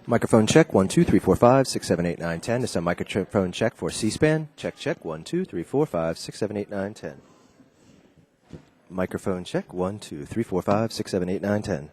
Microphone check, 1, 2, 3, 4, 5, 6, 7, 8, 9, 10. This is a microphone check for C-SPAN. Check, check, 1, 2, 3, 4, 5, 6, 7, 8, 9, 10. Microphone check, 1, 2, 3, 4, 5, 6, 7, 8, 9, 10.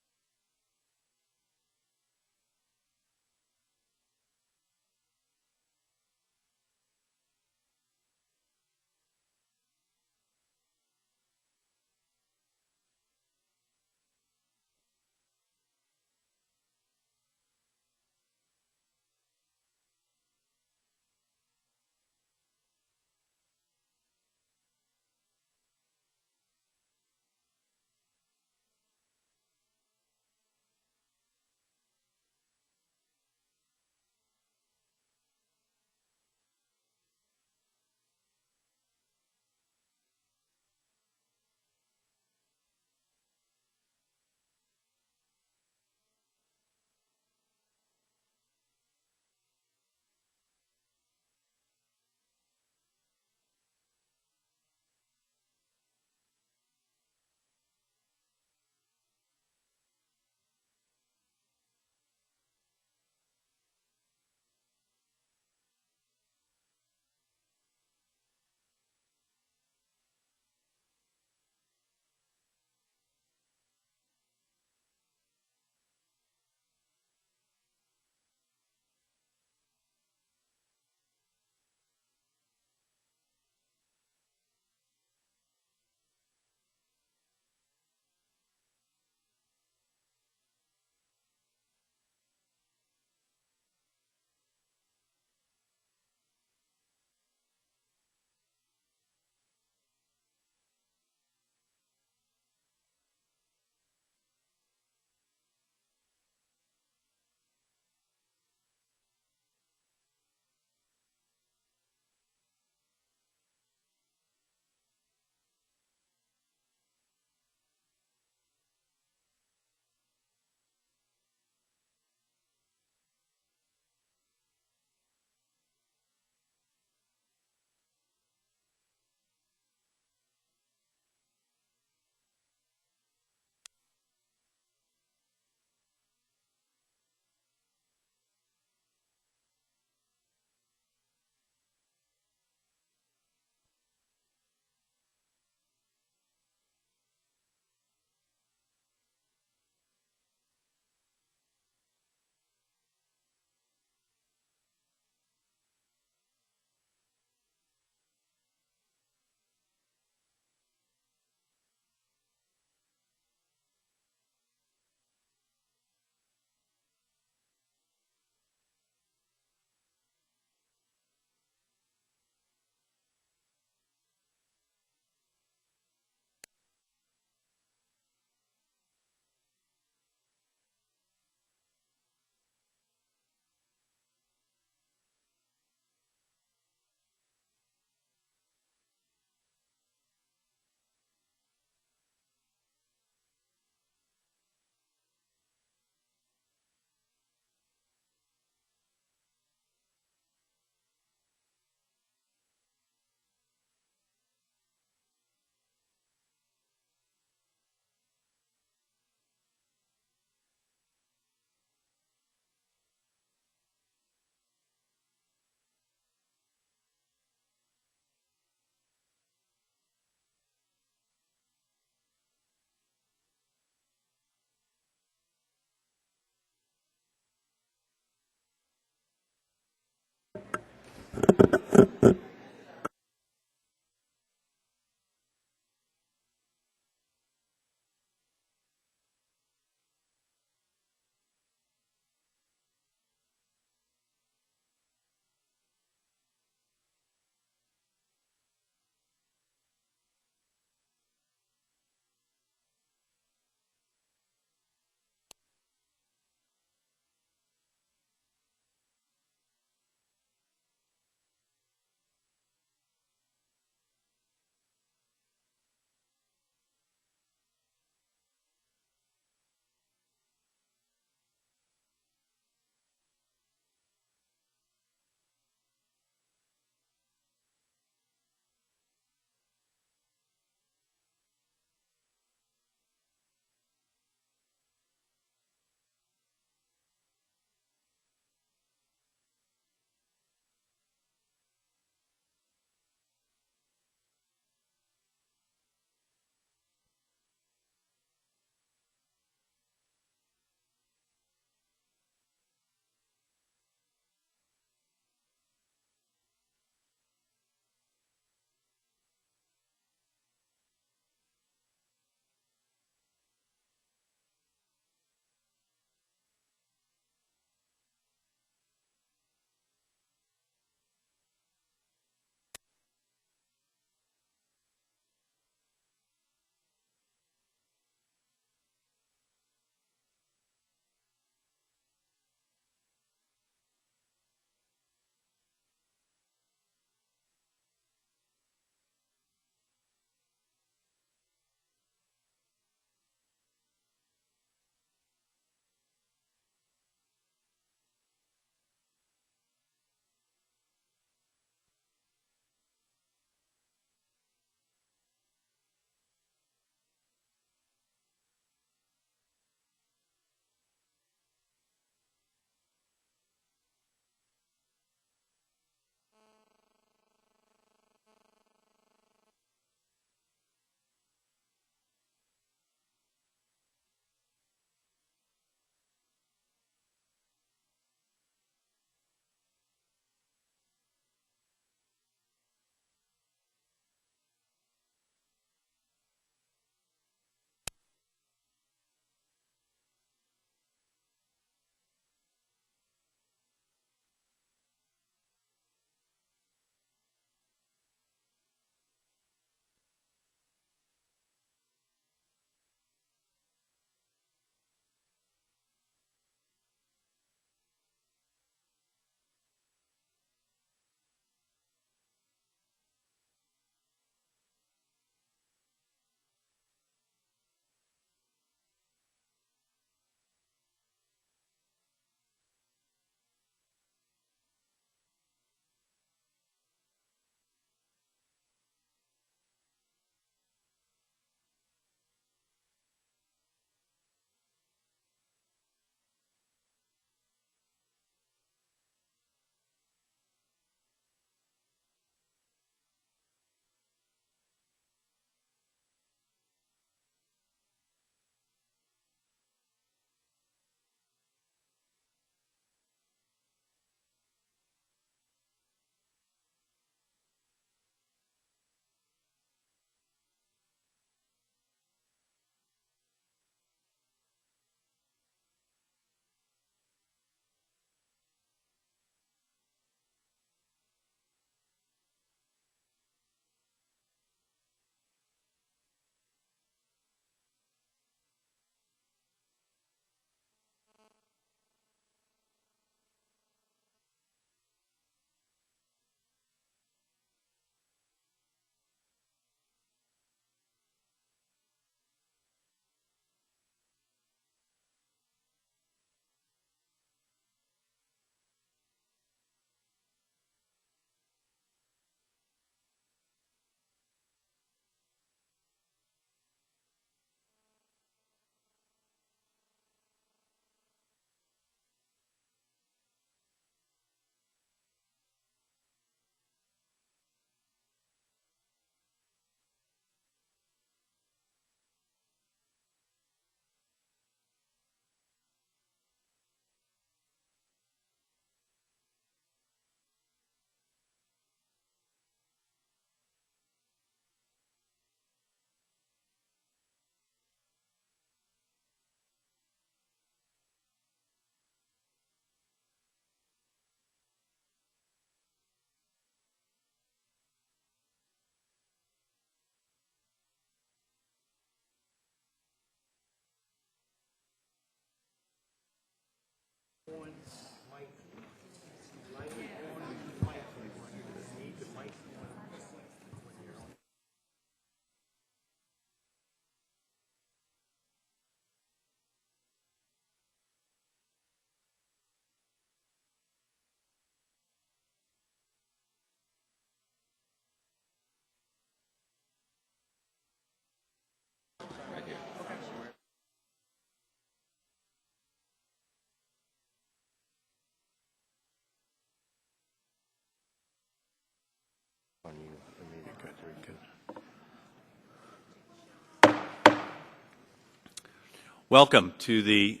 Welcome to the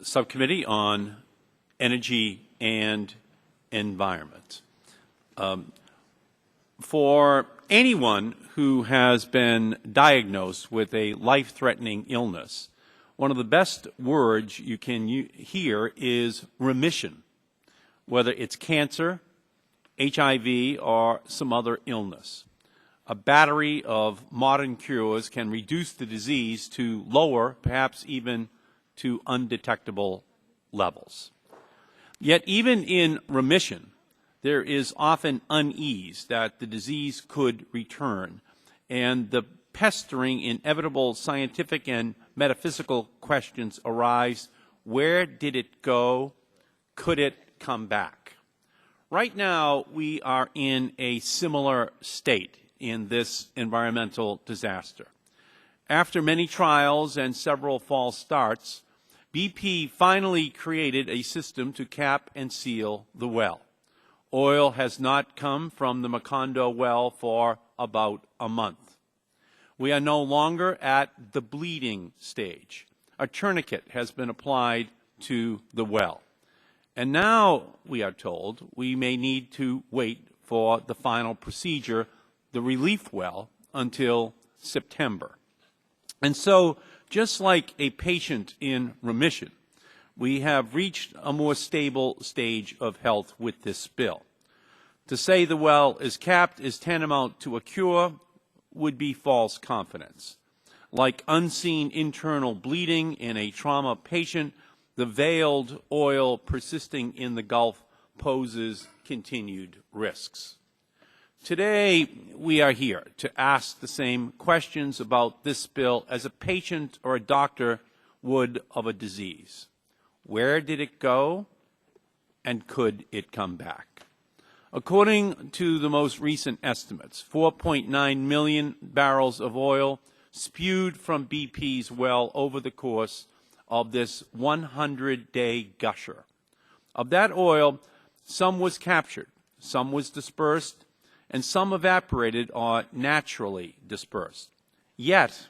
Subcommittee on Energy and Environment. For anyone who has been diagnosed with a life-threatening illness, one of the best words you can hear is remission, whether it's cancer, HIV, or some other illness. A battery of modern cures can reduce the disease to lower, perhaps even to undetectable levels. Yet even in remission, there is often unease that the disease could return, and the pestering, inevitable scientific and metaphysical questions arise: where did it go? Could it come back? Right now, we are in a similar state in this environmental disaster. After many trials and several false starts, BP finally created a system to cap and seal the well. Oil has not come from the Macondo well for about a month. We are no longer at the bleeding stage. A tourniquet has been applied to the well. And now, we are told, we may need to wait for the final procedure, the relief well, until September. And so, just like a patient in remission, we have reached a more stable stage of health with this spill. To say the well is capped is tantamount to a cure would be false confidence. Like unseen internal bleeding in a trauma patient, the veiled oil persisting in the Gulf poses continued risks. Today, we are here to ask the same questions about this spill as a patient or a doctor would of a disease. Where did it go, and could it come back? According to the most recent estimates, 4.9 million barrels of oil spewed from BP's well over the course of this 100-day gusher. Of that oil, some was captured, some was dispersed, and some evaporated or naturally dispersed. Yet,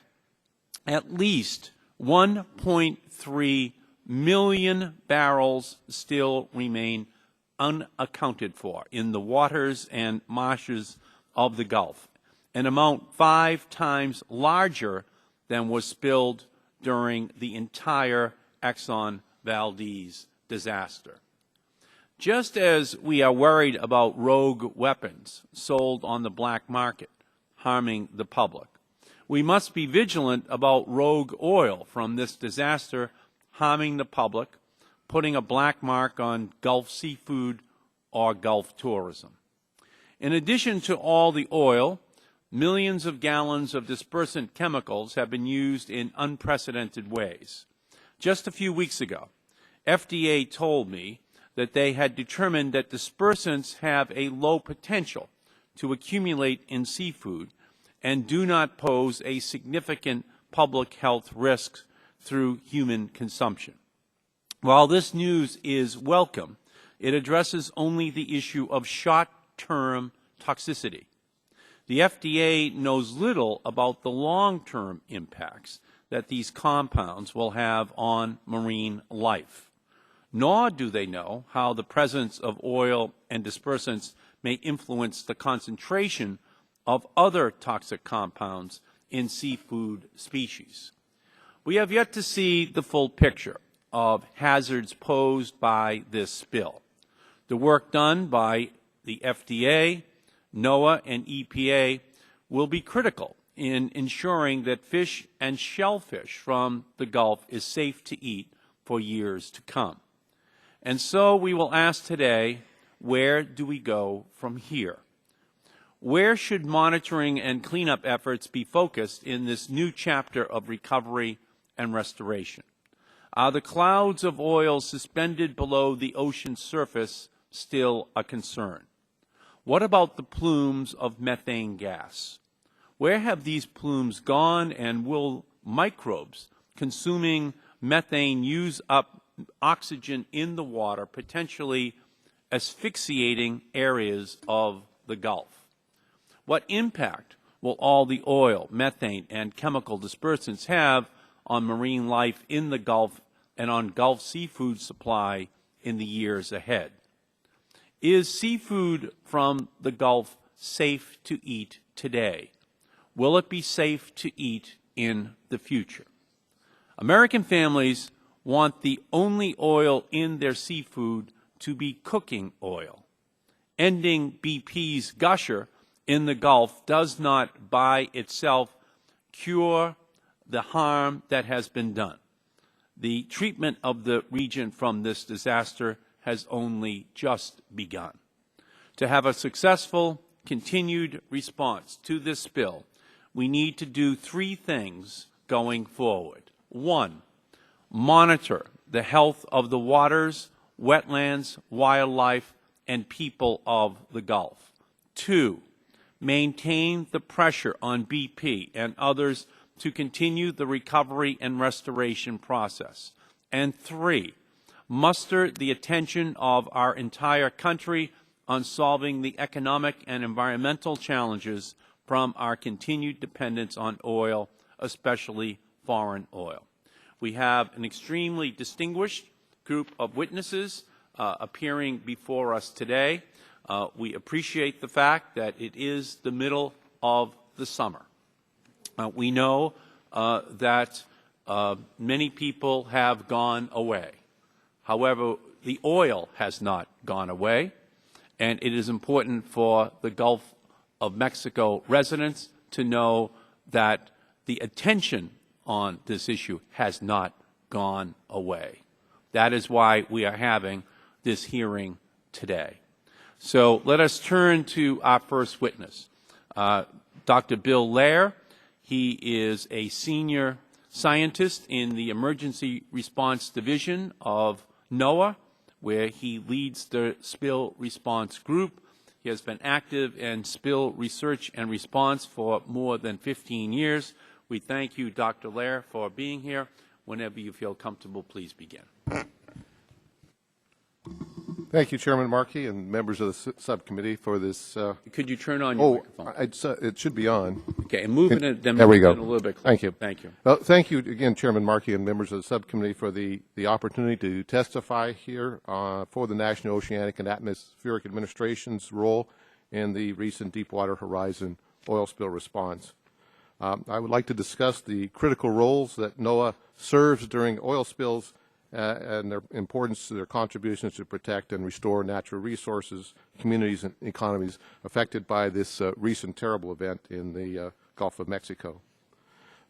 at least 1.3 million barrels still remain unaccounted for in the waters and marshes of the Gulf, an amount 5 times larger than was spilled during the entire Exxon Valdez disaster. Just as we are worried about rogue weapons sold on the black market harming the public, we must be vigilant about rogue oil from this disaster harming the public, putting a black mark on Gulf seafood or Gulf tourism. In addition to all the oil, millions of gallons of dispersant chemicals have been used in unprecedented ways. Just a few weeks ago, FDA told me that they had determined that dispersants have a low potential to accumulate in seafood and do not pose a significant public health risk through human consumption. While this news is welcome, it addresses only the issue of short-term toxicity. The FDA knows little about the long-term impacts that these compounds will have on marine life. Nor do they know how the presence of oil and dispersants may influence the concentration of other toxic compounds in seafood species. We have yet to see the full picture of hazards posed by this spill. The work done by the FDA, NOAA, and EPA will be critical in ensuring that fish and shellfish from the Gulf is safe to eat for years to come. And so we will ask today, where do we go from here? Where should monitoring and cleanup efforts be focused in this new chapter of recovery and restoration? Are the clouds of oil suspended below the ocean surface still a concern? What about the plumes of methane gas? Where have these plumes gone, and will microbes consuming methane use up oxygen in the water, potentially asphyxiating areas of the Gulf? What impact will all the oil, methane, and chemical dispersants have on marine life in the Gulf and on Gulf seafood supply in the years ahead. Is seafood from the Gulf safe to eat today? Will it be safe to eat in the future? American families want the only oil in their seafood to be cooking oil. Ending BP's gusher in the Gulf does not by itself cure the harm that has been done. The treatment of the region from this disaster has only just begun. To have a successful, continued response to this spill, we need to do three things going forward. One, monitor the health of the waters, wetlands, wildlife, and people of the Gulf. Two, maintain the pressure on BP and others to continue the recovery and restoration process. And three, muster the attention of our entire country on solving the economic and environmental challenges from our continued dependence on oil, especially foreign oil. We have an extremely distinguished group of witnesses appearing before us today. We appreciate the fact that it is the middle of the summer. We know that many people have gone away. However, the oil has not gone away, and it is important for the Gulf of Mexico residents to know that the attention on this issue has not gone away. That is why we are having this hearing today. So let us turn to our first witness, Dr. Bill Lair. He is a senior scientist in the Emergency Response Division of NOAA, where he leads the spill response group. He has been active in spill research and response for more than 15 years. We thank you, Dr. Lair, for being here. Whenever you feel comfortable, please begin. Thank you, Chairman Markey and members of the subcommittee for this. Could you turn on your microphone? It should be on. Okay, and move it in, then there we move go. it in a little bit closer. Thank you. Thank you. Well, thank you again, Chairman Markey and members of the subcommittee for the opportunity to testify here for the National Oceanic and Atmospheric Administration's role in the recent Deepwater Horizon oil spill response. I would like to discuss the critical roles that NOAA serves during oil spills and their importance to their contributions to protect and restore natural resources, communities, and economies affected by this recent terrible event in the Gulf of Mexico.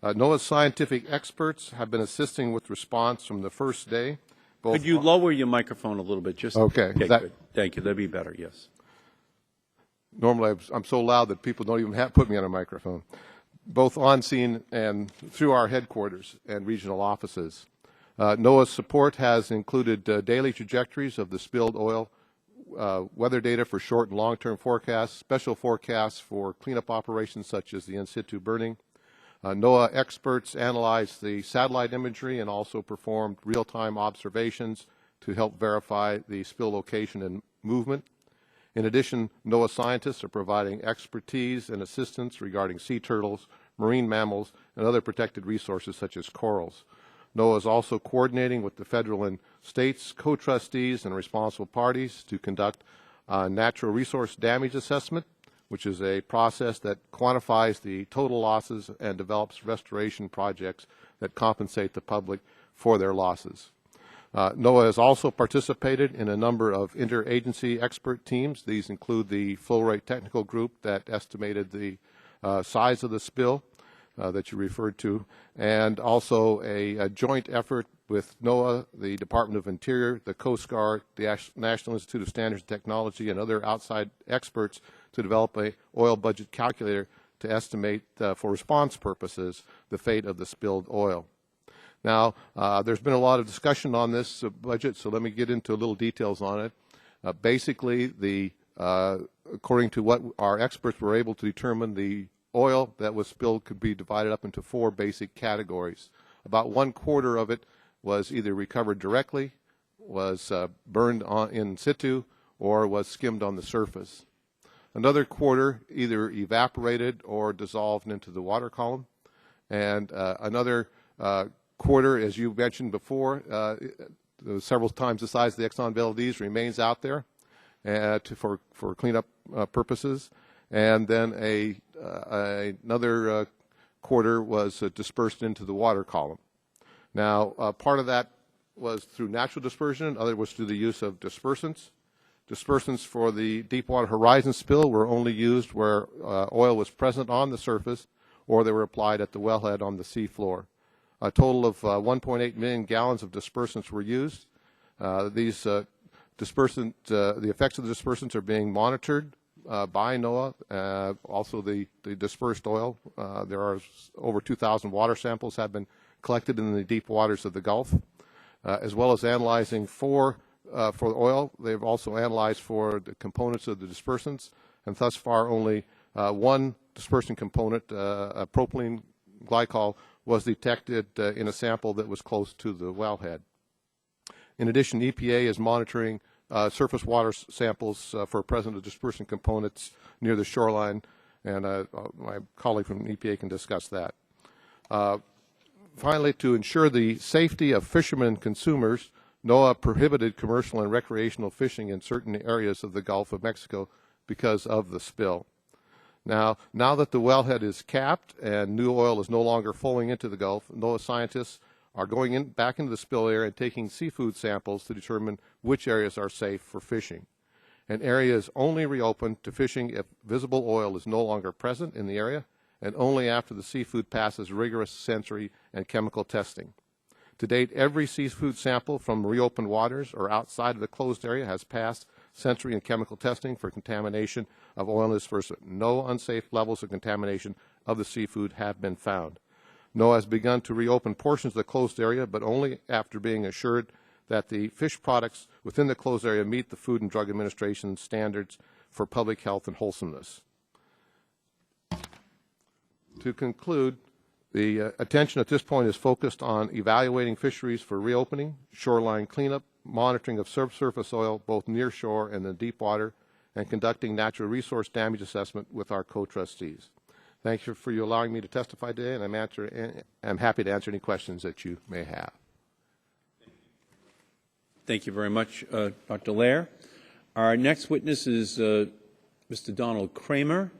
NOAA's scientific experts have been assisting with response from the first day. Could you lower your microphone a little bit? Just okay. Good. Thank you. That'd be better. Yes. Normally, I'm so loud that people don't even put me on a microphone, both on scene and through our headquarters and regional offices. NOAA's support has included daily trajectories of the spilled oil, weather data for short and long-term forecasts, special forecasts for cleanup operations such as the in-situ burning. NOAA experts analyzed the satellite imagery and also performed real-time observations to help verify the spill location and movement. In addition, NOAA scientists are providing expertise and assistance regarding sea turtles, marine mammals, and other protected resources such as corals. NOAA is also coordinating with the federal and states, co-trustees, and responsible parties to conduct a natural resource damage assessment, which is a process that quantifies the total losses and develops restoration projects that compensate the public for their losses. NOAA has also participated in a number of interagency expert teams. These include the flow rate technical group that estimated the size of the spill that you referred to, and also a joint effort with NOAA, the Department of Interior, the Coast Guard, the National Institute of Standards and Technology, and other outside experts to develop a oil budget calculator to estimate, for response purposes, the fate of the spilled oil. Now, there's been a lot of discussion on this budget, so let me get into a little details on it. Basically, according to what our experts were able to determine, the oil that was spilled could be divided up into four basic categories. About 1/4 of it was either recovered directly, was burned in situ, or was skimmed on the surface. Another quarter either evaporated or dissolved into the water column, and another quarter, as you mentioned before, several times the size of the Exxon Valdez, remains out there for cleanup purposes. And then another quarter was dispersed into the water column. Now, part of that was through natural dispersion, other was through the use of dispersants. Dispersants for the Deepwater Horizon spill were only used where oil was present on the surface, or they were applied at the wellhead on the seafloor. A total of 1.8 million gallons of dispersants were used. These the effects of the dispersants are being monitored by NOAA. Also, the dispersed oil. There are over 2,000 water samples have been collected in the deep waters of the Gulf, as well as analyzing for oil. They've also analyzed for the components of the dispersants, and thus far only one dispersant component, a propylene glycol, was detected in a sample that was close to the wellhead. In addition, EPA is monitoring surface water samples for presence of dispersant components near the shoreline, and my colleague from EPA can discuss that. Finally, to ensure the safety of fishermen and consumers, NOAA prohibited commercial and recreational fishing in certain areas of the Gulf of Mexico because of the spill. Now that the wellhead is capped and new oil is no longer flowing into the Gulf, NOAA scientists are going back into the spill area and taking seafood samples to determine which areas are safe for fishing. An area is only reopened to fishing if visible oil is no longer present in the area, and only after the seafood passes rigorous sensory and chemical testing. To date, every seafood sample from reopened waters or outside of the closed area has passed sensory and chemical testing for contamination of oil and dispersant. No unsafe levels of contamination of the seafood have been found. NOAA has begun to reopen portions of the closed area, but only after being assured that the fish products within the closed area meet the Food and Drug Administration standards for public health and wholesomeness. To conclude, the attention at this point is focused on evaluating fisheries for reopening, shoreline cleanup, monitoring of subsurface oil both near shore and in the deep water, and conducting natural resource damage assessment with our co-trustees. Thank you for allowing me to testify today, and I'm happy to answer any questions that you may have. Thank you very much, Dr. Lair. Our next witness is Mr. Donald Kramer.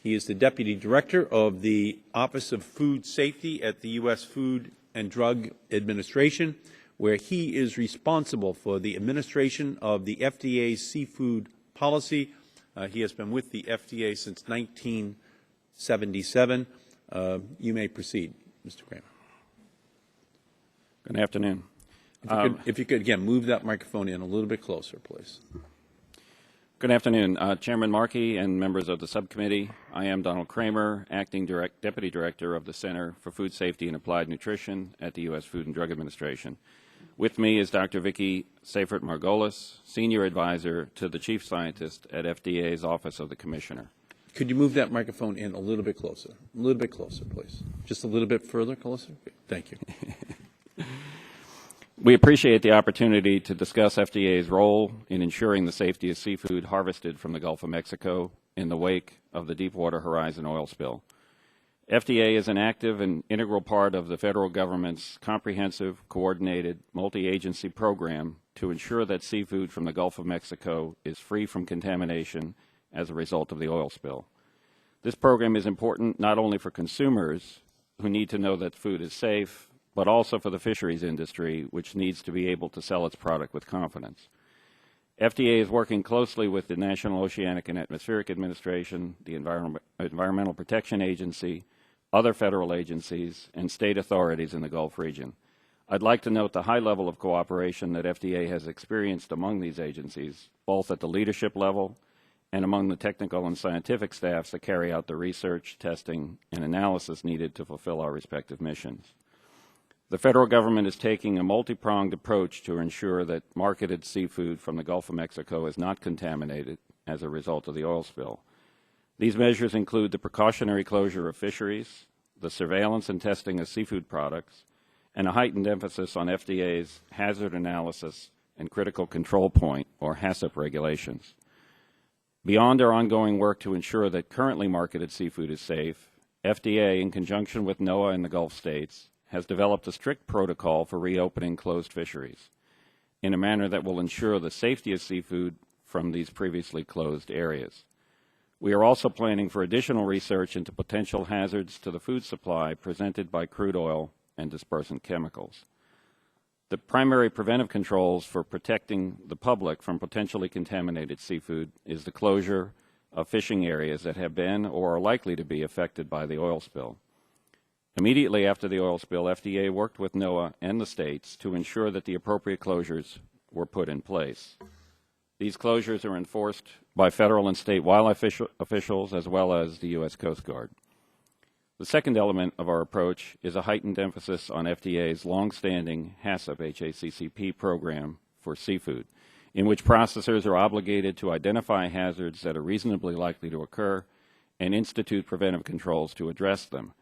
He is the Deputy Director of the Office of Food Safety at the U.S. Food and Drug Administration, where he is responsible for the administration of the FDA's seafood policy. He has been with the FDA since 1977. You may proceed, Mr. Kramer. Good afternoon. If you could, again, move that microphone in a little bit closer, please. Good afternoon, Chairman Markey and members of the subcommittee. I am Donald Kramer, Acting Deputy Director of the Center for Food Safety and Applied Nutrition at the U.S. Food and Drug Administration. With me is Dr. Vicki Seifert-Margolis, Senior Advisor to the Chief Scientist at FDA's Office of the Commissioner. Could you move that microphone in a little bit closer? A little bit closer, please. Just a little bit further closer? Thank you. We appreciate the opportunity to discuss FDA's role in ensuring the safety of seafood harvested from the Gulf of Mexico in the wake of the Deepwater Horizon oil spill. FDA is an active and integral part of the federal government's comprehensive, coordinated, multi-agency program to ensure that seafood from the Gulf of Mexico is free from contamination as a result of the oil spill. This program is important not only for consumers who need to know that food is safe, but also for the fisheries industry, which needs to be able to sell its product with confidence. FDA is working closely with the National Oceanic and Atmospheric Administration, the Environmental Protection Agency, other federal agencies, and state authorities in the Gulf region. I'd like to note the high level of cooperation that FDA has experienced among these agencies, both at the leadership level and among the technical and scientific staffs that carry out the research, testing, and analysis needed to fulfill our respective missions. The federal government is taking a multi-pronged approach to ensure that marketed seafood from the Gulf of Mexico is not contaminated as a result of the oil spill. These measures include the precautionary closure of fisheries, the surveillance and testing of seafood products, and a heightened emphasis on FDA's hazard analysis and critical control point, or HACCP, regulations. Beyond our ongoing work to ensure that currently marketed seafood is safe, FDA, in conjunction with NOAA and the Gulf states, has developed a strict protocol for reopening closed fisheries in a manner that will ensure the safety of seafood from these previously closed areas. We are also planning for additional research into potential hazards to the food supply presented by crude oil and dispersant chemicals. The primary preventive controls for protecting the public from potentially contaminated seafood is the closure of fishing areas that have been or are likely to be affected by the oil spill. Immediately after the oil spill, FDA worked with NOAA and the states to ensure that the appropriate closures were put in place. These closures are enforced by federal and state wildlife officials as well as the U.S. Coast Guard. The second element of our approach is a heightened emphasis on FDA's longstanding HACCP, HACCP program for seafood, in which processors are obligated to identify hazards that are reasonably likely to occur and institute preventive controls to address them.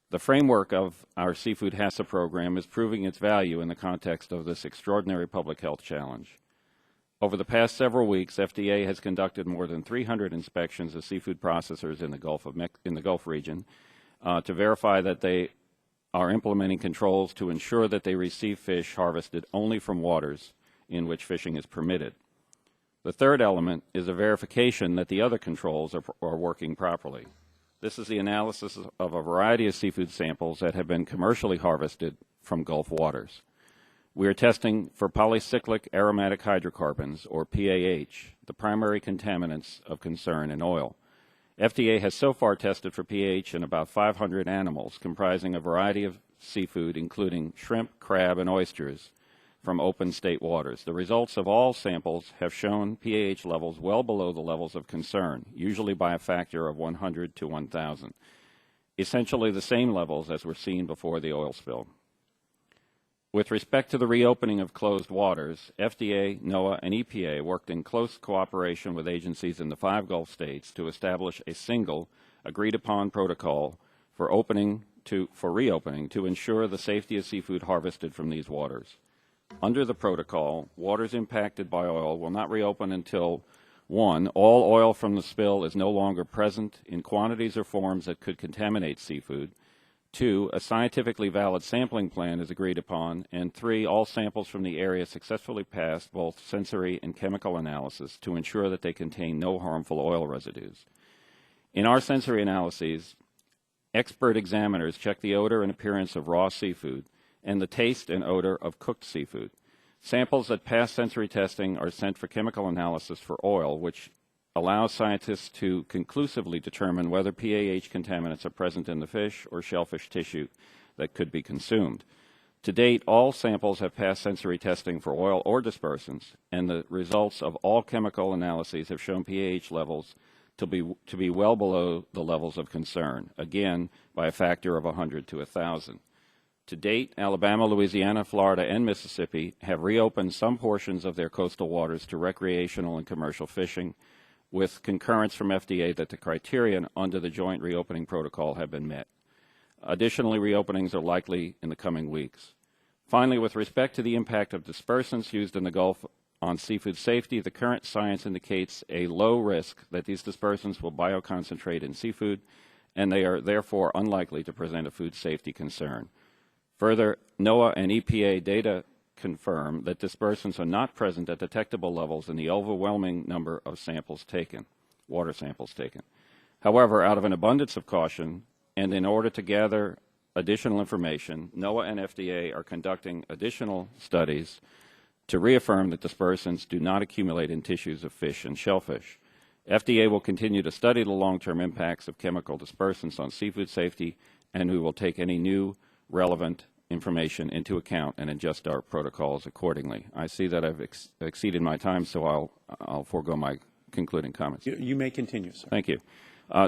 The framework of our seafood HACCP program is proving its value in the context of this extraordinary public health challenge. Over the past several weeks, FDA has conducted more than 300 inspections of seafood processors in the Gulf region to verify that they are implementing controls to ensure that they receive fish harvested only from waters in which fishing is permitted. The third element is a verification that the other controls are working properly. This is the analysis of a variety of seafood samples that have been commercially harvested from Gulf waters. We are testing for polycyclic aromatic hydrocarbons, or PAH, the primary contaminants of concern in oil. FDA has so far tested for PAH in about 500 animals, comprising a variety of seafood, including shrimp, crab, and oysters, from open state waters. The results of all samples have shown pH levels well below the levels of concern, usually by a factor of 100 to 1,000, essentially the same levels as were seen before the oil spill. With respect to the reopening of closed waters, FDA, NOAA, and EPA worked in close cooperation with agencies in the 5 Gulf states to establish a single, agreed-upon protocol for reopening to ensure the safety of seafood harvested from these waters. Under the protocol, waters impacted by oil will not reopen until 1. All oil from the spill is no longer present in quantities or forms that could contaminate seafood. 2. A scientifically valid sampling plan is agreed upon. And 3. All samples from the area successfully passed both sensory and chemical analysis to ensure that they contain no harmful oil residues. In our sensory analyses, expert examiners check the odor and appearance of raw seafood and the taste and odor of cooked seafood. Samples that pass sensory testing are sent for chemical analysis for oil, which allows scientists to conclusively determine whether PAH contaminants are present in the fish or shellfish tissue that could be consumed. To date, all samples have passed sensory testing for oil or dispersants, and the results of all chemical analyses have shown pH levels to be well below the levels of concern, again, by a factor of 100 to 1,000. To date, Alabama, Louisiana, Florida, and Mississippi have reopened some portions of their coastal waters to recreational and commercial fishing, with concurrence from FDA that the criterion under the joint reopening protocol have been met. Additionally, reopenings are likely in the coming weeks. Finally, with respect to the impact of dispersants used in the Gulf on seafood safety, the current science indicates a low risk that these dispersants will bioconcentrate in seafood, and they are therefore unlikely to present a food safety concern. Further, NOAA and EPA data confirm that dispersants are not present at detectable levels in the overwhelming number of samples taken, water samples taken. However, out of an abundance of caution, and in order to gather additional information, NOAA and FDA are conducting additional studies to reaffirm that dispersants do not accumulate in tissues of fish and shellfish. FDA will continue to study the long-term impacts of chemical dispersants on seafood safety, and we will take any new relevant information into account and adjust our protocols accordingly. I see that I've exceeded my time, so I'll forego my concluding comments. You may continue, sir. Thank you.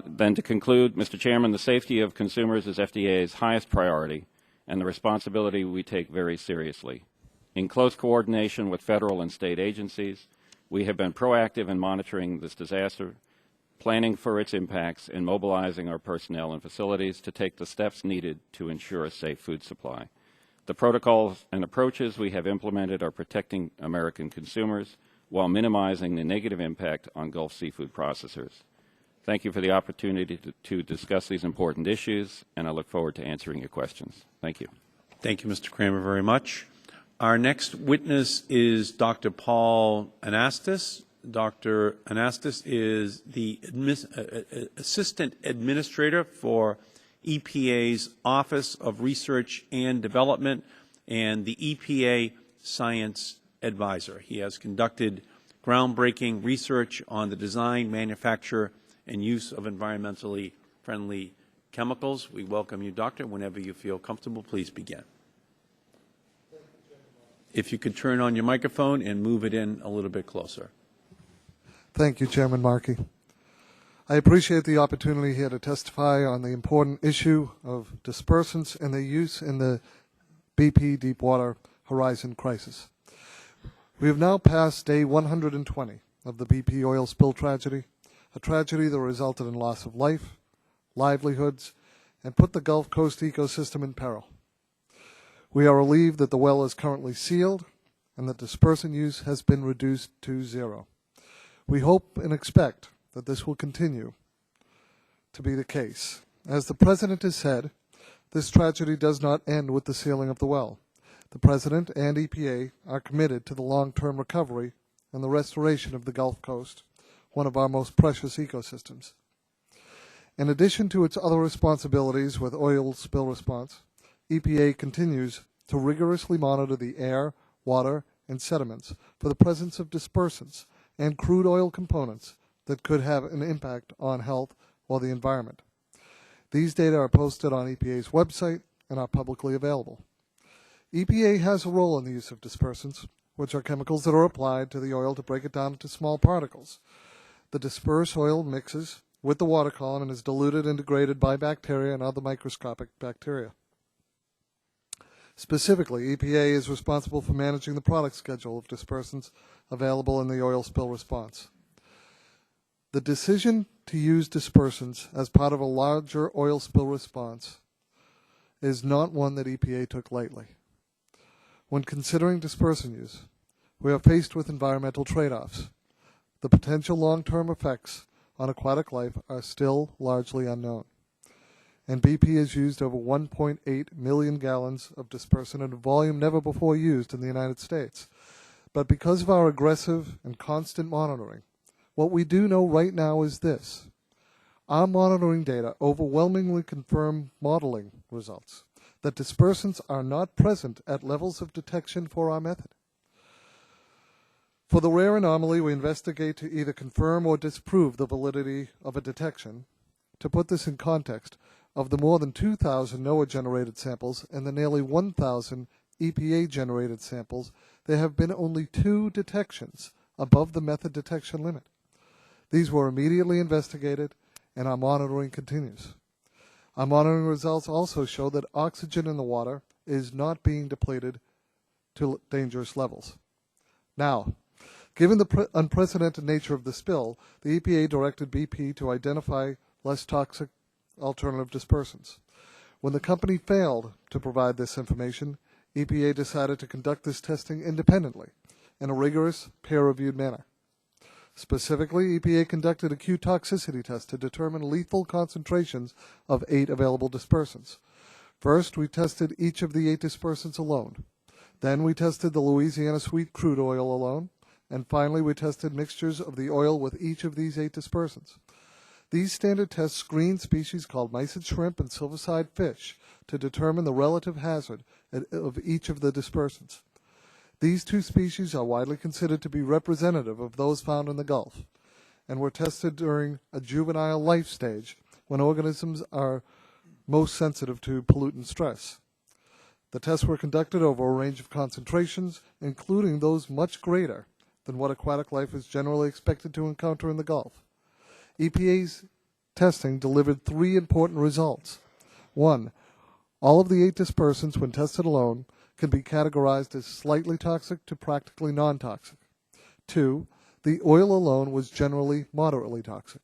Then to conclude, Mr. Chairman, the safety of consumers is FDA's highest priority and the responsibility we take very seriously. In close coordination with federal and state agencies, we have been proactive in monitoring this disaster, planning for its impacts, and mobilizing our personnel and facilities to take the steps needed to ensure a safe food supply. The protocols and approaches we have implemented are protecting American consumers while minimizing the negative impact on Gulf seafood processors. Thank you for the opportunity to discuss these important issues, and I look forward to answering your questions. Thank you. Thank you, Mr. Kramer, very much. Our next witness is Dr. Paul Anastas. Dr. Anastas is the Assistant Administrator for EPA's Office of Research and Development and the EPA Science Advisor. He has conducted groundbreaking research on the design, manufacture, and use of environmentally friendly chemicals. We welcome you, Doctor. Whenever you feel comfortable, please begin. If you could turn on your microphone and move it in a little bit closer. Thank you, Chairman Markey. I appreciate the opportunity here to testify on the important issue of dispersants and their use in the BP Deepwater Horizon crisis. We have now passed day 120 of the BP oil spill tragedy, a tragedy that resulted in loss of life, livelihoods, and put the Gulf Coast ecosystem in peril. We are relieved that the well is currently sealed and that dispersant use has been reduced to zero. We hope and expect that this will continue to be the case. As the President has said, this tragedy does not end with the sealing of the well. The President and EPA are committed to the long-term recovery and the restoration of the Gulf Coast, one of our most precious ecosystems. In addition to its other responsibilities with oil spill response, EPA continues to rigorously monitor the air, water, and sediments for the presence of dispersants and crude oil components that could have an impact on health or the environment. These data are posted on EPA's website and are publicly available. EPA has a role in the use of dispersants, which are chemicals that are applied to the oil to break it down into small particles. The dispersed oil mixes with the water column and is diluted and degraded by bacteria and other microscopic bacteria. Specifically, EPA is responsible for managing the product schedule of dispersants available in the oil spill response. The decision to use dispersants as part of a larger oil spill response is not one that EPA took lightly. When considering dispersant use, we are faced with environmental trade-offs. The potential long-term effects on aquatic life are still largely unknown. And BP has used over 1.8 million gallons of dispersant at a volume never before used in the United States. But because of our aggressive and constant monitoring, what we do know right now is this. Our monitoring data overwhelmingly confirm modeling results that dispersants are not present at levels of detection for our method. For the rare anomaly, we investigate to either confirm or disprove the validity of a detection. To put this in context, of the more than 2,000 NOAA-generated samples and the nearly 1,000 EPA-generated samples, there have been only 2 detections above the method detection limit. These were immediately investigated, and our monitoring continues. Our monitoring results also show that oxygen in the water is not being depleted to dangerous levels. Now, given the unprecedented nature of the spill, the EPA directed BP to identify less toxic alternative dispersants. When the company failed to provide this information, EPA decided to conduct this testing independently in a rigorous, peer-reviewed manner. Specifically, EPA conducted a Q-toxicity test to determine lethal concentrations of 8 available dispersants. First, we tested each of the 8 dispersants alone. Then we tested the Louisiana sweet crude oil alone. And finally, we tested mixtures of the oil with each of these 8 dispersants. These standard tests screen species called mysid shrimp and silverside fish to determine the relative hazard of each of the dispersants. These 2 species are widely considered to be representative of those found in the Gulf and were tested during a juvenile life stage when organisms are most sensitive to pollutant stress. The tests were conducted over a range of concentrations, including those much greater than what aquatic life is generally expected to encounter in the Gulf. EPA's testing delivered 3 important results. 1, all of the 8 dispersants, when tested alone, can be categorized as slightly toxic to practically non-toxic. 2, the oil alone was generally moderately toxic.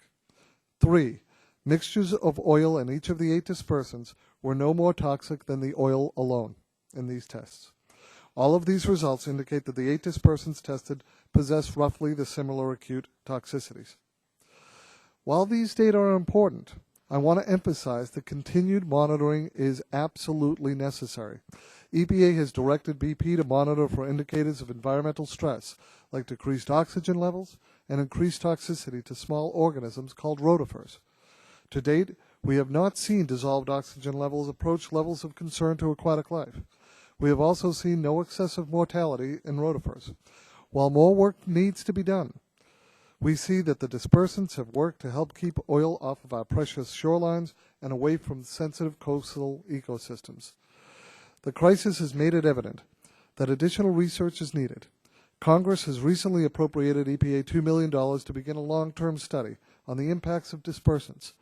3, mixtures of oil in each of the 8 dispersants were no more toxic than the oil alone in these tests. All of these results indicate that the 8 dispersants tested possess roughly the similar acute toxicities. While these data are important, I want to emphasize that continued monitoring is absolutely necessary. EPA has directed BP to monitor for indicators of environmental stress, like decreased oxygen levels and increased toxicity to small organisms called rotifers. To date, we have not seen dissolved oxygen levels approach levels of concern to aquatic life. We have also seen no excessive mortality in rotifers. While more work needs to be done, we see that the dispersants have worked to help keep oil off of our precious shorelines and away from sensitive coastal ecosystems. The crisis has made it evident that additional research is needed. Congress has recently appropriated EPA $2 million to begin a long-term study on the impacts of dispersants.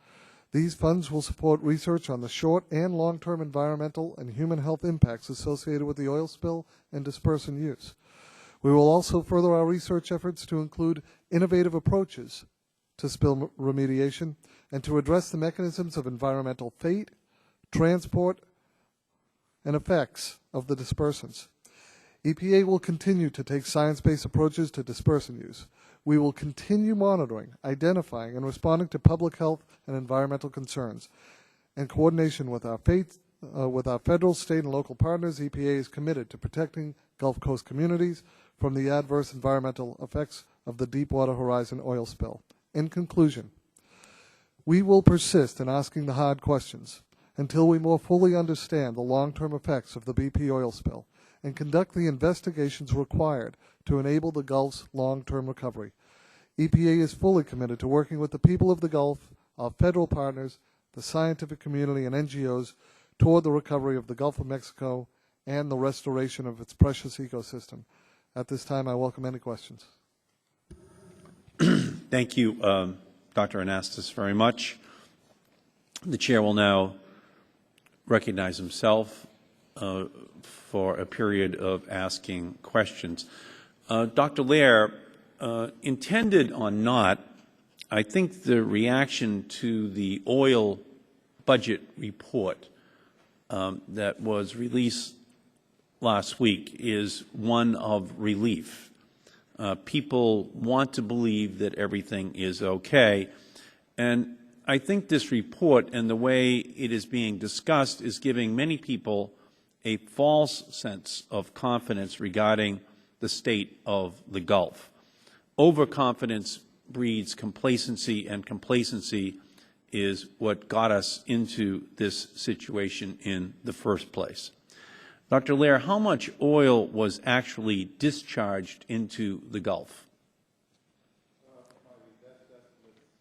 These funds will support research on the short and long-term environmental and human health impacts associated with the oil spill and dispersant use. We will also further our research efforts to include innovative approaches to spill remediation and to address the mechanisms of environmental fate, transport, and effects of the dispersants. EPA will continue to take science-based approaches to dispersant use. We will continue monitoring, identifying, and responding to public health and environmental concerns. In coordination with our federal, state, and local partners, EPA is committed to protecting Gulf Coast communities from the adverse environmental effects of the Deepwater Horizon oil spill. In conclusion, we will persist in asking the hard questions until we more fully understand the long-term effects of the BP oil spill and conduct the investigations required to enable the Gulf's long-term recovery. EPA is fully committed to working with the people of the Gulf, our federal partners, the scientific community, and NGOs toward the recovery of the Gulf of Mexico and the restoration of its precious ecosystem. At this time, I welcome any questions. Thank you, Dr. Anastas, very much. The chair will now recognize himself for a period of asking questions. Dr. Lair, intended or not, I think the reaction to the oil budget report that was released last week is one of relief. People want to believe that everything is okay. And I think this report and the way it is being discussed is giving many people a false sense of confidence regarding the state of the Gulf. Overconfidence breeds complacency, and complacency is what got us into this situation in the first place. Dr. Lair, how much oil was actually discharged into the Gulf?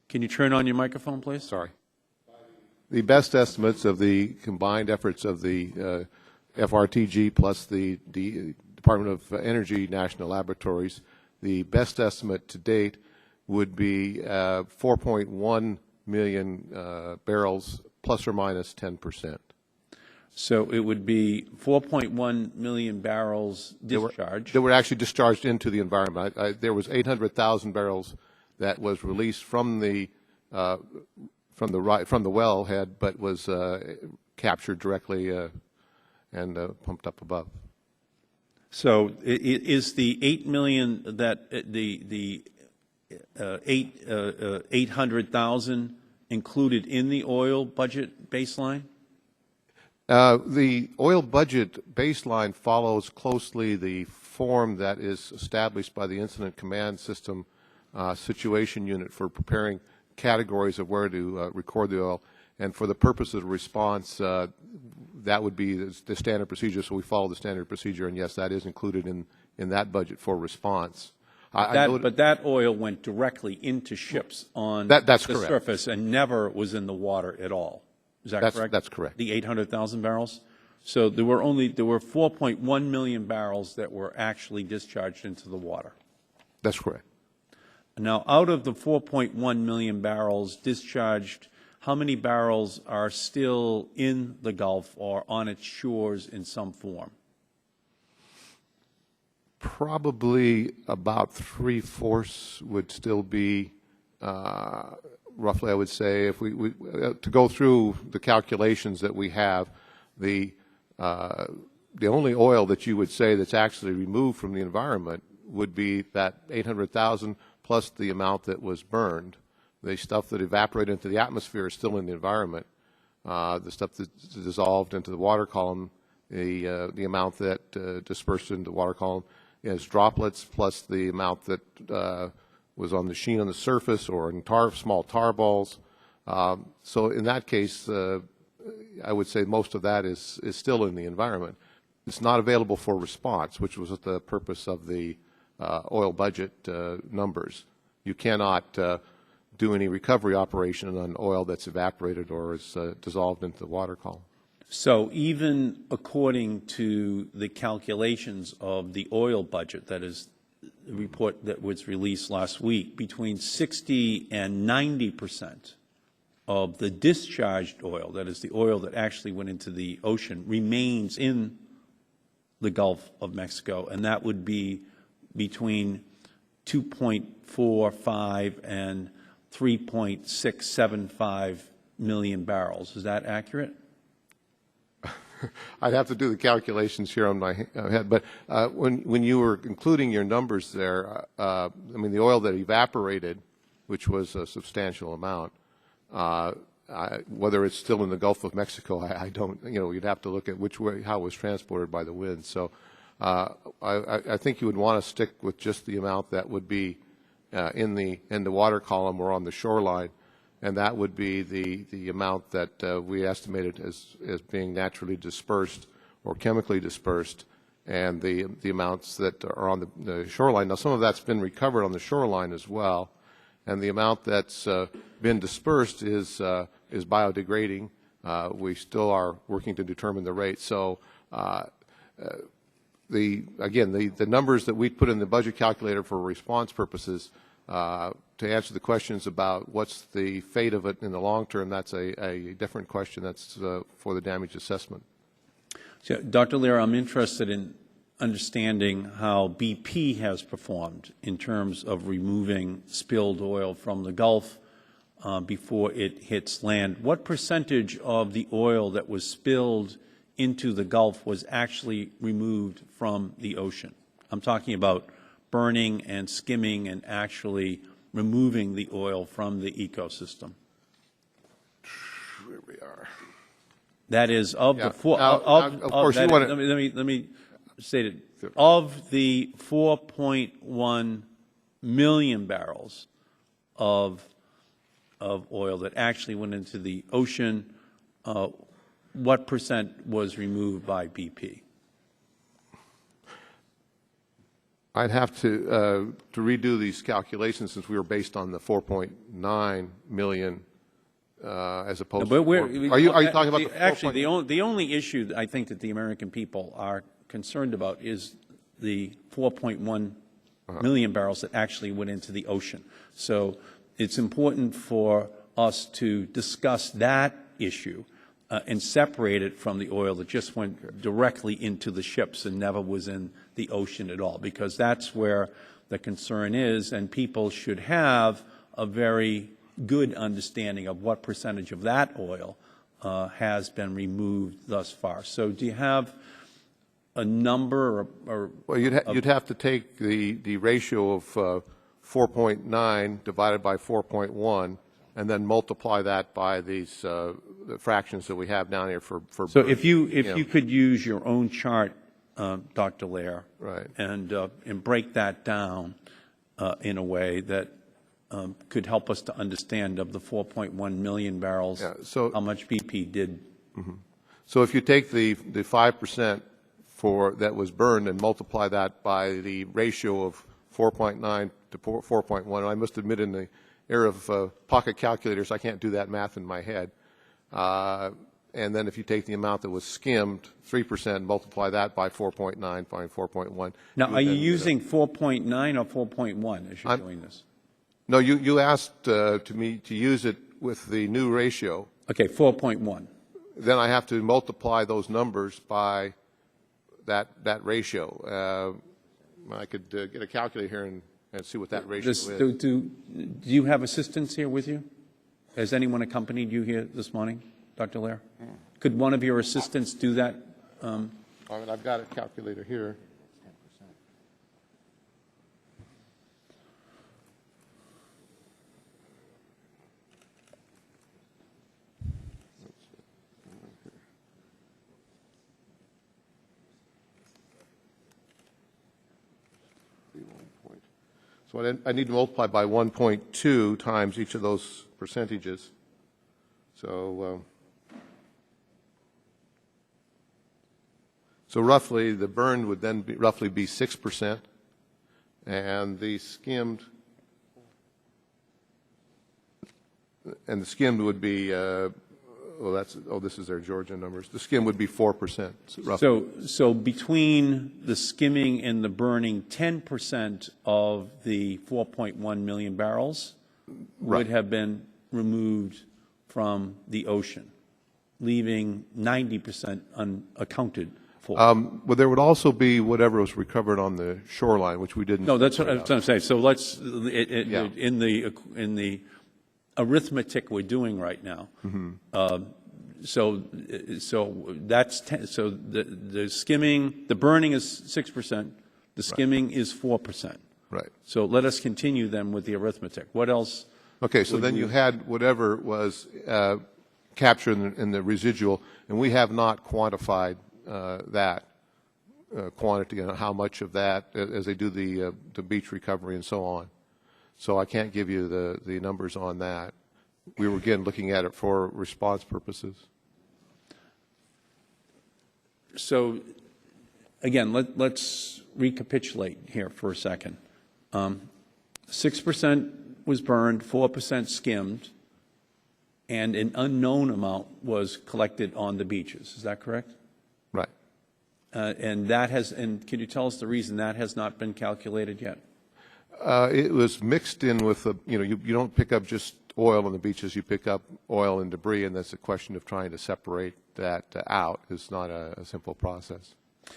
Can you turn on your microphone, please? Sorry. The best estimates of the combined efforts of the FRTG plus the Department of Energy National Laboratories, the best estimate to date would be 4.1 million barrels plus or minus 10%. So it would be 4.1 million barrels discharged. That were actually discharged into the environment. There was 800,000 barrels that was released from the wellhead, but was captured directly and pumped up above. So is the 8 million that the 800,000 included in the oil budget baseline? The oil budget baseline follows closely the form that is established by the Incident Command System Situation Unit for preparing categories of where to record the oil. And for the purpose of the response, that would be the standard procedure. So we follow the standard procedure, and yes, that is included in that budget for response. But that oil went directly into ships on that's the correct. surface and never was in the water at all. Is that correct? That's correct. The 800,000 barrels? So there were 4.1 million barrels that were actually discharged into the water. That's correct. Now, out of the 4.1 million barrels discharged, how many barrels are still in the Gulf or on its shores in some form? Probably about 3/4 would still be roughly, I would say, if we to go through the calculations that we have, the only oil that you would say that's actually removed from the environment would be that 800,000 plus the amount that was burned. The stuff that evaporated into the atmosphere is still in the environment. The stuff that's dissolved into the water column, the amount that dispersed into the water column is droplets plus the amount that was on the sheen on the surface or in small tar balls. So in that case, I would say most of that is still in the environment. It's not available for response, which was the purpose of the oil budget numbers. You cannot do any recovery operation on oil that's evaporated or is dissolved into the water column. So even according to the calculations of the oil budget, that is the report that was released last week, between 60 and 90% of the discharged oil, that is the oil that actually went into the ocean, remains in the Gulf of Mexico, and that would be between 2.45 and 3.675 million barrels. Is that accurate? I'd have to do the calculations here on my head, but when you were including your numbers there, I mean, the oil that evaporated, which was a substantial amount, whether it's still in the Gulf of Mexico, I don't, you'd have to look at which way, how it was transported by the wind. So I think you would want to stick with just the amount that would be in the water column or on the shoreline, and that would be the amount that we estimated as being naturally dispersed or chemically dispersed, and the amounts that are on the shoreline. Now, some of that's been recovered on the shoreline as well, and the amount that's been dispersed is biodegrading. We still are working to determine the rate. So, the numbers that we put in the budget calculator for response purposes to answer the questions about what's the fate of it in the long term, that's a different question. That's for the damage assessment. So, Dr. Lear, I'm interested in understanding how BP has performed in terms of removing spilled oil from the Gulf before it hits land. What percentage of the oil that was spilled into the Gulf was actually removed from the ocean? I'm talking about burning and skimming and actually removing the oil from the ecosystem. Here we are. That is of Yeah. the four. Now, of course, you want to. Let me state it. Of the 4.1 million barrels of oil that actually went into the ocean, what percent was removed by BP? I'd have to redo these calculations since we were based on the 4.9 million as opposed No, but to. Are you talking about actually the only issue that I think that the American people are concerned about is the 4.1 million barrels that actually went into the ocean. So it's important for us to discuss that issue and separate it from the oil that just went directly into the ships and never was in the ocean at all, because that's where the concern is, and people should have a very good understanding of what percentage of that oil has been removed thus far. So do you have a number or well, you'd have to take the ratio of 4.9 divided by 4.1 and then multiply that by these the fractions that we have down here for so if you could use your own chart, Dr. Lair, right, and break that down in a way that could help us to understand of the 4.1 million barrels, so how much BP did. Mm-hmm. So if you take the 5% for that was burned and multiply that by the ratio of 4.9 to 4.1, I must admit in the era of pocket calculators, I can't do that math in my head. And then if you take the amount that was skimmed, 3%, multiply that by 4.9, find 4.1. Now, are you using 4.9 or 4.1 as you're doing this? No, you asked me to use it with the new ratio. Okay, 4.1. Then I have to multiply those numbers by that ratio. I could get a calculator here and see what that ratio is. Do you have assistants here with you? Has anyone accompanied you here this morning, Dr. Lair? Could one of your assistants do that? I mean, I've got a calculator here. So I need to multiply by 1.2 times each of those percentages. So, so roughly, the burned would then be, roughly be 6%, and the skimmed would be, this is their Georgia numbers. The skim would be 4%. Roughly. So between the skimming and the burning, 10% of the 4.1 million barrels would have been removed from the ocean, leaving 90% unaccounted for. Well, there would also be whatever was recovered on the shoreline, which we didn't. No, that's what I'm saying. So let's in the arithmetic we're doing right now. So that's so the skimming, the burning is 6%, the skimming is 4%. Right. So let us continue then with the arithmetic. What else? Okay, so then you had whatever was captured in the residual, and we have not quantified that quantity and how much of that as they do the beach recovery and so on. So I can't give you the numbers on that. We were, again, looking at it for response purposes. So, again, let's recapitulate here for a second. 6% was burned, 4% skimmed, and an unknown amount was collected on the beaches. Is that correct? Right. And that has, and can you tell us the reason that has not been calculated yet? It was mixed in with, you don't pick up just oil on the beaches, you pick up oil and debris, and that's a question of trying to separate that out. It's not a simple process.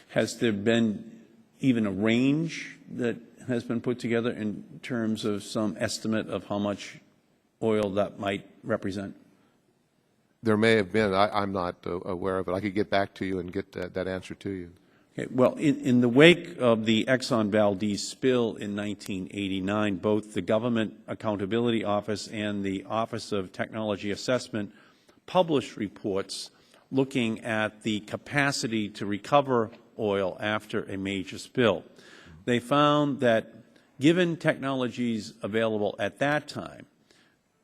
Has there been even a range that has been put together in terms of some estimate of how much oil that might represent? There may have been. I'm not aware of it. I could get back to you and get that answer to you. Okay. Well, in the wake of the Exxon Valdez spill in 1989, both the Government Accountability Office and the Office of Technology Assessment published reports looking at the capacity to recover oil after a major spill. They found that given technologies available at that time,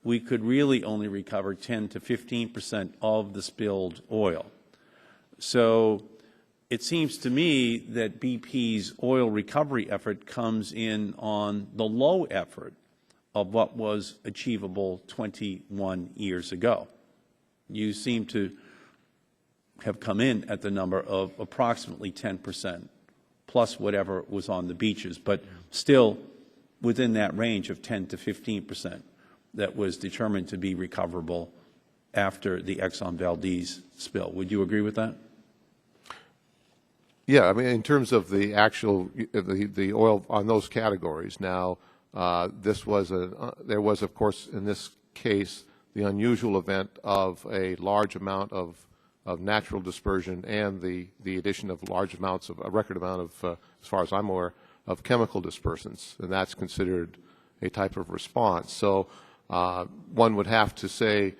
we could really only recover 10 to 15% of the spilled oil. So it seems to me that BP's oil recovery effort comes in on the low effort of what was achievable 21 years ago. You seem to have come in at the number of approximately 10% plus whatever was on the beaches, but still within that range of 10 to 15% that was determined to be recoverable after the Exxon Valdez spill. Would you agree with that? Yeah, I mean, in terms of the actual the oil on those categories. Now, this was there was, of course, in this case, the unusual event of a large amount of natural dispersion and the addition of large amounts of a record amount of, as far as I'm aware, of chemical dispersants, and that's considered a type of response. So one would have to say,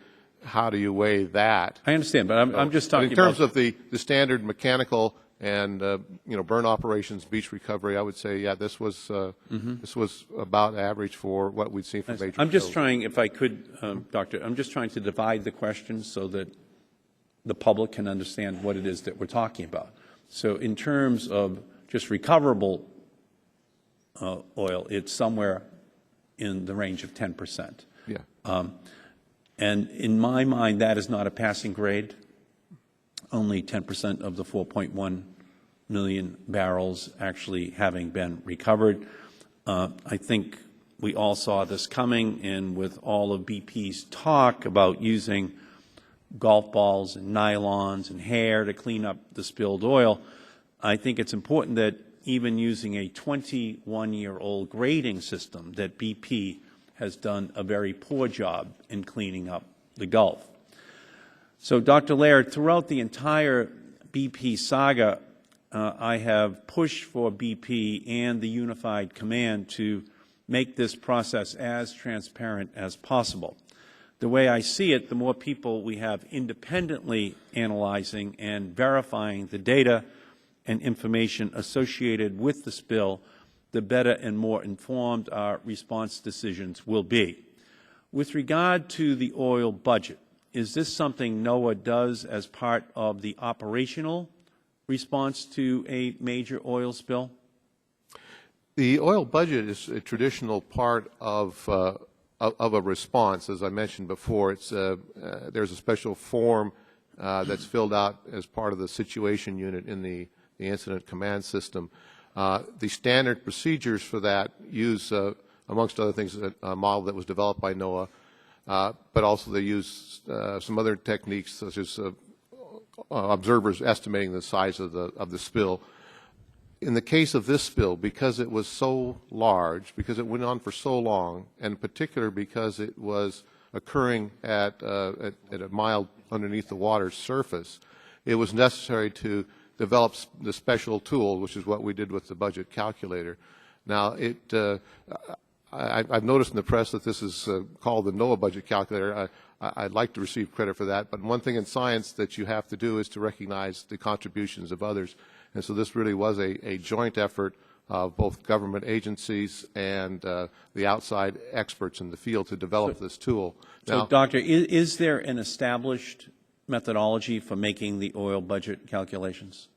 how do you weigh that? I understand, but I'm just talking in terms of the standard mechanical and burn operations, beach recovery. I would say, yeah, this was this was about average for what we'd seen from major. I'm just trying, if I could, Doctor, I'm just trying to divide the questions so that the public can understand what it is that we're talking about. So in terms of just recoverable oil, it's somewhere in the range of 10%. Yeah. And in my mind, that is not a passing grade. Only 10% of the 4.1 million barrels actually having been recovered. I think we all saw this coming, and with all of BP's talk about using golf balls and nylons and hair to clean up the spilled oil, I think it's important that even using a 21-year-old grading system, that BP has done a very poor job in cleaning up the Gulf. So, Dr. Laird, throughout the entire BP saga, I have pushed for BP and the Unified Command to make this process as transparent as possible. The way I see it, the more people we have independently analyzing and verifying the data and information associated with the spill, the better and more informed our response decisions will be. With regard to the oil budget, is this something NOAA does as part of the operational response to a major oil spill? The oil budget is a traditional part of a response. As I mentioned before, it's there's a special form that's filled out as part of the situation unit in the incident command system. The standard procedures for that use, amongst other things, a model that was developed by NOAA, but also they use some other techniques such as observers estimating the size of the spill. In the case of this spill, because it was so large, because it went on for so long, and in particular because it was occurring at a mile underneath the water's surface, it was necessary to develop the special tool, which is what we did with the budget calculator. Now, I've noticed in the press that this is called the NOAA budget calculator. I'd like to receive credit for that, but one thing in science that you have to do is to recognize the contributions of others. And so this really was a joint effort of both government agencies and the outside experts in the field to develop this tool. So, Doctor, is there an established methodology for making the oil budget calculations?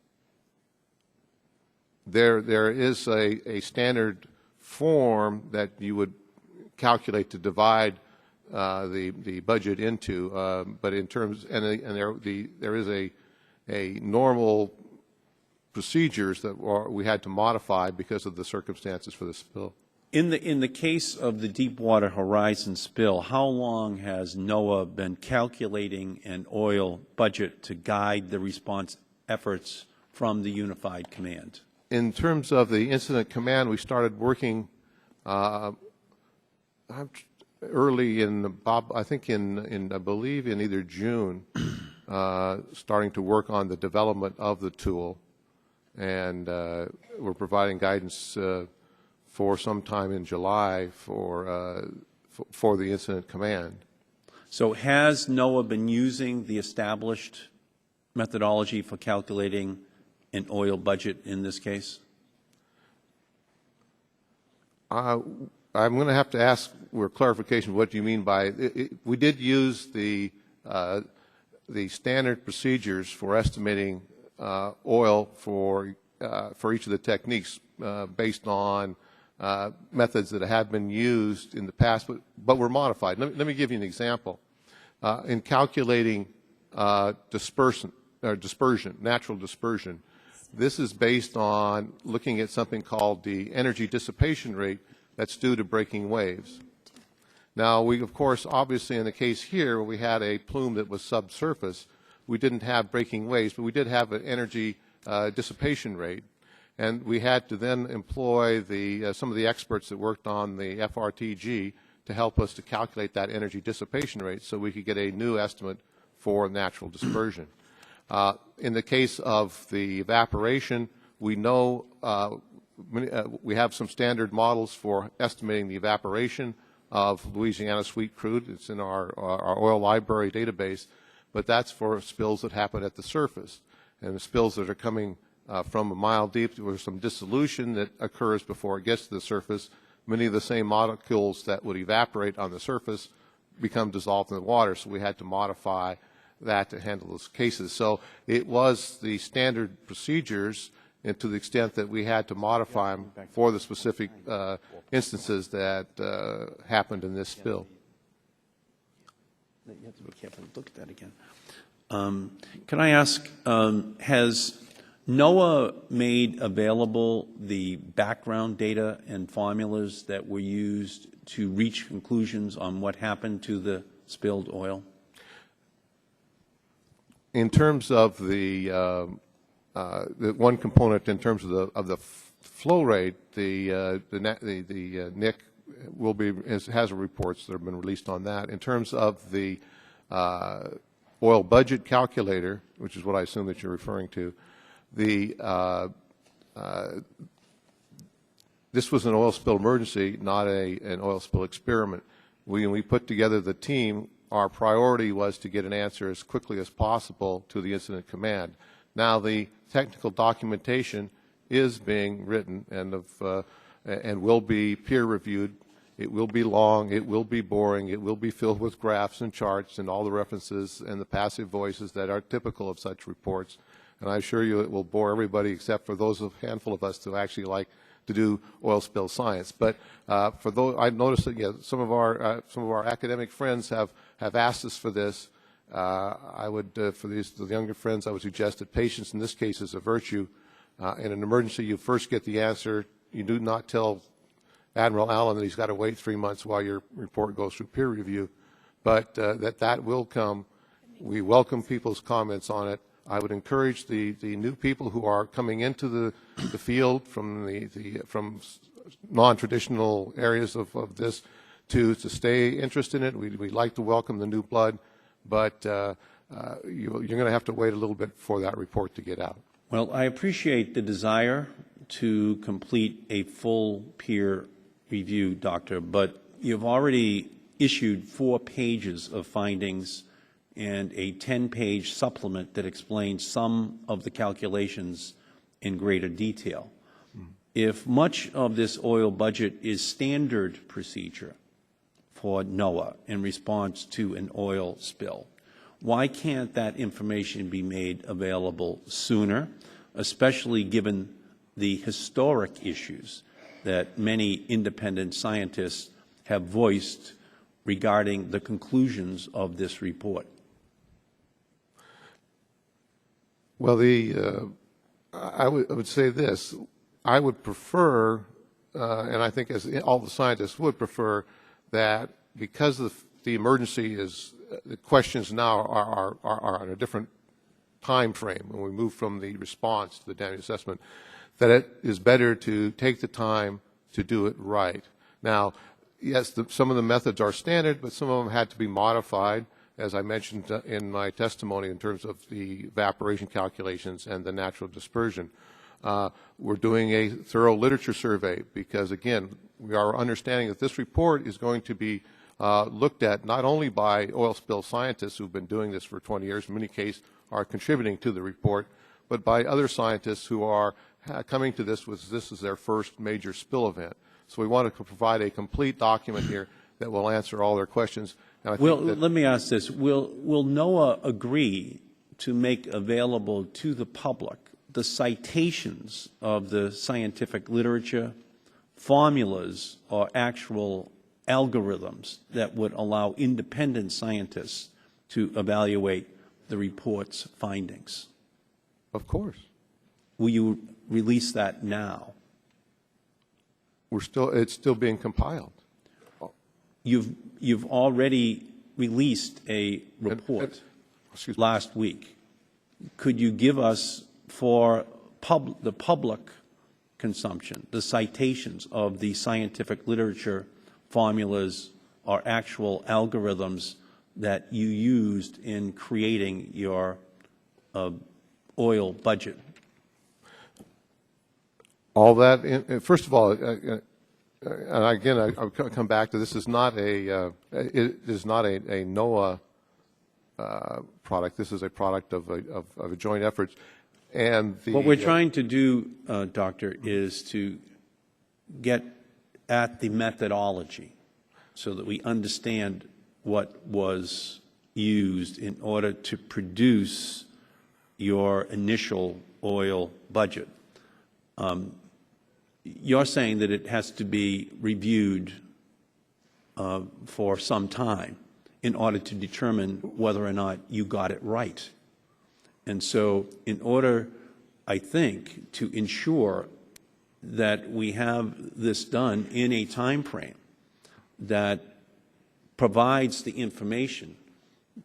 There is a standard form that you would calculate to divide the budget into, but in terms there is a normal procedures that we had to modify because of the circumstances for the spill. In the case of the Deepwater Horizon spill, how long has NOAA been calculating an oil budget to guide the response efforts from the Unified Command? In terms of the incident command, we started working early in I believe in either June, starting to work on the development of the tool, and we're providing guidance for some time in July for the incident command. So has NOAA been using the established methodology for calculating an oil budget in this case? I'm going to have to ask for clarification. What do you mean by it? We did use the standard procedures for estimating oil for each of the techniques based on methods that have been used in the past, but were modified. Let me give you an example. In calculating dispersion, natural dispersion, this is based on looking at something called the energy dissipation rate that's due to breaking waves. Now, we, of course, obviously in the case here, where we had a plume that was subsurface, we didn't have breaking waves, but we did have an energy dissipation rate. And we had to then employ some of the experts that worked on the FRTG to help us to calculate that energy dissipation rate so we could get a new estimate for natural dispersion. In the case of the evaporation, we know we have some standard models for estimating the evaporation of Louisiana sweet crude. It's in our oil library database, but that's for spills that happen at the surface. And the spills that are coming from a mile deep, there's some dissolution that occurs before it gets to the surface. Many of the same molecules that would evaporate on the surface become dissolved in the water, so we had to modify that to handle those cases. So it was the standard procedures, and to the extent that we had to modify them for the specific instances that happened in this spill. You have to be careful. Look at that again. Can I ask, has NOAA made available the background data and formulas that were used to reach conclusions on what happened to the spilled oil? In terms of the one component, in terms of the flow rate, the NIC has reports that have been released on that. In terms of the oil budget calculator, which is what I assume that you're referring to, this was an oil spill emergency, not an oil spill experiment. When we put together the team, our priority was to get an answer as quickly as possible to the incident command. Now, the technical documentation is being written, and and will be peer reviewed. It will be long, it will be boring, it will be filled with graphs and charts and all the references and the passive voices that are typical of such reports. And I assure you it will bore everybody except for those handful of us who actually like to do oil spill science. But for those, I've noticed that some of our academic friends have asked us for this. I would, for the younger friends, I would suggest that patience in this case is a virtue. In an emergency, you first get the answer. You do not tell Admiral Allen that he's got to wait 3 months while your report goes through peer review, but that will come. We welcome people's comments on it. I would encourage the new people who are coming into the field from from non-traditional areas of this to stay interested in it. We'd like to welcome the new blood, but you're going to have to wait a little bit for that report to get out. Well, I appreciate the desire to complete a full peer review, Doctor, but you've already issued 4 pages of findings and a 10-page supplement that explains some of the calculations in greater detail. If much of this oil budget is standard procedure for NOAA in response to an oil spill, why can't that information be made available sooner, especially given the historic issues that many independent scientists have voiced regarding the conclusions of this report? Well, I would say this. I would prefer, and I think as all the scientists would prefer, that because the emergency is, the questions now are on a different time frame when we move from the response to the damage assessment, that it is better to take the time to do it right. Now, yes, some of the methods are standard, but some of them had to be modified, as I mentioned in my testimony, in terms of the evaporation calculations and the natural dispersion. We're doing a thorough literature survey because, again, we are understanding that this report is going to be looked at not only by oil spill scientists who've been doing this for 20 years, in many cases are contributing to the report, but by other scientists who are coming to this with this is their first major spill event. So we want to provide a complete document here that will answer all their questions. And I think that, let me ask this. Will NOAA agree to make available to the public the citations of the scientific literature, formulas, or actual algorithms that would allow independent scientists to evaluate the report's findings? of course. Will you release that now? It's still being compiled. You've already released a report last week. Could you give us, for the public consumption, the citations of the scientific literature, formulas, or actual algorithms that you used in creating your oil budget? All that, first of all, and again, I'll come back to this. Is not a it is not a NOAA product. This is a product of a joint effort. And what we're trying to do, Doctor, is to get at the methodology so that we understand what was used in order to produce your initial oil budget. You're saying that it has to be reviewed for some time in order to determine whether or not you got it right. And so in order, I think, to ensure that we have this done in a time frame that provides the information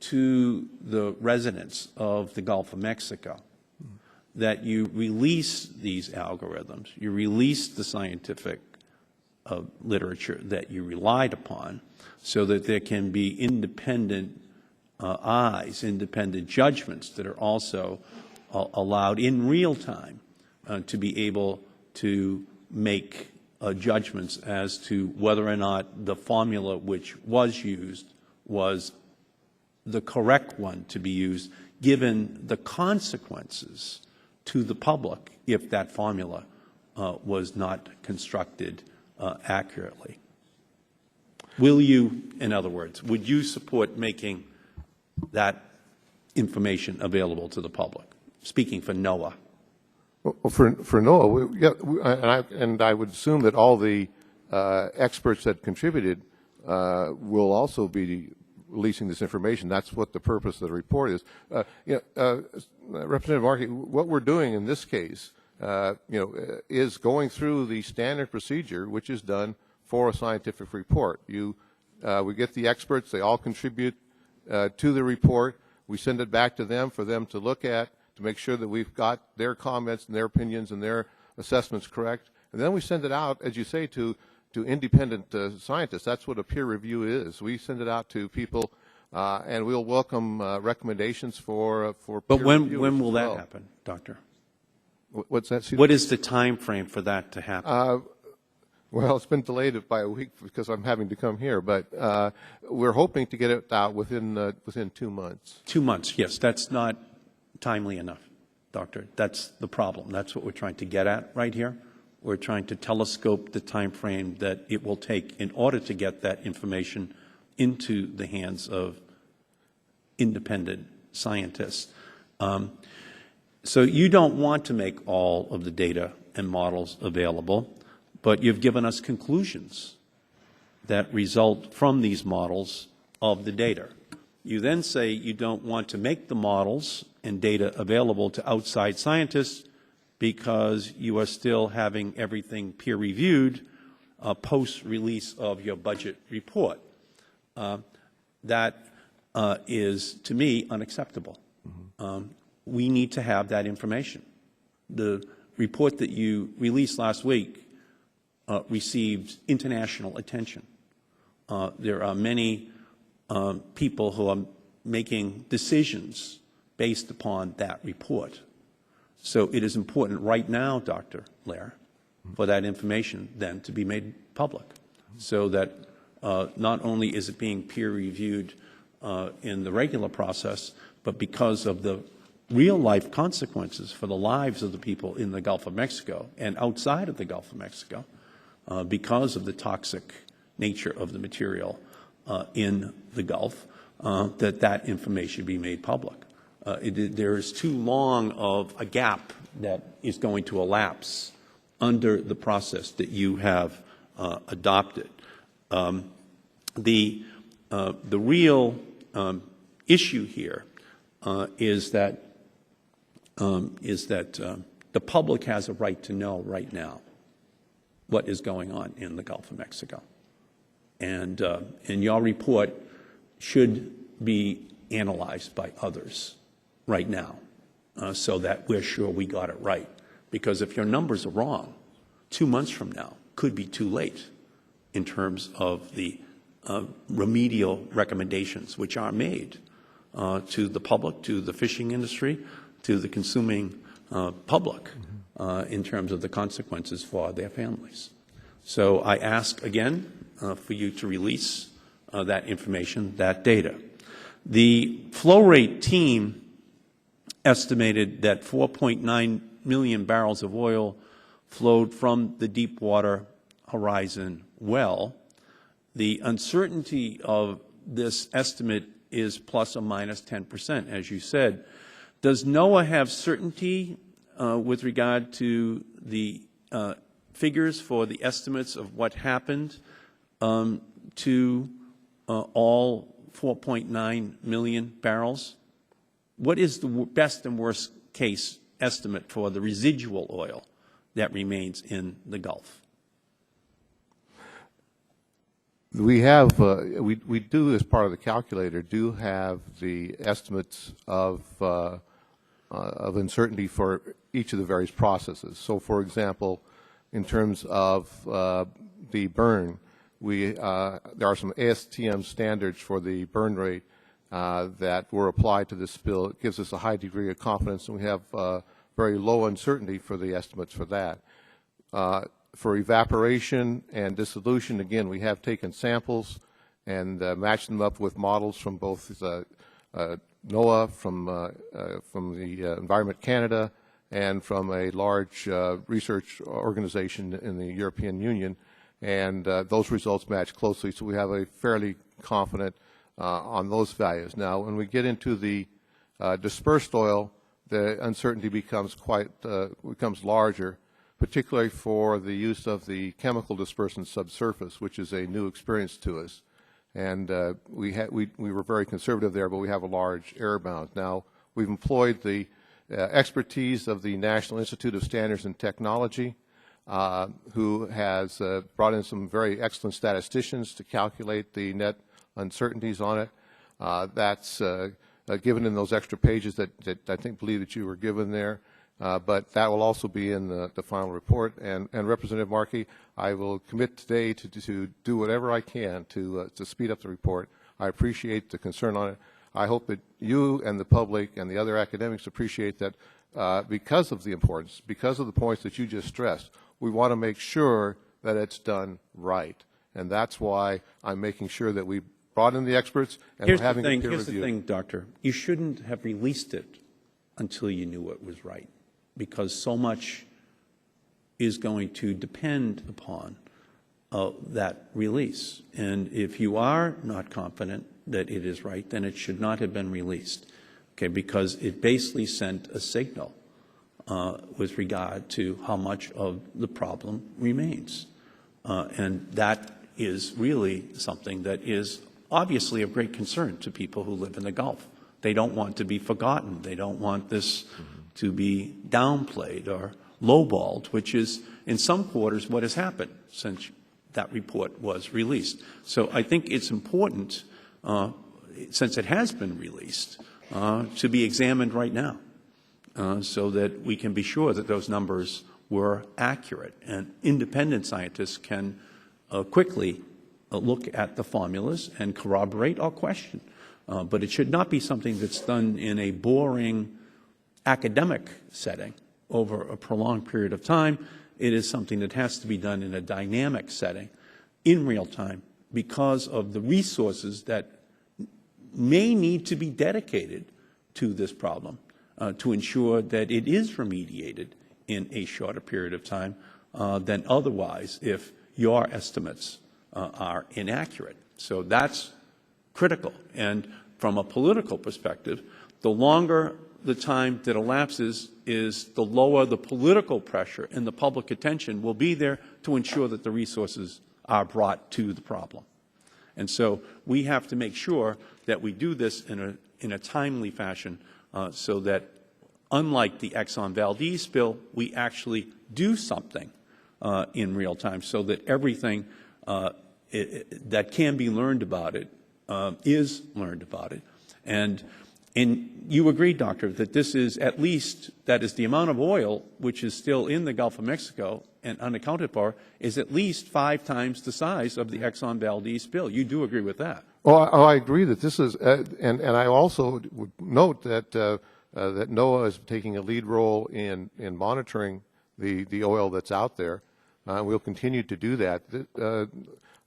to the residents of the Gulf of Mexico, that you release these algorithms, you release the scientific literature that you relied upon, so that there can be independent eyes, independent judgments that are also allowed in real time to be able to make judgments as to whether or not the formula which was used was the correct one to be used, given the consequences to the public if that formula was not constructed accurately. Will you, in other words, would you support making that information available to the public? Speaking for NOAA. Well, for NOAA, and I would assume that all the experts that contributed will also be releasing this information. That's what the purpose of the report is. Representative Markey, what we're doing in this case, is going through the standard procedure, which is done for a scientific report. We get the experts; they all contribute to the report. We send it back to them for them to look at, to make sure that we've got their comments and their opinions and their assessments correct. And then we send it out, as you say, to independent scientists. That's what a peer review is. We send it out to people, and we'll welcome recommendations for peer But review. when will that happen, Doctor? What's that? What is the time frame for that to happen? Well, it's been delayed by a week because I'm having to come here, but we're hoping to get it out within 2 months. 2 months, yes. That's not timely enough, Doctor. That's the problem. That's what we're trying to get at right here. We're trying to telescope the time frame that it will take in order to get that information into the hands of independent scientists. So you don't want to make all of the data and models available, but you've given us conclusions that result from these models of the data. You then say you don't want to make the models and data available to outside scientists because you are still having everything peer-reviewed post-release of your budget report. That is, to me, unacceptable. We need to have that information. The report that you released last week received international attention. There are many people who are making decisions based upon that report. So it is important right now, Dr. Lair, for that information then to be made public, so that not only is it being peer-reviewed in the regular process, but because of the real-life consequences for the lives of the people in the Gulf of Mexico and outside of the Gulf of Mexico, because of the toxic nature of the material in the Gulf, that information be made public. There is too long of a gap that is going to elapse under the process that you have adopted. The real issue here is that the public has a right to know right now what is going on in the Gulf of Mexico, and your report should be analyzed by others right now, so that we're sure we got it right. Because if your numbers are wrong, 2 months from now could be too late in terms of the remedial recommendations which are made to the public, to the fishing industry, to the consuming public in terms of the consequences for their families. So I ask again for you to release that information, that data. The flow rate team estimated that 4.9 million barrels of oil flowed from the Deepwater Horizon well. The uncertainty of this estimate is plus or minus 10%, as you said. Does NOAA have certainty with regard to the figures for the estimates of what happened to all 4.9 million barrels? What is the best and worst case estimate for the residual oil that remains in the Gulf? We have, we do, as part of the calculator, do have the estimates of uncertainty for each of the various processes. So, for example, in terms of the burn, there are some ASTM standards for the burn rate that were applied to this spill. It gives us a high degree of confidence, and we have very low uncertainty for the estimates for that. For evaporation and dissolution, again, we have taken samples and matched them up with models from both NOAA, from the Environment Canada, and from a large research organization in the European Union. and those results match closely, so we have a fairly confident on those values. Now, when we get into the dispersed oil, the uncertainty becomes becomes larger, particularly for the use of the chemical dispersant subsurface, which is a new experience to us. And we were very conservative there, but we have a large error bound. Now, we've employed the expertise of the National Institute of Standards and Technology, who has brought in some very excellent statisticians to calculate the net uncertainties on it. That's given in those extra pages that I believe that you were given there. But that will also be in the final report. And Representative Markey, I will commit today to do whatever I can to speed up the report. I appreciate the concern on it. I hope that you and the public and the other academics appreciate that because of the importance, because of the points that you just stressed, we want to make sure that it's done right. And that's why I'm making sure that we brought in the experts and we're having a peer review. Here's the thing, Doctor. You shouldn't have released it until you knew it was right, because so much is going to depend upon that release. And if you are not confident that it is right, then it should not have been released, okay, because it basically sent a signal with regard to how much of the problem remains. And that is really something that is obviously of great concern to people who live in the Gulf. They don't want to be forgotten. They don't want this to be downplayed or lowballed, which is in some quarters what has happened since that report was released. So I think it's important, since it has been released, to be examined right now so that we can be sure that those numbers were accurate, and independent scientists can quickly look at the formulas and corroborate or question. But it should not be something that's done in a boring academic setting over a prolonged period of time. It is something that has to be done in a dynamic setting in real time because of the resources that may need to be dedicated to this problem to ensure that it is remediated in a shorter period of time than otherwise if your estimates are inaccurate. So that's critical. And from a political perspective, the longer the time that elapses is the lower the political pressure and the public attention will be there to ensure that the resources are brought to the problem. And so we have to make sure that we do this in a timely fashion so that, unlike the Exxon Valdez spill, we actually do something in real time so that everything that can be learned about it is learned about it. And you agree, Doctor, that this is at least, that is the amount of oil which is still in the Gulf of Mexico and unaccounted for is at least 5 times the size of the Exxon Valdez spill. You do agree with that? Well, I agree that this is, and I also would note that that NOAA is taking a lead role in monitoring the oil that's out there. We'll continue to do that.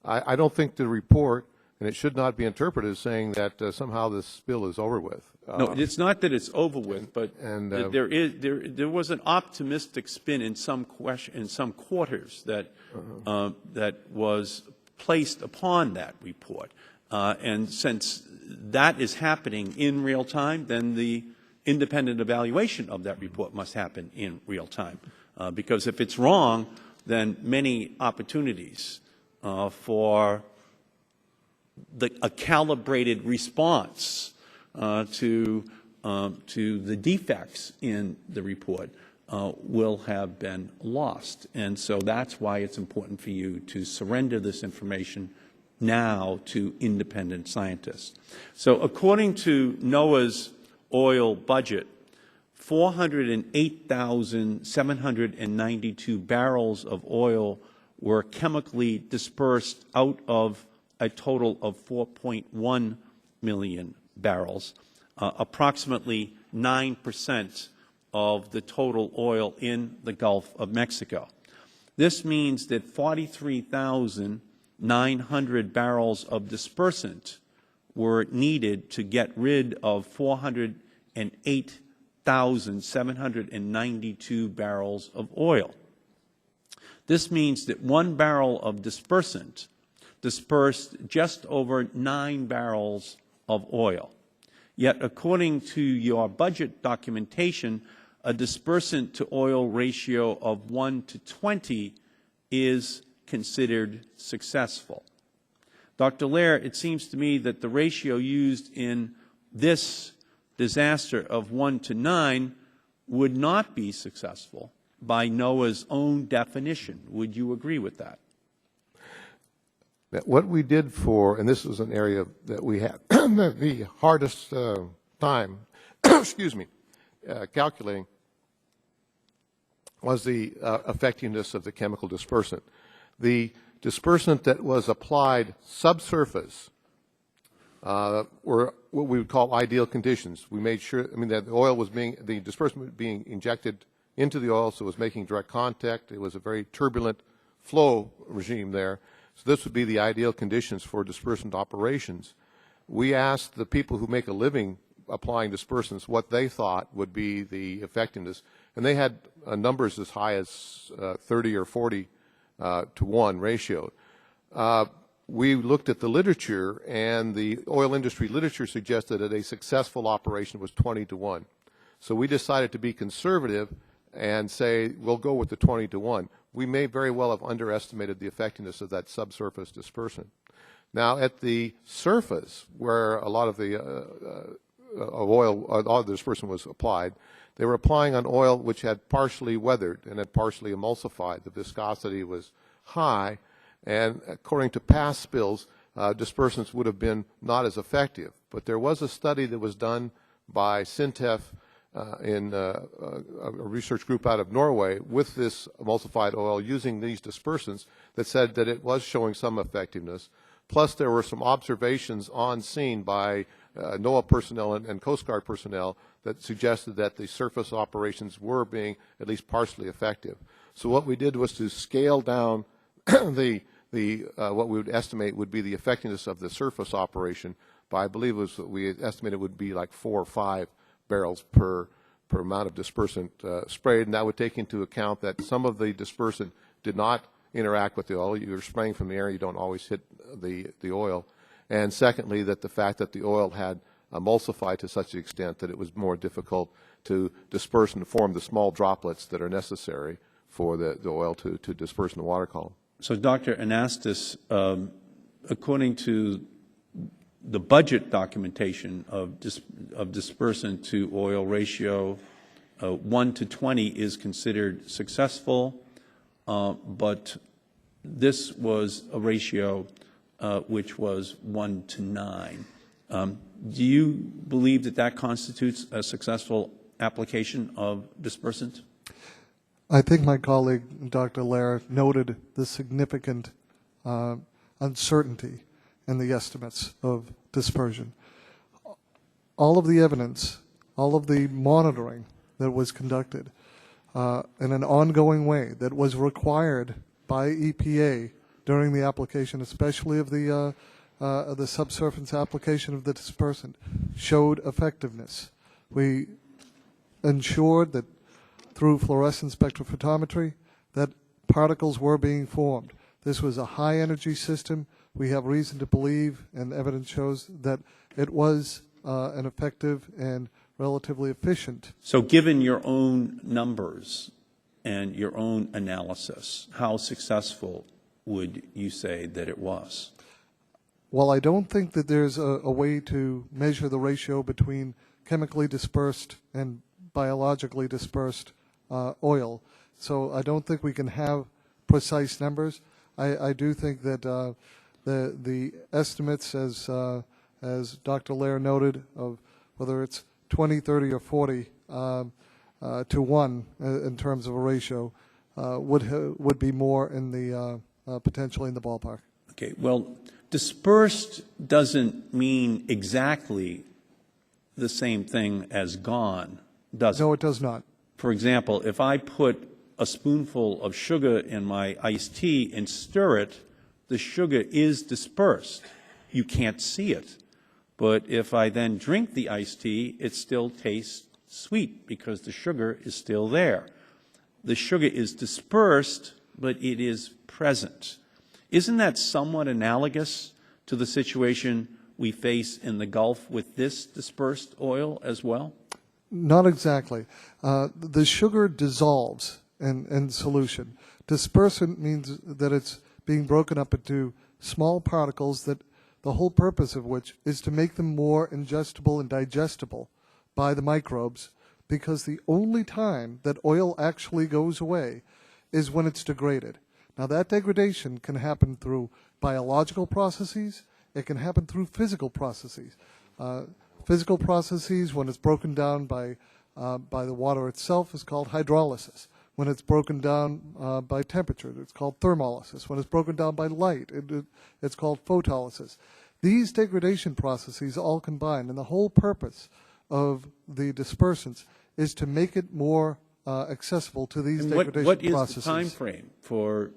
I don't think the report, and it should not be interpreted as saying that somehow this spill is over with. No, it's not that it's over with, but there was an optimistic spin in some quarters that that was placed upon that report, and since that is happening in real time, then the independent evaluation of that report must happen in real time, because if it's wrong, then many opportunities for a calibrated response to the defects in the report will have been lost. And so that's why it's important for you to surrender this information now to independent scientists. So according to NOAA's oil budget, 408,792 barrels of oil were chemically dispersed out of a total of 4.1 million barrels, approximately 9% of the total oil in the Gulf of Mexico. This means that 43,900 barrels of dispersant were needed to get rid of 408,792 barrels of oil. This means that 1 barrel of dispersant dispersed just over 9 barrels of oil. Yet, according to your budget documentation, a dispersant to oil ratio of 1 to 20 is considered successful. Dr. Lair, it seems to me that the ratio used in this disaster of 1 to 9 would not be successful by NOAA's own definition. Would you agree with that? What we did for, and this was an area that we had the hardest time, excuse me, calculating, was the effectiveness of the chemical dispersant. The dispersant that was applied subsurface were what we would call ideal conditions. We made sure, that the oil was the dispersant was being injected into the oil, so it was making direct contact. It was a very turbulent flow regime there. So this would be the ideal conditions for dispersant operations. We asked the people who make a living applying dispersants what they thought would be the effectiveness, and they had numbers as high as 30 or 40 to 1 ratio. We looked at the literature, and the oil industry literature suggested that a successful operation was 20 to 1. So we decided to be conservative and say we'll go with the 20 to 1. We may very well have underestimated the effectiveness of that subsurface dispersant. Now, at the surface, where a lot of the oil, all the dispersant was applied, they were applying on oil which had partially weathered and had partially emulsified. The viscosity was high, and according to past spills, dispersants would have been not as effective. But there was a study that was done by Sintef in a research group out of Norway with this emulsified oil using these dispersants that said that it was showing some effectiveness. Plus, there were some observations on scene by NOAA personnel and Coast Guard personnel that suggested that the surface operations were being at least partially effective. So what we did was to scale down what we would estimate would be the effectiveness of the surface operation by, I believe it was, we estimated it would be like 4 or 5 barrels per amount of dispersant sprayed, and that would take into account that some of the dispersant did not interact with the oil. You're spraying from the air, you don't always hit the oil. And secondly, that the fact that the oil had emulsified to such an extent that it was more difficult to disperse and form the small droplets that are necessary for the oil to disperse in the water column. So, Dr. Anastas, according to the budget documentation of dispersant to oil ratio, 1 to 20 is considered successful, but this was a ratio which was 1 to 9. Do you believe that that constitutes a successful application of dispersant? I think my colleague, Dr. Lair, noted the significant uncertainty in the estimates of dispersion. All of the evidence, all of the monitoring that was conducted in an ongoing way that was required by EPA during the application, especially of the subsurface application of the dispersant, showed effectiveness. We ensured that through fluorescent spectrophotometry that particles were being formed. This was a high-energy system. We have reason to believe, and evidence shows, that it was an effective and relatively efficient. So given your own numbers and your own analysis, how successful would you say that it was? Well, I don't think that there's a way to measure the ratio between chemically dispersed and biologically dispersed oil. So I don't think we can have precise numbers. I do think that the estimates, as Dr. Lair noted, of whether it's 20, 30, or 40 to 1 in terms of a ratio, would be more in the potentially in the ballpark. Okay. Well, dispersed doesn't mean exactly the same thing as gone, does it? No, it does not. For example, if I put a spoonful of sugar in my iced tea and stir it, the sugar is dispersed. You can't see it. But if I then drink the iced tea, it still tastes sweet because the sugar is still there. The sugar is dispersed, but it is present. Isn't that somewhat analogous to the situation we face in the Gulf with this dispersed oil as well? Not exactly. The sugar dissolves in solution. Dispersant means that it's being broken up into small particles that the whole purpose of which is to make them more ingestible and digestible by the microbes, because the only time that oil actually goes away is when it's degraded. Now, that degradation can happen through biological processes. It can happen through physical processes. Physical processes, when it's broken down by the water itself, is called hydrolysis. When it's broken down by temperature, it's called thermolysis. When it's broken down by light, it's called photolysis. These degradation processes all combine, and the whole purpose of the dispersants is to make it more accessible to these degradation processes. What is the time frame for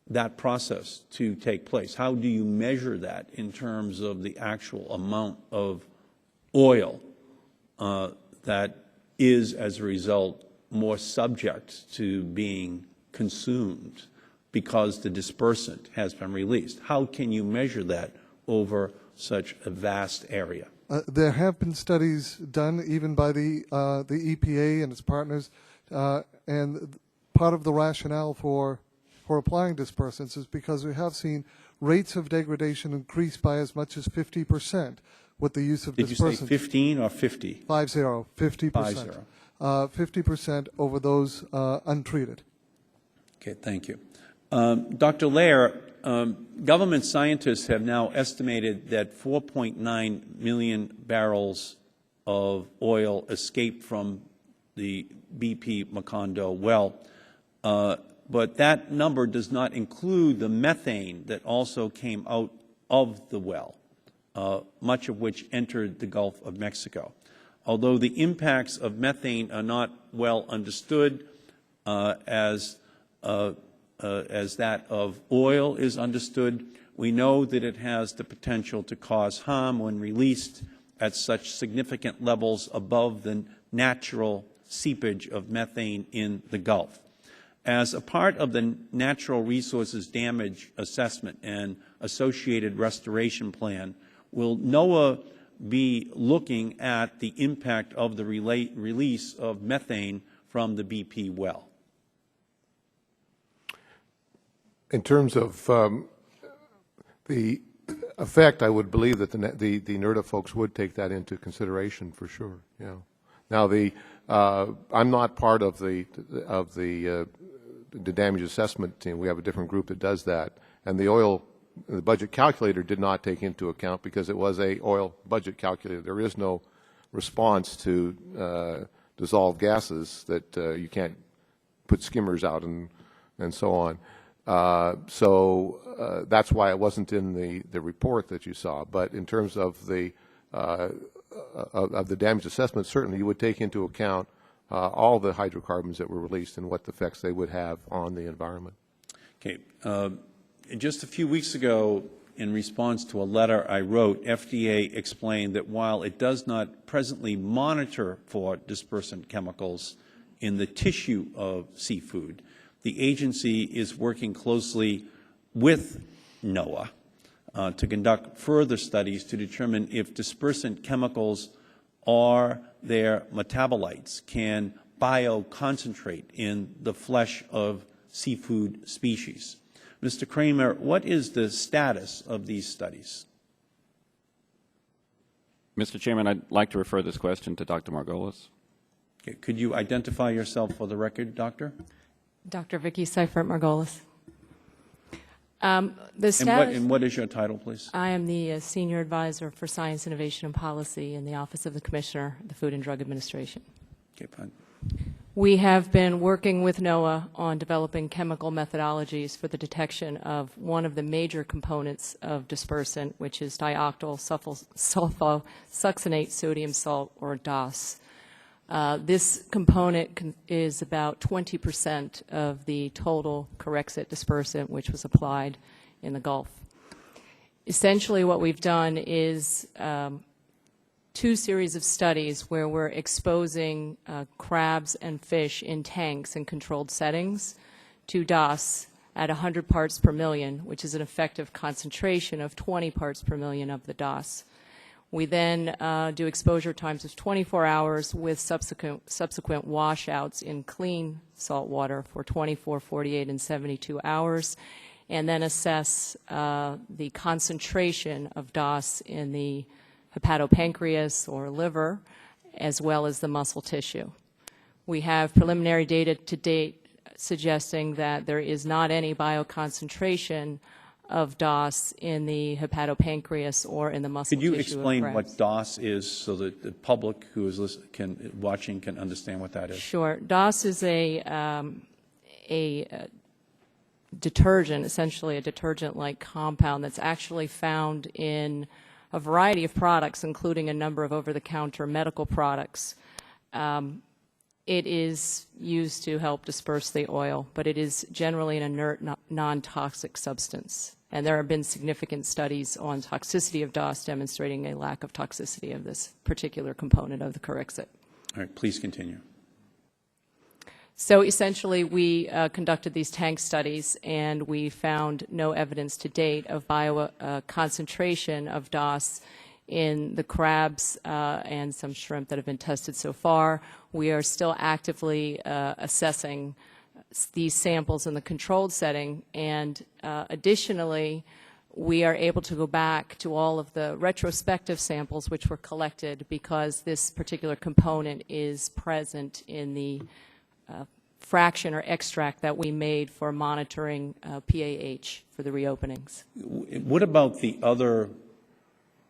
that process to take place? How do you measure that in terms of the actual amount of oil that is, as a result, more subject to being consumed because the dispersant has been released? How can you measure that over such a vast area? There have been studies done even by the EPA and its partners, and part of the rationale for applying dispersants is because we have seen rates of degradation increase by as much as 50% with the use of dispersants. Did you say 15 or 50? 50%. 50% over those untreated. Okay, thank you. Dr. Lair, government scientists have now estimated that 4.9 million barrels of oil escaped from the BP Macondo well, but that number does not include the methane that also came out of the well, much of which entered the Gulf of Mexico. Although the impacts of methane are not well understood as that of oil is understood, we know that it has the potential to cause harm when released at such significant levels above the natural seepage of methane in the Gulf. As a part of the Natural Resources Damage Assessment and associated restoration plan, will NOAA be looking at the impact of the release of methane from the BP well? In terms of the effect, I would believe that the NERDA folks would take that into consideration for sure. Yeah. Now, I'm not part of the damage assessment team. We have a different group that does that, and the budget calculator did not take into account because it was a oil budget calculator. There is no response to dissolved gases that you can't put skimmers out and so on. So that's why it wasn't in the report that you saw. But in terms of the damage assessment, certainly you would take into account all the hydrocarbons that were released and what effects they would have on the environment. Okay. Just a few weeks ago, in response to a letter I wrote, FDA explained that while it does not presently monitor for dispersant chemicals in the tissue of seafood, the agency is working closely with NOAA to conduct further studies to determine if dispersant chemicals or their metabolites can bioconcentrate in the flesh of seafood species. Mr. Kramer, what is the status of these studies? Mr. Chairman, I'd like to refer this question to Dr. Margolis. Okay. Could you identify yourself for the record, Doctor? Dr. Vicki Seifert Margolis. And what is your title, please? I am the Senior Advisor for Science, Innovation, and Policy in the Office of the Commissioner, the Food and Drug Administration. Okay, fine. We have been working with NOAA on developing chemical methodologies for the detection of one of the major components of dispersant, which is dioctyl sulfosuccinate sodium salt, or DOS. This component is about 20% of the total Corexit dispersant which was applied in the Gulf. Essentially what we've done is two series of studies where we're exposing crabs and fish in tanks in controlled settings to DOS at 100 parts per million, which is an effective concentration of 20 parts per million of the DOS. We then do exposure times of 24 hours with subsequent washouts in clean salt water for 24, 48, and 72 hours, and then assess the concentration of DOS in the hepatopancreas or liver, as well as the muscle tissue. We have preliminary data to date suggesting that there is not any bioconcentration of DOS in the hepatopancreas or in the muscle Could you tissue of explain crabs. what DOS is so that the public who is watching can understand what that is? Sure. DOS is a detergent, essentially a detergent-like compound that's actually found in a variety of products, including a number of over-the-counter medical products. It is used to help disperse the oil, but it is generally an inert, non-toxic substance. And there have been significant studies on toxicity of DOS demonstrating a lack of toxicity of this particular component of the Corexit. All right, please continue. So essentially, we conducted these tank studies, and we found no evidence to date of concentration of DOS in the crabs and some shrimp that have been tested so far. We are still actively assessing these samples in the controlled setting, and additionally, we are able to go back to all of the retrospective samples which were collected because this particular component is present in the fraction or extract that we made for monitoring PAH for the reopenings. What about the other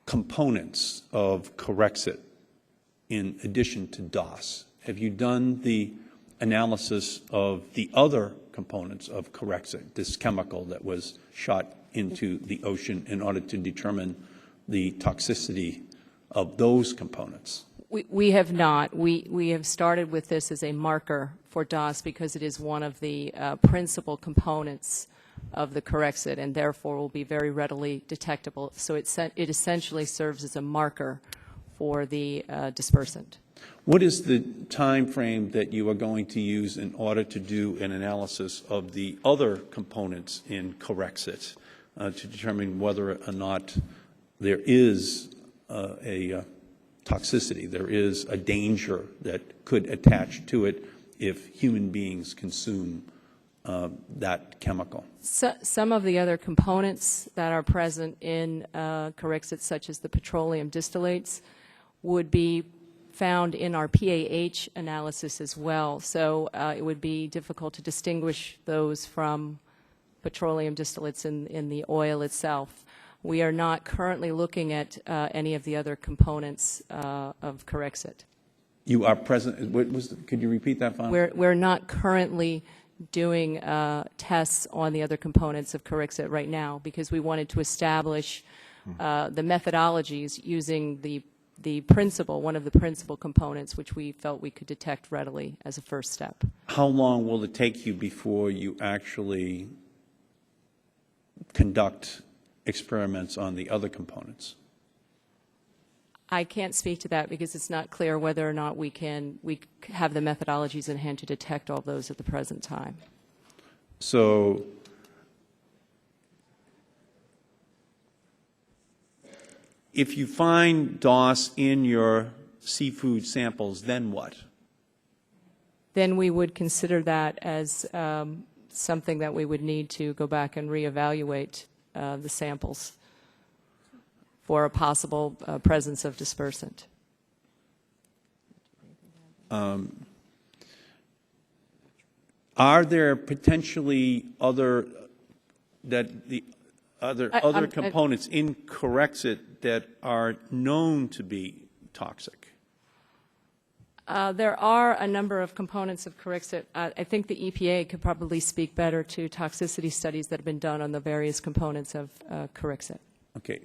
components of Corexit in addition to DOS? Have you done the analysis of the other components of Corexit, this chemical that was shot into the ocean, in order to determine the toxicity of those components? We have not. We have started with this as a marker for DOS because it is one of the principal components of the Corexit and therefore will be very readily detectable. So it essentially serves as a marker for the dispersant. What is the time frame that you are going to use in order to do an analysis of the other components in Corexit to determine whether or not there is a toxicity, there is a danger that could attach to it if human beings consume that chemical? Some of the other components that are present in Corexit, such as the petroleum distillates, would be found in our PAH analysis as well. So it would be difficult to distinguish those from petroleum distillates in the oil itself. We are not currently looking at any of the other components of Corexit. You are present. Could you repeat that, Fawn? We're not currently doing tests on the other components of Corexit right now because we wanted to establish the methodologies using the principal, one of the principal components, which we felt we could detect readily as a first step. How long will it take you before you actually conduct experiments on the other components? I can't speak to that because it's not clear whether or not we have the methodologies in hand to detect all those at the present time. So if you find DOS in your seafood samples, then what? Then we would consider that as something that we would need to go back and reevaluate the samples for a possible presence of dispersant. Are there potentially other components in Corexit that are known to be toxic? There are a number of components of Corexit. I think the EPA could probably speak better to toxicity studies that have been done on the various components of Corexit. Okay.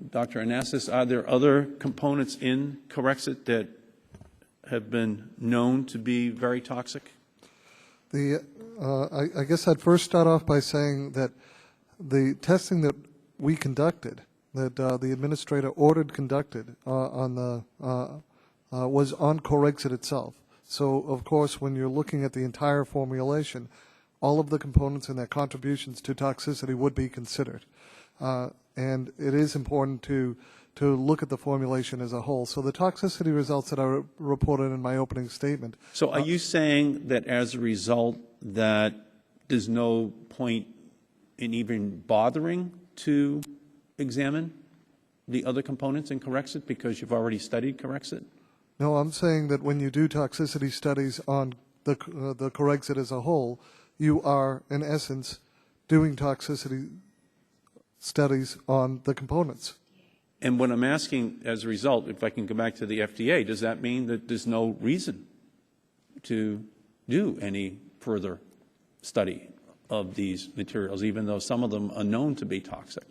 Dr. Anastas, are there other components in Corexit that have been known to be very toxic? I guess I'd first start off by saying that the testing that we conducted, that the administrator ordered conducted was on Corexit itself. So, of course, when you're looking at the entire formulation, all of the components and their contributions to toxicity would be considered. And it is important to look at the formulation as a whole. So the toxicity results that I reported in my opening statement. So are you saying that as a result that there's no point in even bothering to examine the other components in Corexit because you've already studied Corexit? No, I'm saying that when you do toxicity studies on the Corexit as a whole, you are, in essence, doing toxicity studies on the components. And what I'm asking as a result, if I can go back to the FDA, does that mean that there's no reason to do any further study of these materials, even though some of them are known to be toxic?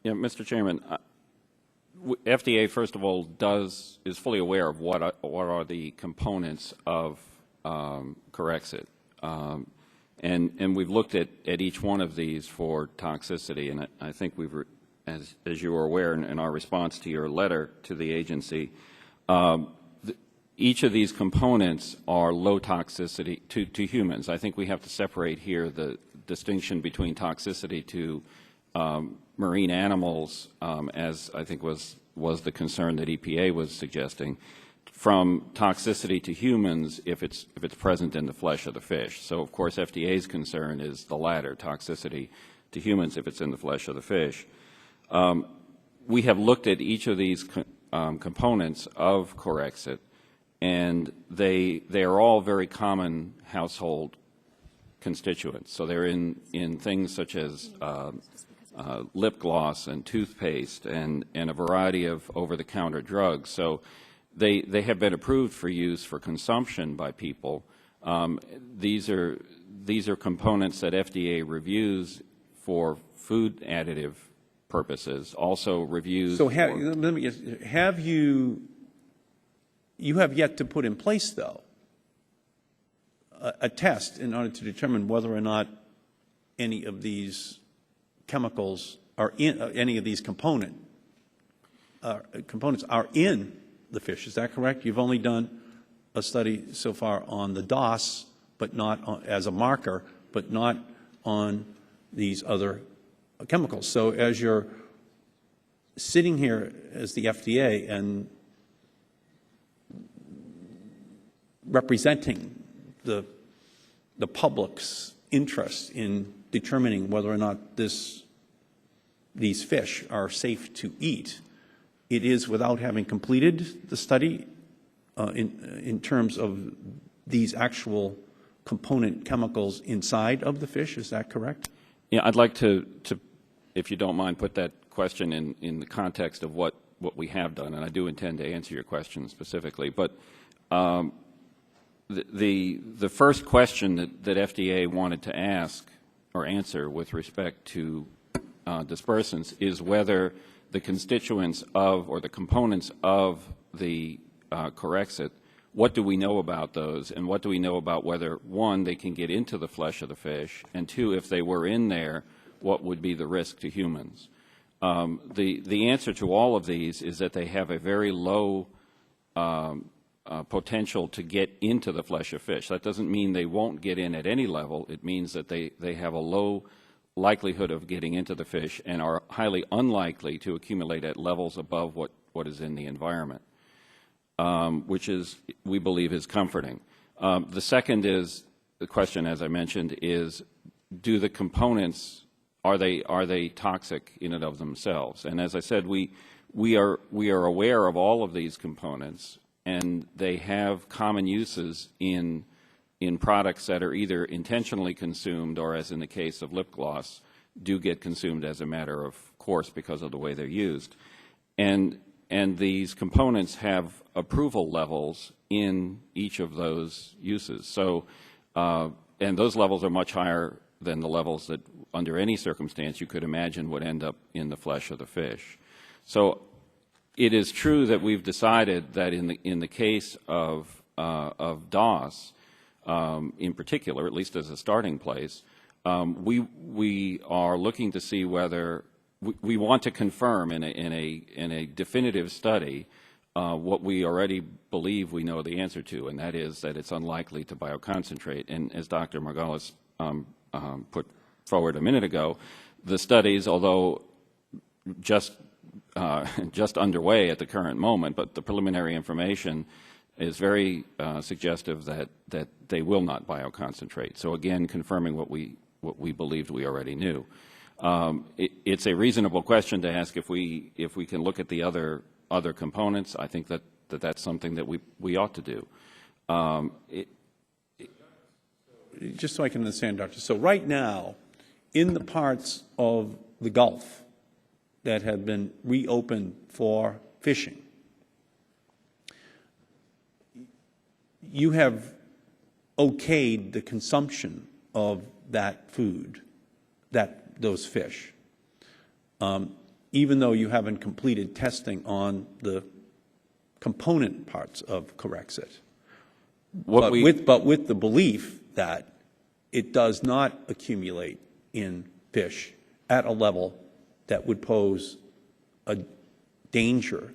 Yeah, Mr. Chairman, FDA, first of all, is fully aware of what are the components of Corexit. And we've looked at each one of these for toxicity, and I think we've, as you are aware in our response to your letter to the agency, each of these components are low toxicity to humans. I think we have to separate here the distinction between toxicity to marine animals, as I think was the concern that EPA was suggesting, from toxicity to humans if it's present in the flesh of the fish. So, of course, FDA's concern is the latter, toxicity to humans if it's in the flesh of the fish. We have looked at each of these components of Corexit, and they are all very common household constituents. So they're in things such as lip gloss and toothpaste and a variety of over-the-counter drugs. So they have been approved for use for consumption by people. These are components that FDA reviews for food additive purposes, also reviews. So let me guess, you have yet to put in place, though, a test in order to determine whether or not any of these chemicals are in, any of these components are in the fish. Is that correct? You've only done a study so far on the DOS, but not as a marker, but not on these other chemicals. So as you're sitting here as the FDA and representing the public's interest in determining whether or not these fish are safe to eat, it is without having completed the study in terms of these actual component chemicals inside of the fish. Is that correct? Yeah, I'd like to, if you don't mind, put that question in the context of what we have done, and I do intend to answer your question specifically. But the first question that FDA wanted to ask or answer with respect to dispersants is whether the constituents of or the components of the Corexit, what do we know about those, and what do we know about whether, one, they can get into the flesh of the fish, and two, if they were in there, what would be the risk to humans? The answer to all of these is that they have a very low potential to get into the flesh of fish. That doesn't mean they won't get in at any level. It means that they have a low likelihood of getting into the fish and are highly unlikely to accumulate at levels above what is in the environment, which is, we believe, is comforting. The second is, the question, as I mentioned, is do the components, are they toxic in and of themselves? And as I said, we are aware of all of these components, and they have common uses in products that are either intentionally consumed or, as in the case of lip gloss, do get consumed as a matter of course because of the way they're used. And these components have approval levels in each of those uses. So, and those levels are much higher than the levels that, under any circumstance, you could imagine would end up in the flesh of the fish. So it is true that we've decided that in the case of DOS, in particular, at least as a starting place, we are looking to see whether we want to confirm in a definitive study what we already believe we know the answer to, and that is that it's unlikely to bioconcentrate. And as Dr. Margolis put forward a minute ago, the studies, although just underway at the current moment, but the preliminary information is very suggestive that they will not bioconcentrate. So again, confirming what we believed we already knew. It's a reasonable question to ask if we can look at the other components. I think that's something that we ought to do. Just so I can understand, Doctor. So right now, in the parts of the Gulf that have been reopened for fishing, you have okayed the consumption of that food, those fish, even though you haven't completed testing on the component parts of Corexit. But with the belief that it does not accumulate in fish at a level that would pose a danger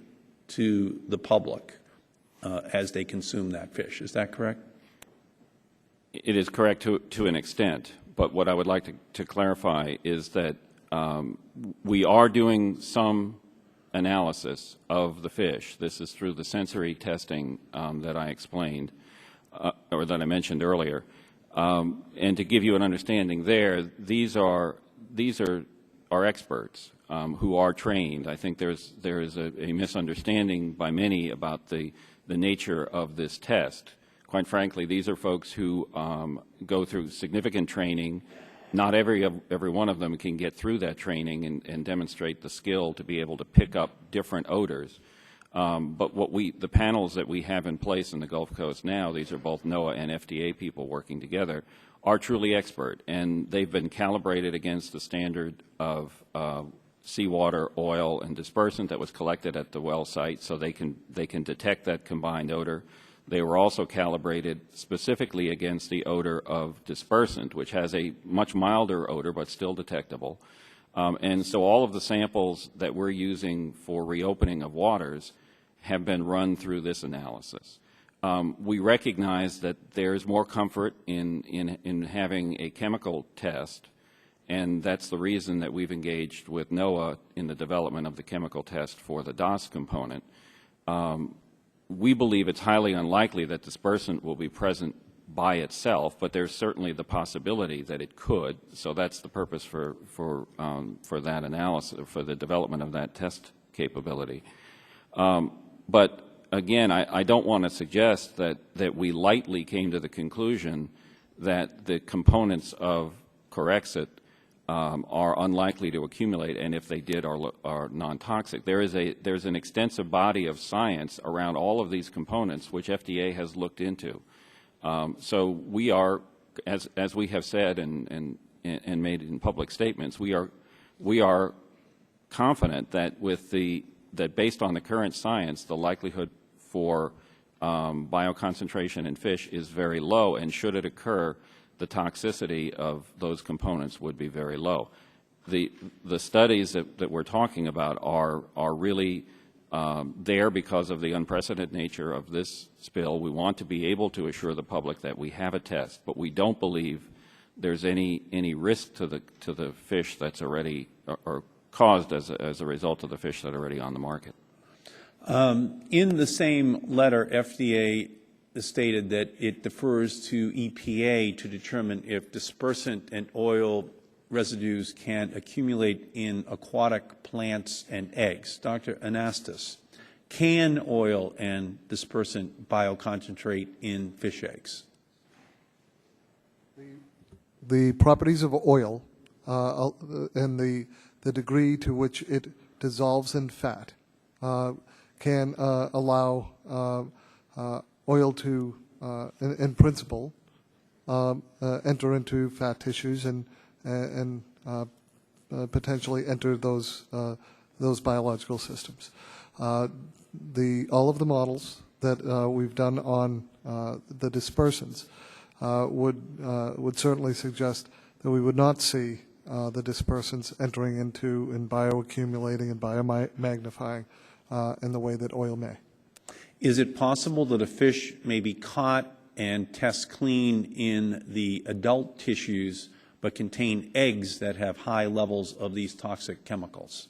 to the public as they consume that fish. Is that correct? It is correct to an extent, but what I would like to clarify is that we are doing some analysis of the fish. This is through the sensory testing that I explained, or that I mentioned earlier. And to give you an understanding there, these are experts who are trained. I think there is a misunderstanding by many about the nature of this test. Quite frankly, these are folks who go through significant training. Not every one of them can get through that training and demonstrate the skill to be able to pick up different odors. But the panels that we have in place in the Gulf Coast now, these are both NOAA and FDA people working together, are truly expert, and they've been calibrated against the standard of seawater, oil, and dispersant that was collected at the well site, so they can detect that combined odor. They were also calibrated specifically against the odor of dispersant, which has a much milder odor but still detectable. And so all of the samples that we're using for reopening of waters have been run through this analysis. We recognize that there's more comfort in having a chemical test, and that's the reason that we've engaged with NOAA in the development of the chemical test for the DOS component. We believe it's highly unlikely that dispersant will be present by itself, but there's certainly the possibility that it could. So that's the purpose for that analysis, for the development of that test capability. But again, I don't want to suggest that we lightly came to the conclusion that the components of Corexit are unlikely to accumulate, and if they did, are non-toxic. There's an extensive body of science around all of these components, which FDA has looked into. So we are, as we have said and made in public statements, we are confident that that based on the current science, the likelihood for bioconcentration in fish is very low, and should it occur, the toxicity of those components would be very low. The studies that we're talking about are really there because of the unprecedented nature of this spill. We want to be able to assure the public that we have a test, but we don't believe there's any risk to the fish that's already or caused as a result of the fish that are already on the market. In the same letter, FDA stated that it defers to EPA to determine if dispersant and oil residues can accumulate in aquatic plants and eggs. Dr. Anastas, can oil and dispersant bioconcentrate in fish eggs? The properties of oil and the degree to which it dissolves in fat can allow oil to, in principle, enter into fat tissues and potentially enter those biological systems. All of the models that we've done on the dispersants would certainly suggest that we would not see the dispersants entering into and bioaccumulating and biomagnifying in the way that oil may. Is it possible that a fish may be caught and test clean in the adult tissues but contain eggs that have high levels of these toxic chemicals?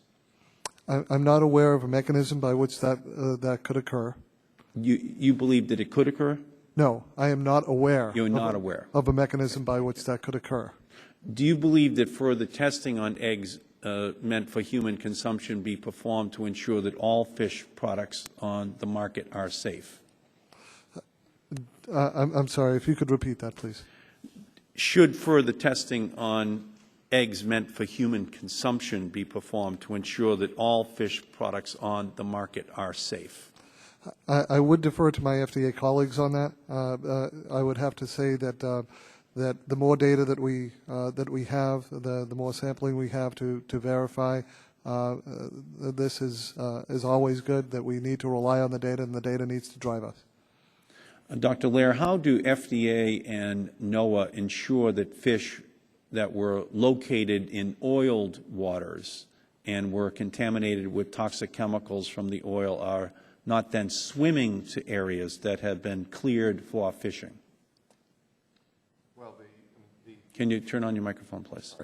I'm not aware of a mechanism by which that could occur. You believe that it could occur? No, I am not aware. You're not aware of a mechanism by which that could occur. Do you believe that further testing on eggs meant for human consumption be performed to ensure that all fish products on the market are safe? I'm sorry, if you could repeat that, please. Should further testing on eggs meant for human consumption be performed to ensure that all fish products on the market are safe? I would defer to my FDA colleagues on that. I would have to say that that the more data that we have, the more sampling we have to verify this is always good. That we need to rely on the data, and the data needs to drive us. Dr. Lair, how do FDA and NOAA ensure that fish that were located in oiled waters and were contaminated with toxic chemicals from the oil are not then swimming to areas that have been cleared for fishing? Well, Can you turn on your microphone, please?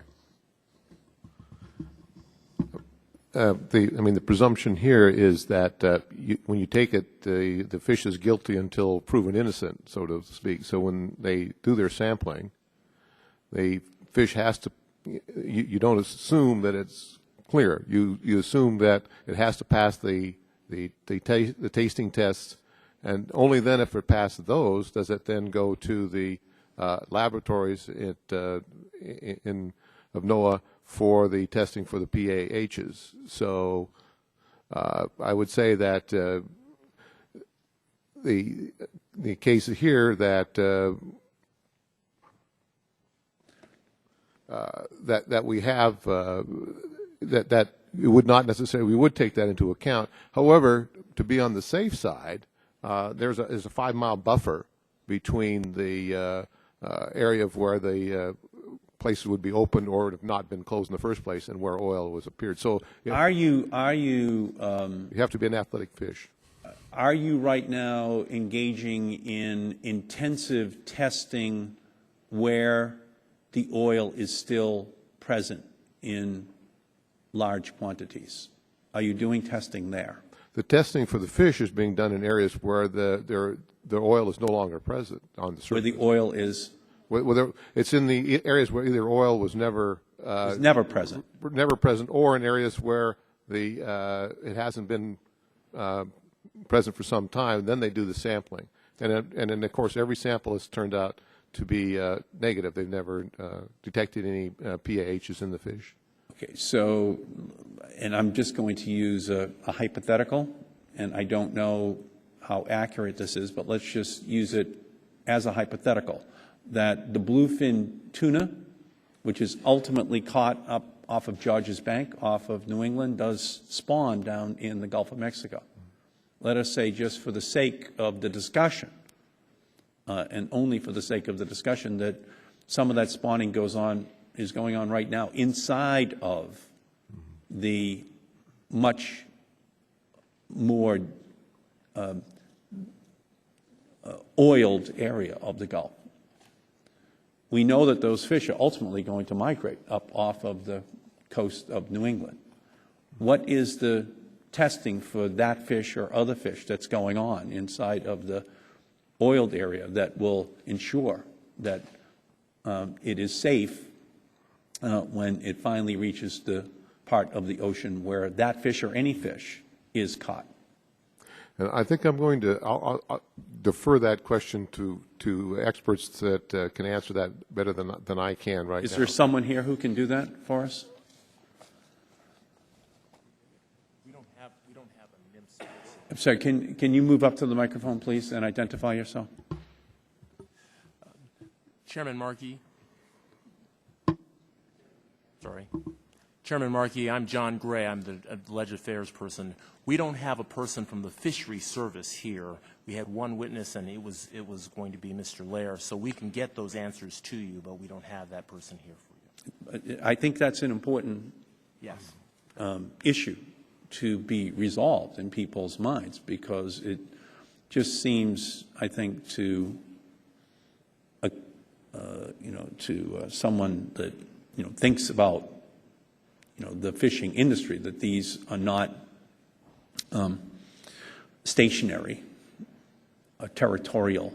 the presumption here is that when you take it, the fish is guilty until proven innocent, so to speak. So when they do their sampling, the fish has to. You don't assume that it's clear. You assume that it has to pass the tasting tests, and only then, if it passes those, does it then go to the laboratories of NOAA for the testing for the PAHs. So I would say that the case here that that we have that it would not necessarily, we would take that into account. However, to be on the safe side, there's a 5-mile buffer between the area of where the places would be opened or have not been closed in the first place and where oil was appeared. So you have to be an athletic fish. Are you right now engaging in intensive testing where the oil is still present in large quantities? Are you doing testing there? The testing for the fish is being done in areas where the oil is no longer present on the surface. Where the oil is? It's in the areas where either oil was never present, or in areas where it hasn't been present for some time. Then they do the sampling, and then of course every sample has turned out to be negative. They've never detected any PAHs in the fish. Okay, so, and I'm just going to use a hypothetical, and I don't know how accurate this is, but let's just use it as a hypothetical, that the bluefin tuna, which is ultimately caught up off of Georges Bank, off of New England, does spawn down in the Gulf of Mexico. Let us say, just for the sake of the discussion, and only for the sake of the discussion, that some of that spawning is going on right now inside of the much more oiled area of the Gulf. We know that those fish are ultimately going to migrate up off of the coast of New England. What is the testing for that fish or other fish that's going on inside of the oiled area that will ensure that it is safe when it finally reaches the part of the ocean where that fish or any fish is caught? And I think I'm going to I'll defer that question to experts that can answer that better than I can right now. Is there someone here who can do that for us? We don't have a NIMS. I'm sorry, can you move up to the microphone, please, and identify yourself? Chairman Markey. Sorry. Chairman Markey, I'm John Gray. I'm the Alleged Affairs person. We don't have a person from the Fishery Service here. We had one witness, and it was going to be Mr. Lair. So we can get those answers to you, but we don't have that person here for you. I think that's an important issue to be resolved in people's minds, because just seems, I think, to someone that thinks about the fishing industry, that these are not stationary, territorial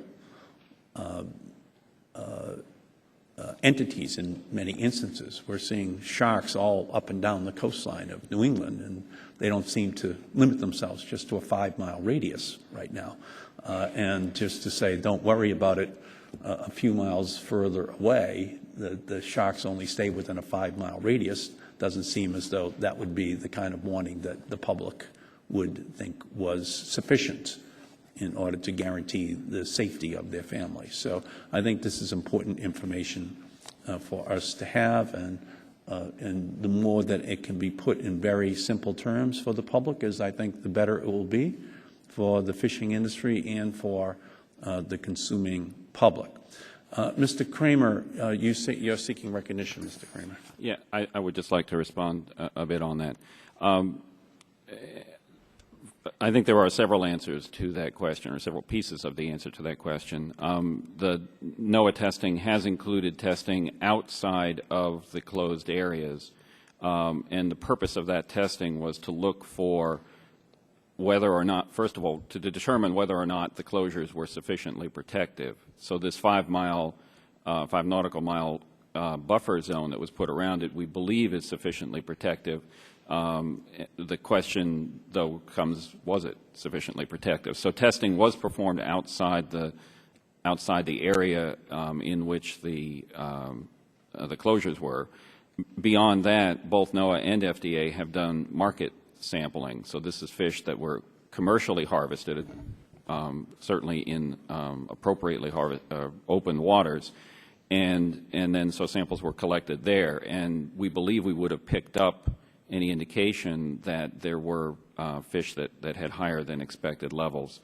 entities in many instances. We're seeing sharks all up and down the coastline of New England, and they don't seem to limit themselves just to a 5-mile radius right now. And just to say, don't worry about it a few miles further away, the sharks only stay within a 5-mile radius, doesn't seem as though that would be the kind of warning that the public would think was sufficient in order to guarantee the safety of their families. So I think this is important information for us to have, and the more that it can be put in very simple terms for the public, is I think the better it will be for the fishing industry and for the consuming public. Mr. Kramer, you're seeking recognition, Mr. Kramer. Yeah, I would just like to respond a bit on that. I think there are several answers to that question, or several pieces of the answer to that question. The NOAA testing has included testing outside of the closed areas, and the purpose of that testing was to look for whether or not, first of all, to determine whether or not the closures were sufficiently protective. So this 5 nautical mile buffer zone that was put around it, we believe is sufficiently protective. The question, though, comes, was it sufficiently protective? So testing was performed outside the area in which the closures were. Beyond that, both NOAA and FDA have done market sampling. So this is fish that were commercially harvested, certainly in appropriately open waters, and then so samples were collected there. And we believe we would have picked up any indication that there were fish that had higher than expected levels.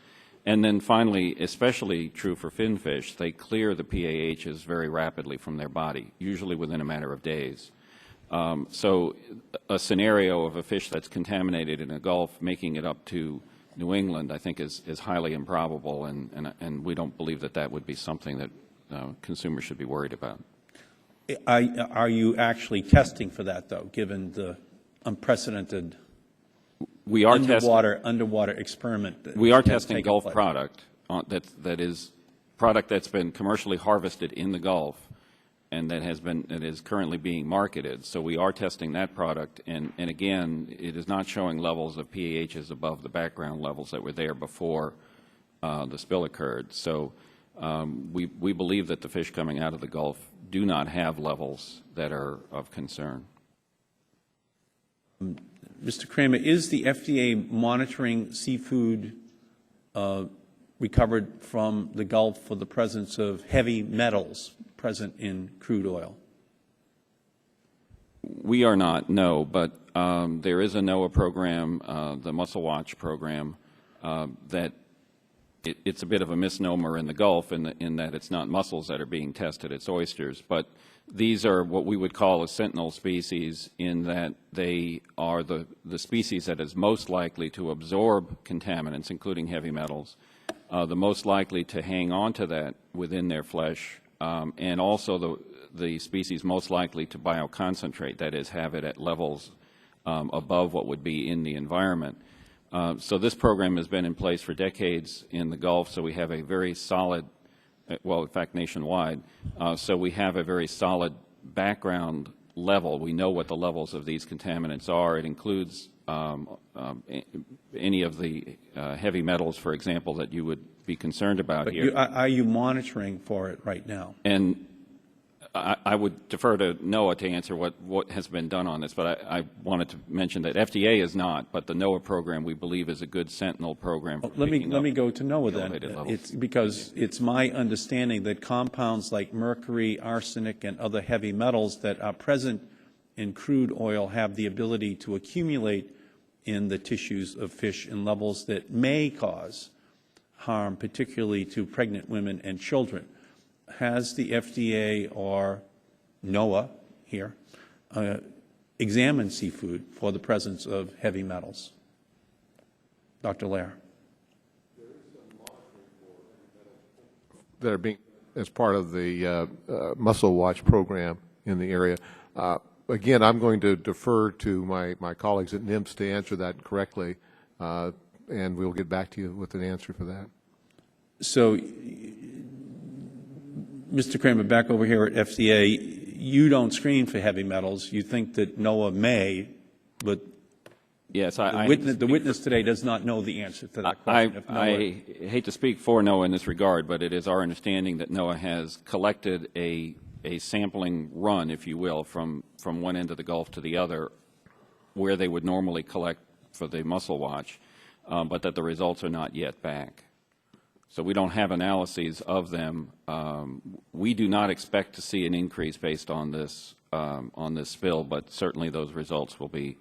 And then finally, especially true for finfish, they clear the PAHs very rapidly from their body, usually within a matter of days. So a scenario of a fish that's contaminated in a Gulf making it up to New England, I think, is highly improbable, and we don't believe that that would be something that consumers should be worried about. Are you actually testing for that, though, given the unprecedented underwater experiment? We are testing Gulf product that is product that's been commercially harvested in the Gulf, and that is currently being marketed. So we are testing that product, and again, it is not showing levels of PAHs above the background levels that were there before the spill occurred. So we believe that the fish coming out of the Gulf do not have levels that are of concern. Mr. Kramer, is the FDA monitoring seafood recovered from the Gulf for the presence of heavy metals present in crude oil? We are not, no, but there is a NOAA program, the Mussel Watch program, that it's a bit of a misnomer in the Gulf in that it's not mussels that are being tested, it's oysters. But these are what we would call a sentinel species, in that they are the species that is most likely to absorb contaminants, including heavy metals, the most likely to hang on to that within their flesh, and also the species most likely to bioconcentrate, that is, have it at levels above what would be in the environment. So this program has been in place for decades in the Gulf, so we have a very solid, well, in fact, nationwide, so we have a very solid background level. We know what the levels of these contaminants are. It includes any of the heavy metals, for example, that you would be concerned about here. Are you monitoring for it right now? And I would defer to NOAA to answer what has been done on this, but I wanted to mention that FDA is not, but the NOAA program we believe is a good sentinel program. Let me go to NOAA then. It's because it's my understanding that compounds like mercury, arsenic, and other heavy metals that are present in crude oil have the ability to accumulate in the tissues of fish in levels that may cause harm, particularly to pregnant women and children. Has the FDA or NOAA here examined seafood for the presence of heavy metals? Dr. Lair. There is some that are being as part of the Mussel Watch program in the area. Again, I'm going to defer to my colleagues at NIMS to answer that correctly, and we'll get back to you with an answer for that. So, Mr. Kramer, back over here at FDA, you don't screen for heavy metals. You think that NOAA may, but yes, the witness today does not know the answer to that question. I hate to speak for NOAA in this regard, but it is our understanding that NOAA has collected a sampling run, if you will, from one end of the Gulf to the other, where they would normally collect for the Mussel Watch, but that the results are not yet back. So we don't have analyses of them. We do not expect to see an increase based on this spill, but certainly those results will be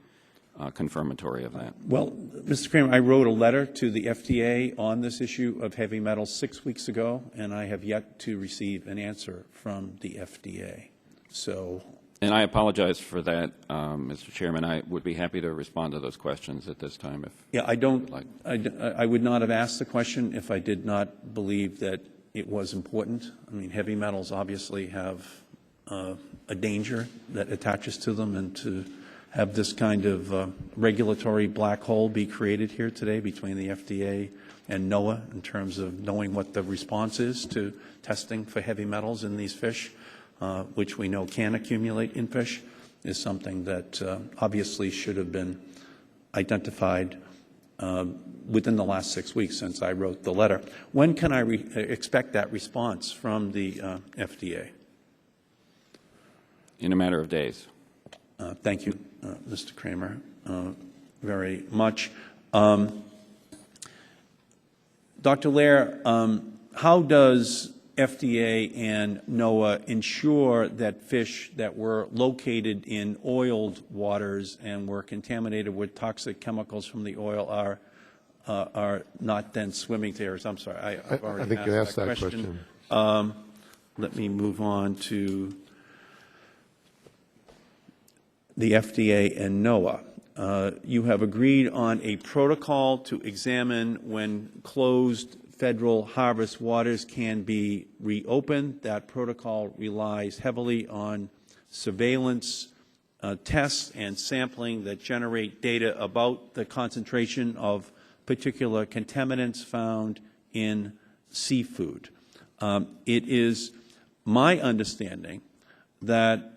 confirmatory of that. Well, Mr. Kramer, I wrote a letter to the FDA on this issue of heavy metals 6 weeks ago, and I have yet to receive an answer from the FDA. So, and I apologize for that, Mr. Chairman. I would be happy to respond to those questions at this time. If yeah, I would not have asked the question if I did not believe that it was important. I mean, heavy metals obviously have a danger that attaches to them, and to have this kind of regulatory black hole be created here today between the FDA and NOAA in terms of knowing what the response is to testing for heavy metals in these fish, which we know can accumulate in fish, is something that obviously should have been identified within the last 6 weeks since I wrote the letter. When can I expect that response from the FDA? in a matter of days. Thank you, Mr. Kramer, very much. Dr. Lair, how does FDA and NOAA ensure that fish that were located in oiled waters and were contaminated with toxic chemicals from the oil are not then swimming to areas? I'm sorry, I've already I think you asked that question. Let me move on to the FDA and NOAA. You have agreed on a protocol to examine when closed federal harvest waters can be reopened. That protocol relies heavily on surveillance tests and sampling that generate data about the concentration of particular contaminants found in seafood. It is my understanding that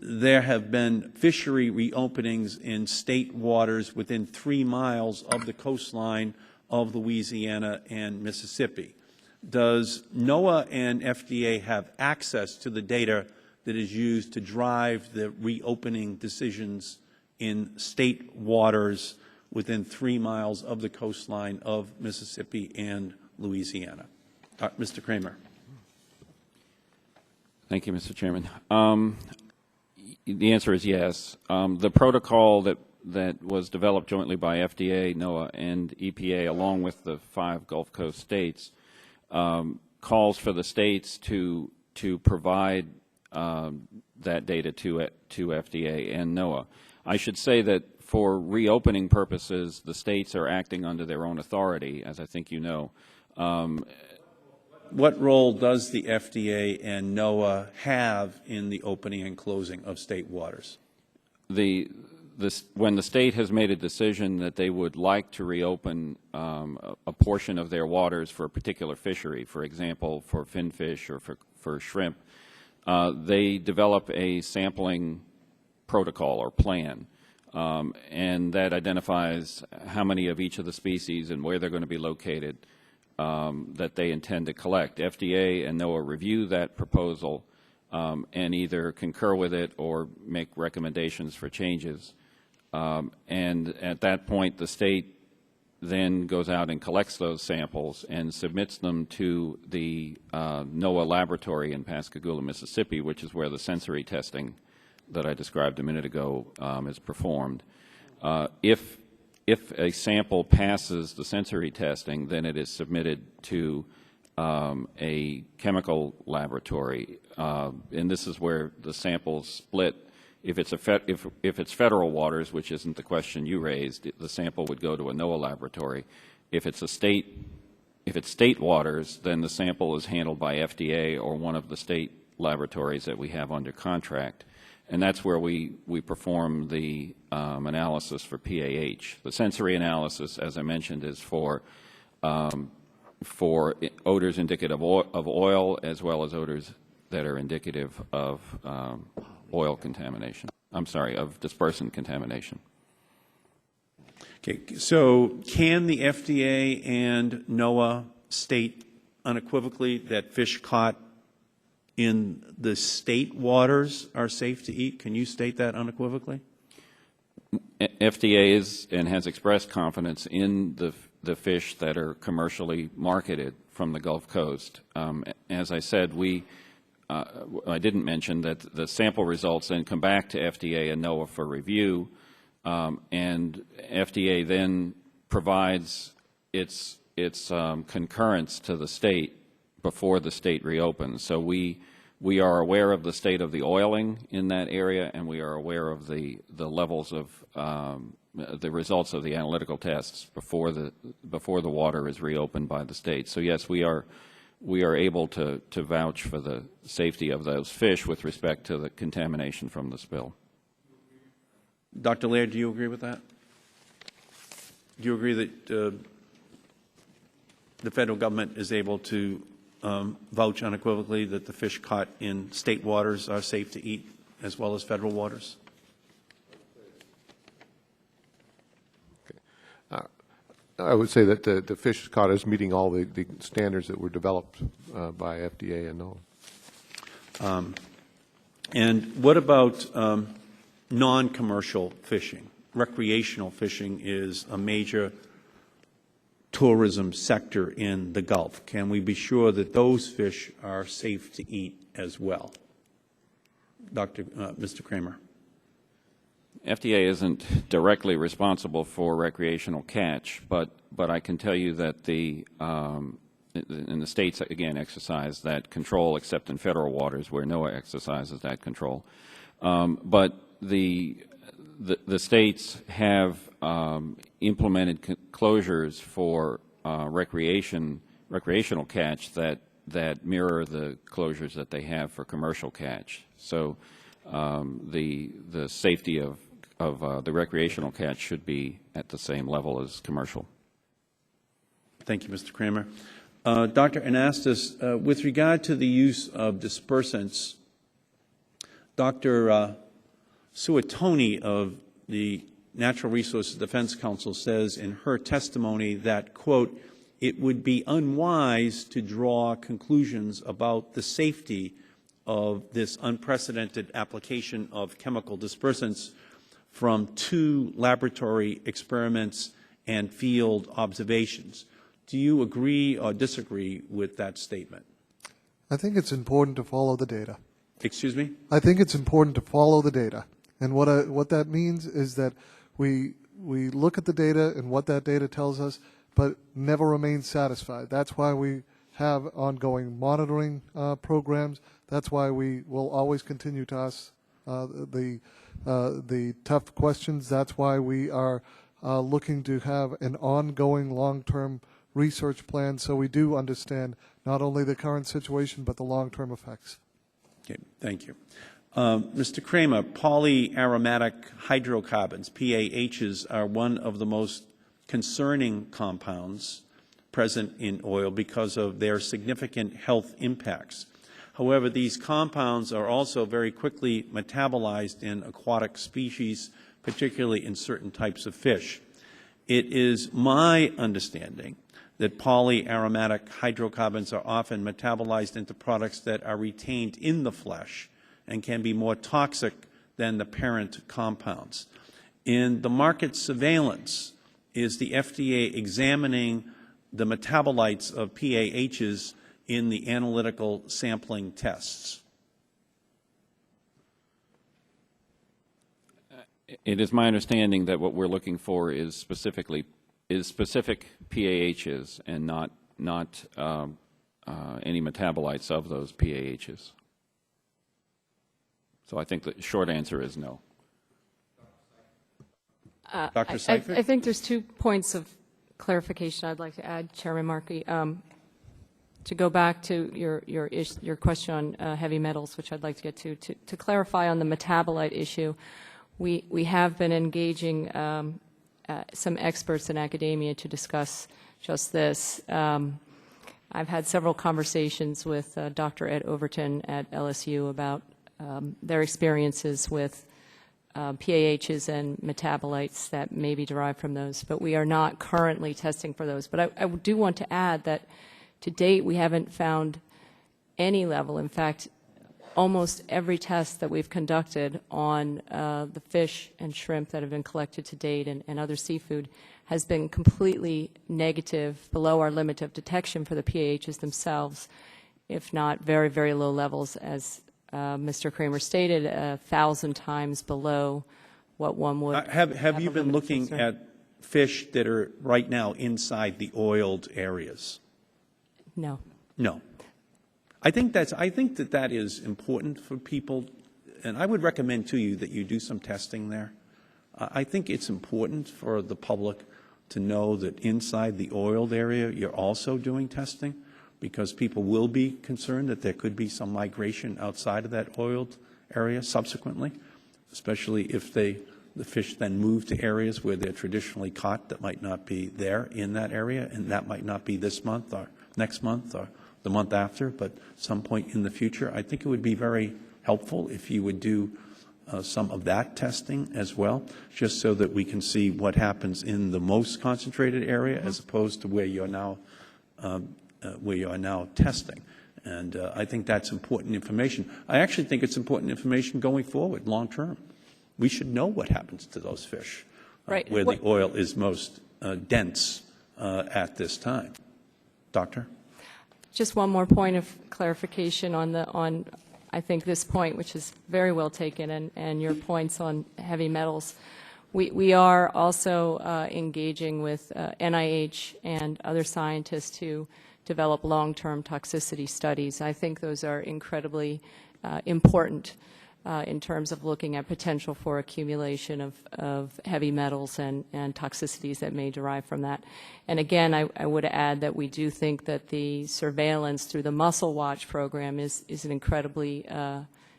there have been fishery reopenings in state waters within 3 miles of the coastline of Louisiana and Mississippi. Does NOAA and FDA have access to the data that is used to drive the reopening decisions in state waters within 3 miles of the coastline of Mississippi and Louisiana? Mr. Kramer. Thank you, Mr. Chairman. The answer is yes. The protocol that was developed jointly by FDA, NOAA, and EPA, along with the 5 Gulf Coast states, calls for the states to provide that data to FDA and NOAA. I should say that for reopening purposes, the states are acting under their own authority, as I think you know. What role does the FDA and NOAA have in the opening and closing of state waters? When the state has made a decision that they would like to reopen a portion of their waters for a particular fishery, for example, for finfish or for shrimp, they develop a sampling protocol or plan, and that identifies how many of each of the species and where they're going to be located that they intend to collect. FDA and NOAA review that proposal and either concur with it or make recommendations for changes. And at that point, the state then goes out and collects those samples and submits them to the NOAA laboratory in Pascagoula, Mississippi, which is where the sensory testing that I described a minute ago is performed. If a sample passes the sensory testing, then it is submitted to a chemical laboratory, and this is where the samples split. If it's federal waters, which isn't the question you raised, the sample would go to a NOAA laboratory. If it's if it's state waters, then the sample is handled by FDA or one of the state laboratories that we have under contract. And that's where we perform the analysis for PAH. The sensory analysis, as I mentioned, is for odors indicative of oil, as well as odors that are indicative of oil contamination. I'm sorry, of dispersant contamination. Okay, so can the FDA and NOAA state unequivocally that fish caught in the state waters are safe to eat? Can you state that unequivocally? FDA is and has expressed confidence in the fish that are commercially marketed from the Gulf Coast. As I said, I didn't mention that the sample results then come back to FDA and NOAA for review, and FDA then provides its concurrence to the state before the state reopens. So we are aware of the state of the oiling in that area, and we are aware of the levels of the results of the analytical tests before the water is reopened by the state. So yes, we are able to vouch for the safety of those fish with respect to the contamination from the spill. Dr. Laird, do you agree with that? Do you agree that the federal government is able to vouch unequivocally that the fish caught in state waters are safe to eat as well as federal waters? I would say that the fish caught is meeting all the standards that were developed by FDA and NOAA. And what about non-commercial fishing? Recreational fishing is a major tourism sector in the Gulf. Can we be sure that those fish are safe to eat as well? Mr. Kramer. FDA isn't directly responsible for recreational catch, but I can tell you that and the states again exercise that control, except in federal waters where NOAA exercises that control. But the states have implemented closures for recreational catch that mirror the closures that they have for commercial catch. So the safety of the recreational catch should be at the same level as commercial. Thank you, Mr. Kramer. Dr. Anastas, with regard to the use of dispersants, Dr. Suetoni of the Natural Resources Defense Council says in her testimony that, quote, it would be unwise to draw conclusions about the safety of this unprecedented application of chemical dispersants from 2 laboratory experiments and field observations. Do you agree or disagree with that statement? I think it's important to follow the data. Excuse me? I think it's important to follow the data. And what that means is that we look at the data and what that data tells us, but never remain satisfied. That's why we have ongoing monitoring programs. That's why we will always continue to ask the tough questions. That's why we are looking to have an ongoing long-term research plan so we do understand not only the current situation but the long-term effects. Okay, thank you. Mr. Kramer, polyaromatic hydrocarbons, PAHs, are one of the most concerning compounds present in oil because of their significant health impacts. However, these compounds are also very quickly metabolized in aquatic species, particularly in certain types of fish. It is my understanding that polyaromatic hydrocarbons are often metabolized into products that are retained in the flesh and can be more toxic than the parent compounds. In the market surveillance, is the FDA examining the metabolites of PAHs in the analytical sampling tests? It is my understanding that what we're looking for is specific PAHs and not any metabolites of those PAHs. So I think the short answer is no. Dr. Seifert? I think there's 2 points of clarification I'd like to add, Chairman Markey. To go back to your question on heavy metals, which I'd like to get to clarify on the metabolite issue, we have been engaging some experts in academia to discuss just this. I've had several conversations with Dr. Ed Overton at LSU about their experiences with PAHs and metabolites that may be derived from those, but we are not currently testing for those. But I do want to add that to date we haven't found any level. In fact, almost every test that we've conducted on the fish and shrimp that have been collected to date and other seafood has been completely negative, below our limit of detection for the PAHs themselves, if not very, very low levels, as Mr. Kramer stated, 1,000 times below what one would. Have you been looking at fish that are right now inside the oiled areas? No. No. I think that is important for people, and I would recommend to you that you do some testing there. I think it's important for the public to know that inside the oiled area you're also doing testing, because people will be concerned that there could be some migration outside of that oiled area subsequently, especially if the fish then move to areas where they're traditionally caught that might not be there in that area, and that might not be this month or next month or the month after, but some point in the future. I think it would be very helpful if you would do some of that testing as well, just so that we can see what happens in the most concentrated area as opposed to where you're now testing. And I think that's important information. I actually think it's important information going forward, long term. We should know what happens to those fish Right. where the oil is most dense at this time. Doctor? Just one more point of clarification on I think this point, which is very well taken, and your points on heavy metals. We are also engaging with NIH and other scientists to develop long-term toxicity studies. I think those are incredibly important in terms of looking at potential for accumulation of heavy metals and toxicities that may derive from that. And again, I would add that we do think that the surveillance through the Mussel Watch program is an incredibly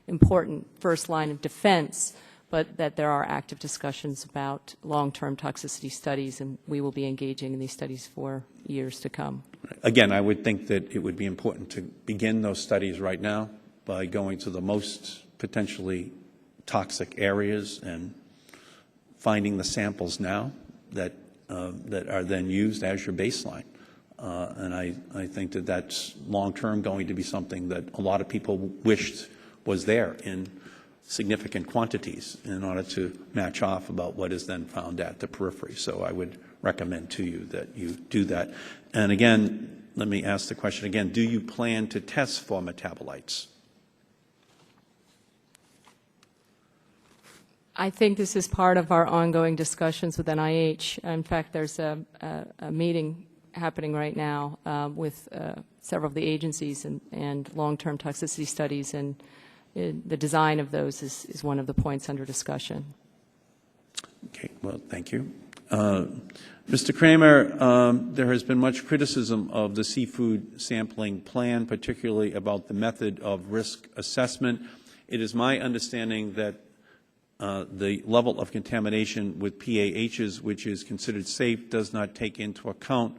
important first line of defense, but that there are active discussions about long-term toxicity studies, and we will be engaging in these studies for years to come. Again, I would think that it would be important to begin those studies right now by going to the most potentially toxic areas and finding the samples now that are then used as your baseline. And I think that that's long-term going to be something that a lot of people wished was there in significant quantities in order to match off about what is then found at the periphery. So I would recommend to you that you do that. And again, let me ask the question again, do you plan to test for metabolites? I think this is part of our ongoing discussions with NIH. In fact, there's a meeting happening right now with several of the agencies and long-term toxicity studies, and the design of those is one of the points under discussion. Okay, well, thank you. Mr. Kramer, there has been much criticism of the seafood sampling plan, particularly about the method of risk assessment. It is my understanding that the level of contamination with PAHs, which is considered safe, does not take into account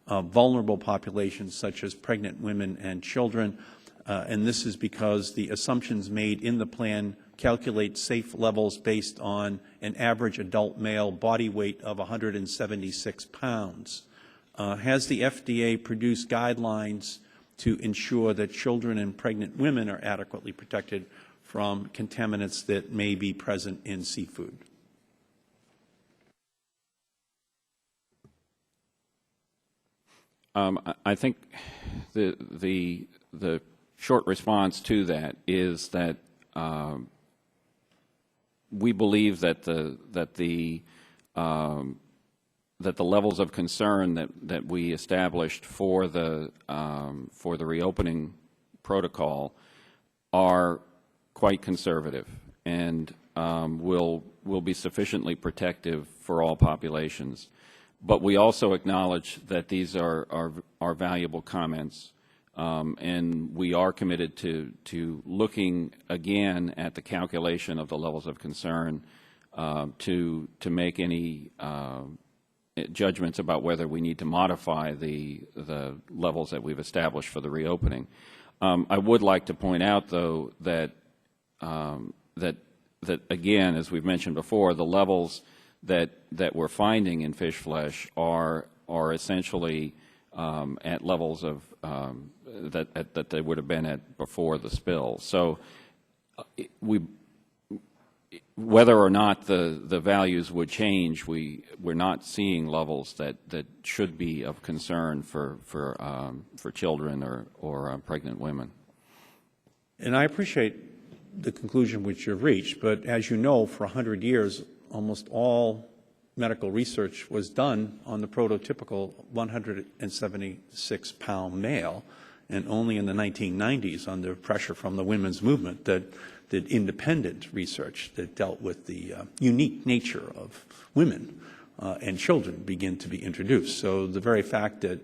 vulnerable populations such as pregnant women and children. And this is because the assumptions made in the plan calculate safe levels based on an average adult male body weight of 176 pounds. Has the FDA produced guidelines to ensure that children and pregnant women are adequately protected from contaminants that may be present in seafood? I think the short response to that is that we believe that the levels of concern that we established for the reopening protocol are quite conservative and will be sufficiently protective for all populations. but we also acknowledge that these are valuable comments, and we are committed to looking again at the calculation of the levels of concern to make any judgments about whether we need to modify the levels that we've established for the reopening. I would like to point out, though, that that again, as we've mentioned before, the levels that we're finding in fish flesh are essentially at levels of that they would have been at before the spill. So whether or not the values would change, we're not seeing levels that should be of concern for children or pregnant women. And I appreciate the conclusion which you've reached, but as you know, for 100 years, almost all medical research was done on the prototypical 176-pound male, and only in the 1990s, under pressure from the women's movement, that did independent research that dealt with the unique nature of women and children begin to be introduced. So the very fact that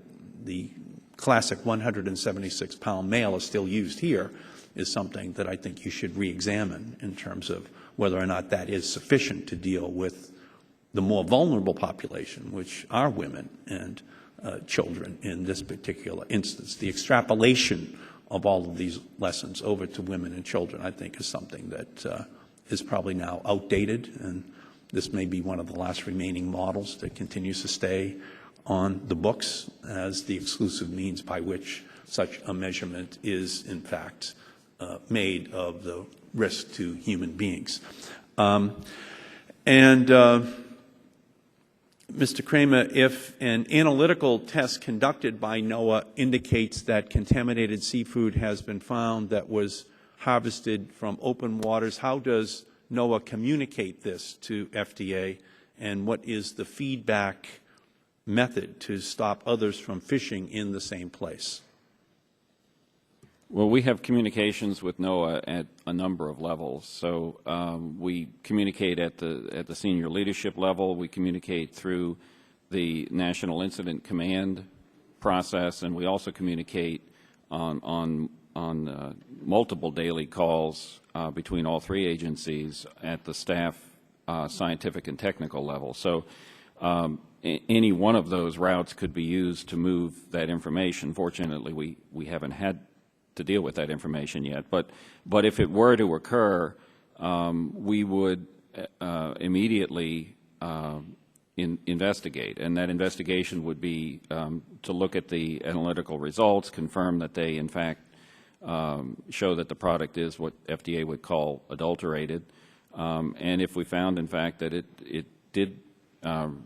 the classic 176-pound male is still used here is something that I think you should re-examine in terms of whether or not that is sufficient to deal with the more vulnerable population, which are women and children in this particular instance. The extrapolation of all of these lessons over to women and children, I think, is something that is probably now outdated, and this may be one of the last remaining models that continues to stay on the books as the exclusive means by which such a measurement is, in fact, made of the risk to human beings. Mr. Kramer, if an analytical test conducted by NOAA indicates that contaminated seafood has been found that was harvested from open waters, how does NOAA communicate this to FDA, and what is the feedback method to stop others from fishing in the same place? Well, we have communications with NOAA at a number of levels. So we communicate at the senior leadership level. We communicate through the National Incident Command process, and we also communicate on multiple daily calls between all three agencies at the staff, scientific, and technical level. So any one of those routes could be used to move that information. Fortunately, we haven't had to deal with that information yet. But if it were to occur, we would immediately investigate, and that investigation would be to look at the analytical results, confirm that they in fact show that the product is what FDA would call adulterated, and if we found in fact that it did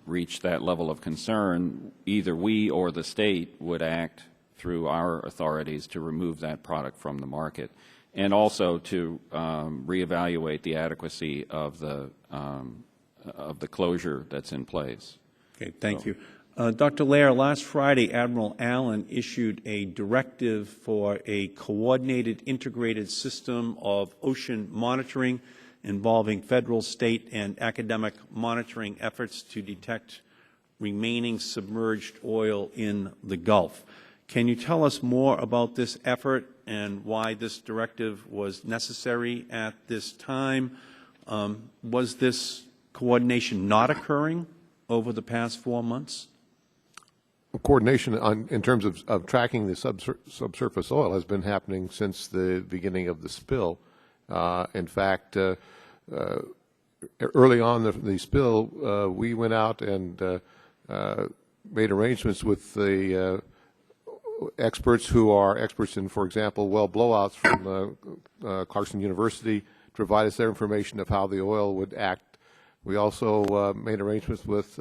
reach that level of concern, either we or the state would act through our authorities to remove that product from the market, and also to reevaluate the adequacy of the closure that's in place. Okay, thank you. Dr. Lair, last Friday, Admiral Allen issued a directive for a coordinated, integrated system of ocean monitoring involving federal, state, and academic monitoring efforts to detect remaining submerged oil in the Gulf. Can you tell us more about this effort and why this directive was necessary at this time? Was this coordination not occurring over the past 4 months? Coordination in terms of tracking the subsurface oil has been happening since the beginning of the spill. In fact, early on the spill, we went out and made arrangements with the experts who are experts in, for example, well blowouts from Clarkson University to provide us their information of how the oil would act. We also made arrangements with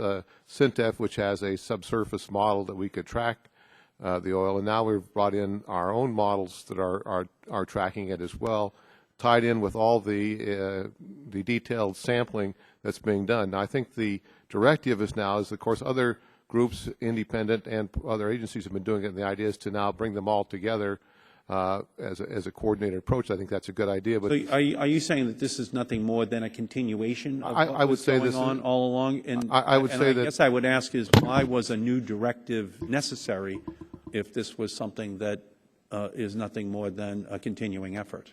Syntef, which has a subsurface model that we could track the oil, and now we've brought in our own models that are tracking it as well, tied in with all the detailed sampling that's being done. Now, I think the directive is now, of course, other groups, independent and other agencies have been doing it, and the idea is to now bring them all together as a coordinated approach. I think that's a good idea. But So are you saying that this is nothing more than a continuation of what I would was say going this on is, all along? And I would say that, I guess I would ask is why was a new directive necessary if this was something that is nothing more than a continuing effort?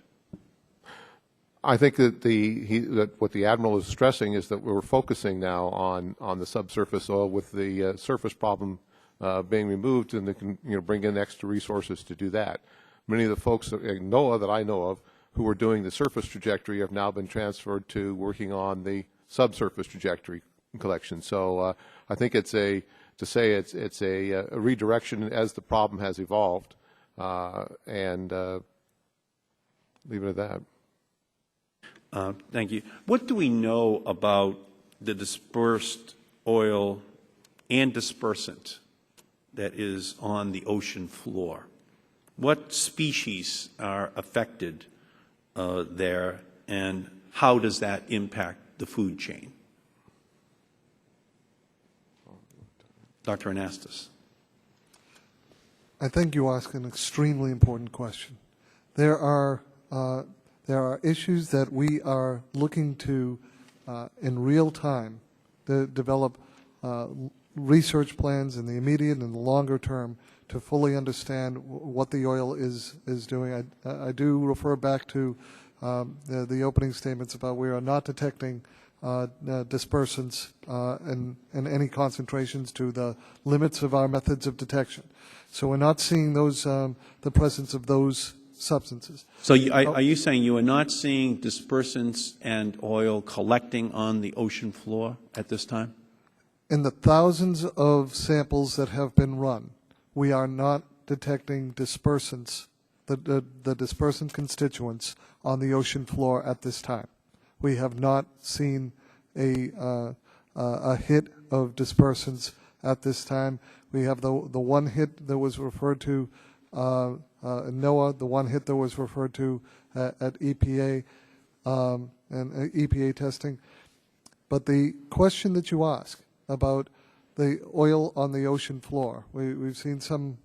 I think that that what the Admiral is stressing is that we're focusing now on the subsurface oil with the surface problem being removed, and they can bring in extra resources to do that. Many of the folks at NOAA that I know of who were doing the surface trajectory have now been transferred to working on the subsurface trajectory collection. So I think it's a redirection as the problem has evolved, and leave it at that. Thank you. What do we know about the dispersed oil and dispersant that is on the ocean floor? What species are affected there, and how does that impact the food chain? Dr. Anastas. I think you ask an extremely important question. There are issues that we are looking to, in real time, to develop research plans in the immediate and the longer term to fully understand what the oil is doing. I do refer back to the opening statements about we are not detecting dispersants in any concentrations to the limits of our methods of detection. So we're not seeing those the presence of those substances. So are you saying you are not seeing dispersants and oil collecting on the ocean floor at this time? In the thousands of samples that have been run, we are not detecting dispersants, the dispersant constituents on the ocean floor at this time. We have not seen a hit of dispersants at this time. We have the one hit that was referred to NOAA, the one hit that was referred to at EPA and EPA testing. But the question that you ask about the oil on the ocean floor, we've seen some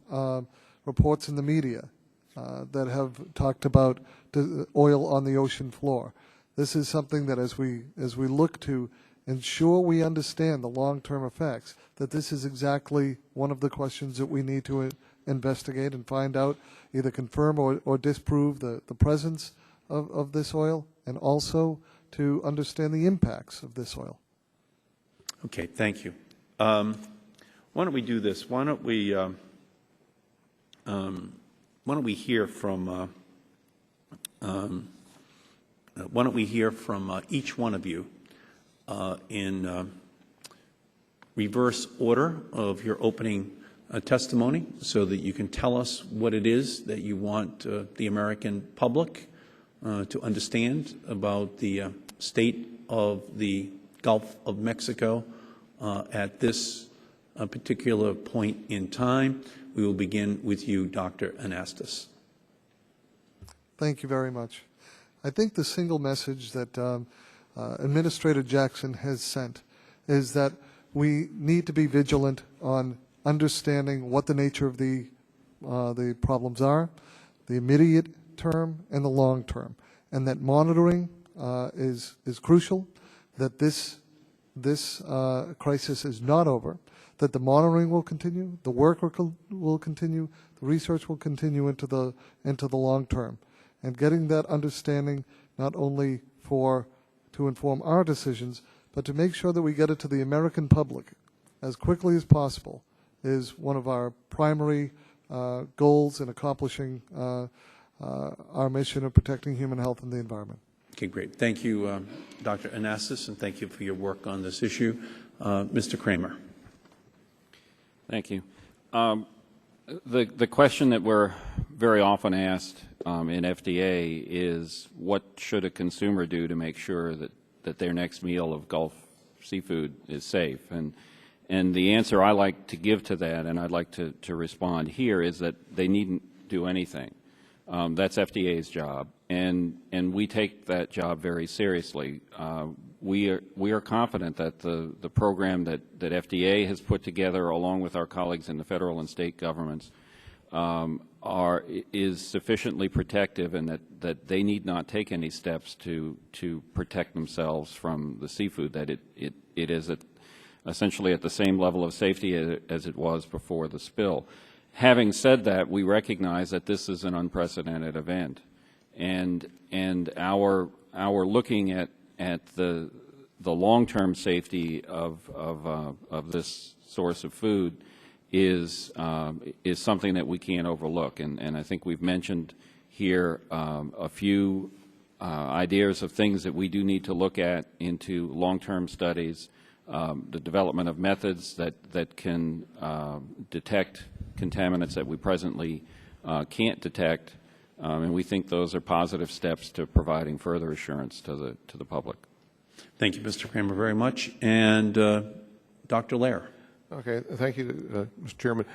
reports in the media that have talked about the oil on the ocean floor. This is something that as we look to ensure we understand the long-term effects, that this is exactly one of the questions that we need to investigate and find out, either confirm or disprove the presence of this oil, and also to understand the impacts of this oil. Okay, thank you. Why don't we do this? Why don't we hear from each one of you in reverse order of your opening testimony, so that you can tell us what it is that you want the American public to understand about the state of the Gulf of Mexico at this particular point in time. We will begin with you, Dr. Anastas. Thank you very much. I think the single message that Administrator Jackson has sent is that we need to be vigilant on understanding what the nature of the problems are, the immediate term and the long term, and that monitoring is crucial, that this crisis is not over, that the monitoring will continue, the work will continue, the research will continue into the long term, and getting that understanding not only to inform our decisions, but to make sure that we get it to the American public as quickly as possible is one of our primary goals in accomplishing our mission of protecting human health and the environment. Okay, great. Thank you, Dr. Anastas, and thank you for your work on this issue. Mr. Kramer. Thank you. The question that we're very often asked in FDA is, what should a consumer do to make sure that their next meal of Gulf seafood is safe? And the answer I like to give to that, and I'd like to respond here, is that they needn't do anything. That's FDA's job, and we take that job very seriously. We are confident that the program that is sufficiently protective, and that they need not take any steps to protect themselves from the seafood, that it is essentially at the same level of safety as it was before the spill. Having said that, we recognize that this is an unprecedented event, and our looking at the long-term safety of this source of food is something that we can't overlook. And I think we've mentioned here a few ideas of things that we do need to look at into long-term studies, the development of methods that can detect contaminants that we presently can't detect, and we think those are positive steps to providing further assurance to the public. Thank you, Mr. Kramer, very much. And Dr. Lair. Okay, thank you, Mr. Chairman.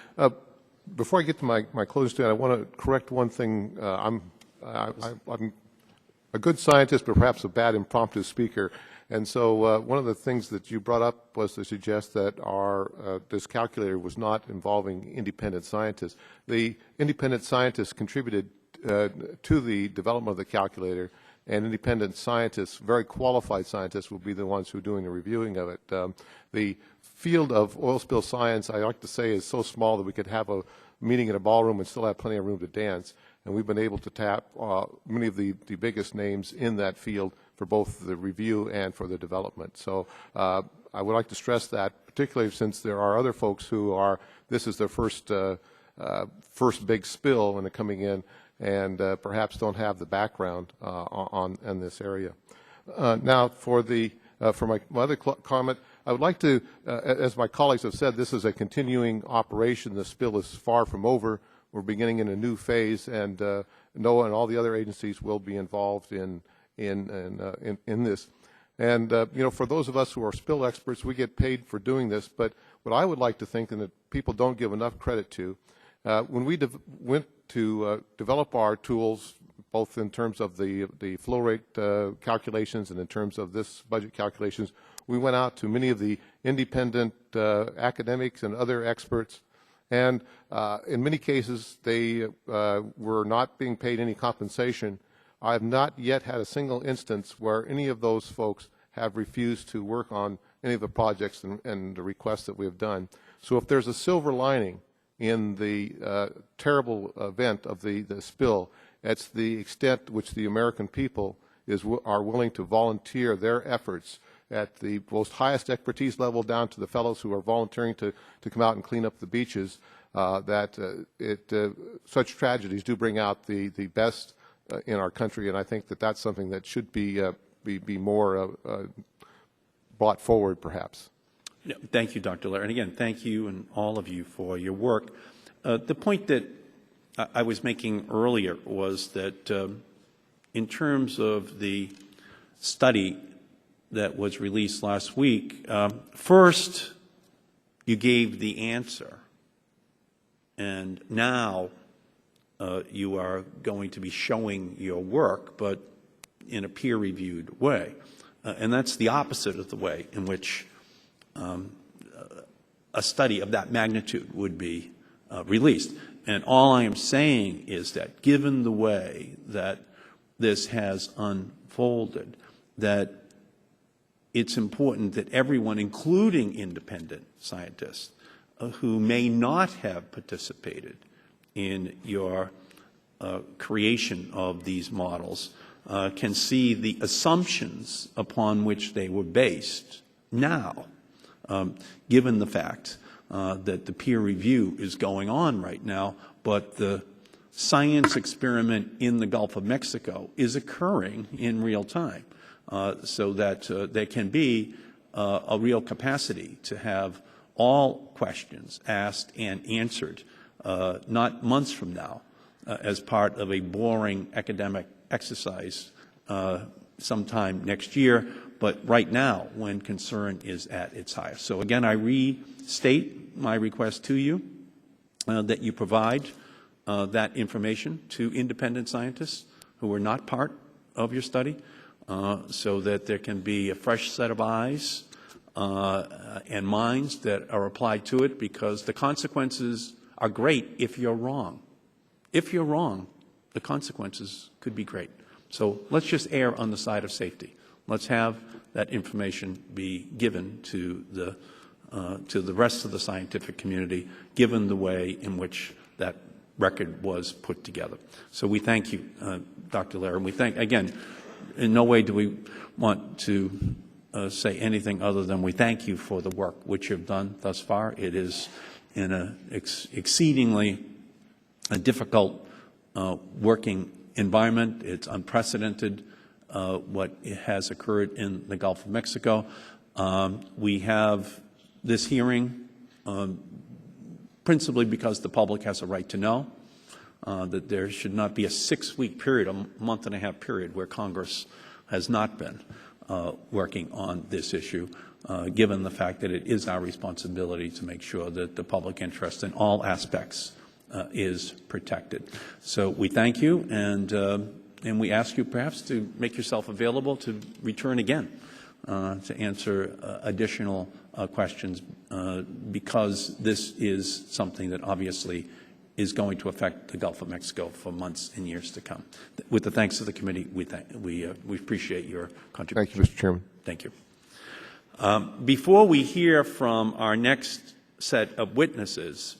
Before I get to my closing statement, I want to correct one thing. I'm a good scientist, but perhaps a bad impromptu speaker. And so one of the things that you brought up was to suggest that this calculator was not involving independent scientists. The independent scientists contributed to the development of the calculator, and independent scientists, very qualified scientists, will be the ones who are doing the reviewing of it. The field of oil spill science, I like to say, is so small that we could have a meeting in a ballroom and still have plenty of room to dance. And we've been able to tap many of the biggest names in that field for both the review and for the development. So I would like to stress that, particularly since there are other folks who this is their first big spill when they're coming in, and perhaps don't have the background in this area. Now, for my other comment, I would like to, as my colleagues have said, this is a continuing operation. The spill is far from over. We're beginning in a new phase, and NOAA and all the other agencies will be involved in this. And for those of us who are spill experts, we get paid for doing this. But what I would like to think, and that people don't give enough credit to, when we went to develop our tools, both in terms of the flow rate calculations and in terms of this budget calculations, we went out to many of the independent academics and other experts, and in many cases they were not being paid any compensation. I have not yet had a single instance where any of those folks have refused to work on any of the projects and the requests that we have done. So if there's a silver lining in the terrible event of the spill, it's the extent to which the American people are willing to volunteer their efforts at the most highest expertise level down to the fellows who are volunteering to come out and clean up the beaches, such tragedies do bring out the best in our country, and I think that that's something that should be more brought forward, perhaps. Thank you, Dr. Lair. And again, thank you and all of you for your work. The point that I was making earlier was that in terms of the study that was released last week, first you gave the answer, and now you are going to be showing your work, but in a peer-reviewed way. And that's the opposite of the way in which a study of that magnitude would be released. And all I am saying is that given the way that this has unfolded, that it's important that everyone, including independent scientists, who may not have participated in your creation of these models, can see the assumptions upon which they were based now, given the fact that the peer review is going on right now, but the science experiment in the Gulf of Mexico is occurring in real time, so that there can be a real capacity to have all questions asked and answered, not months from now, as part of a boring academic exercise sometime next year, but right now when concern is at its highest. So again, I restate my request to you that you provide that information to independent scientists who are not part of your study, so that there can be a fresh set of eyes and minds that are applied to it, because the consequences are great if you're wrong. if you're wrong, the consequences could be great. So let's just err on the side of safety. Let's have that information be given to the rest of the scientific community, given the way in which that record was put together. So we thank you, Dr. Lehrer, and we thank, again, in no way do we want to say anything other than we thank you for the work which you've done thus far. It is in an exceedingly difficult working environment. It's unprecedented what has occurred in the Gulf of Mexico. We have this hearing principally because the public has a right to know that there should not be a 6-week period, a month-and-a-half period, where Congress has not been working on this issue, given the fact that it is our responsibility to make sure that the public interest in all aspects is protected. So we thank you, and we ask you perhaps to make yourself available to return again to answer additional questions, because this is something that obviously is going to affect the Gulf of Mexico for months and years to come. With the thanks of the committee, we appreciate your contribution. Thank you, Mr. Chairman. Thank you. Before we hear from our next set of witnesses,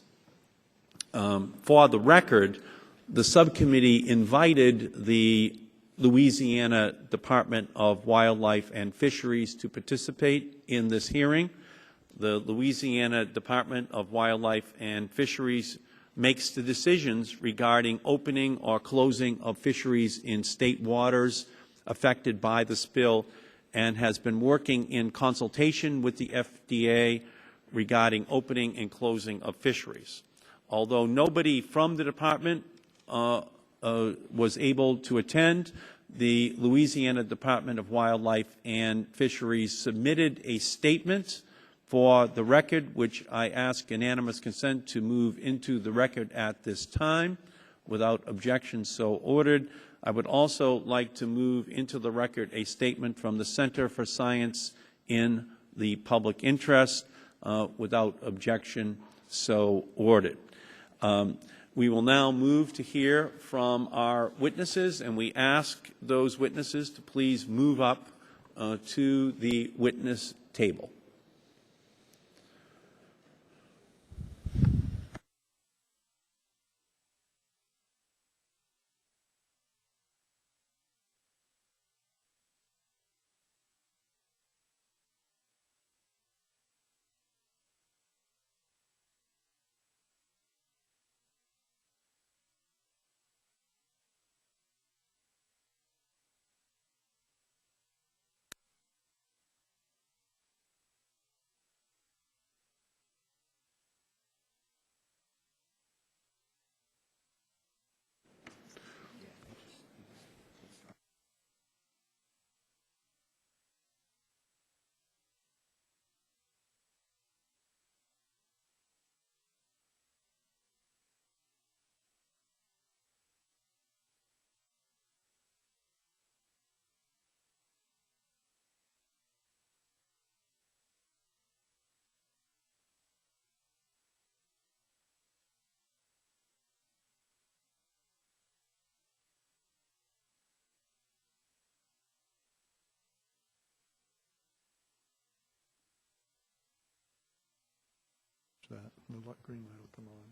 for the record, the subcommittee invited the Louisiana Department of Wildlife and Fisheries to participate in this hearing. The Louisiana Department of Wildlife and Fisheries makes the decisions regarding opening or closing of fisheries in state waters affected by the spill, and has been working in consultation with the FDA regarding opening and closing of fisheries. Although nobody from the department was able to attend, the Louisiana Department of Wildlife and Fisheries submitted a statement for the record, which I ask unanimous consent to move into the record at this time. Without objection, so ordered. I would also like to move into the record a statement from the Center for Science in the Public Interest. Without objection, so ordered. We will now move to hear from our witnesses, and we ask those witnesses to please move up to the witness table. What green light will come on?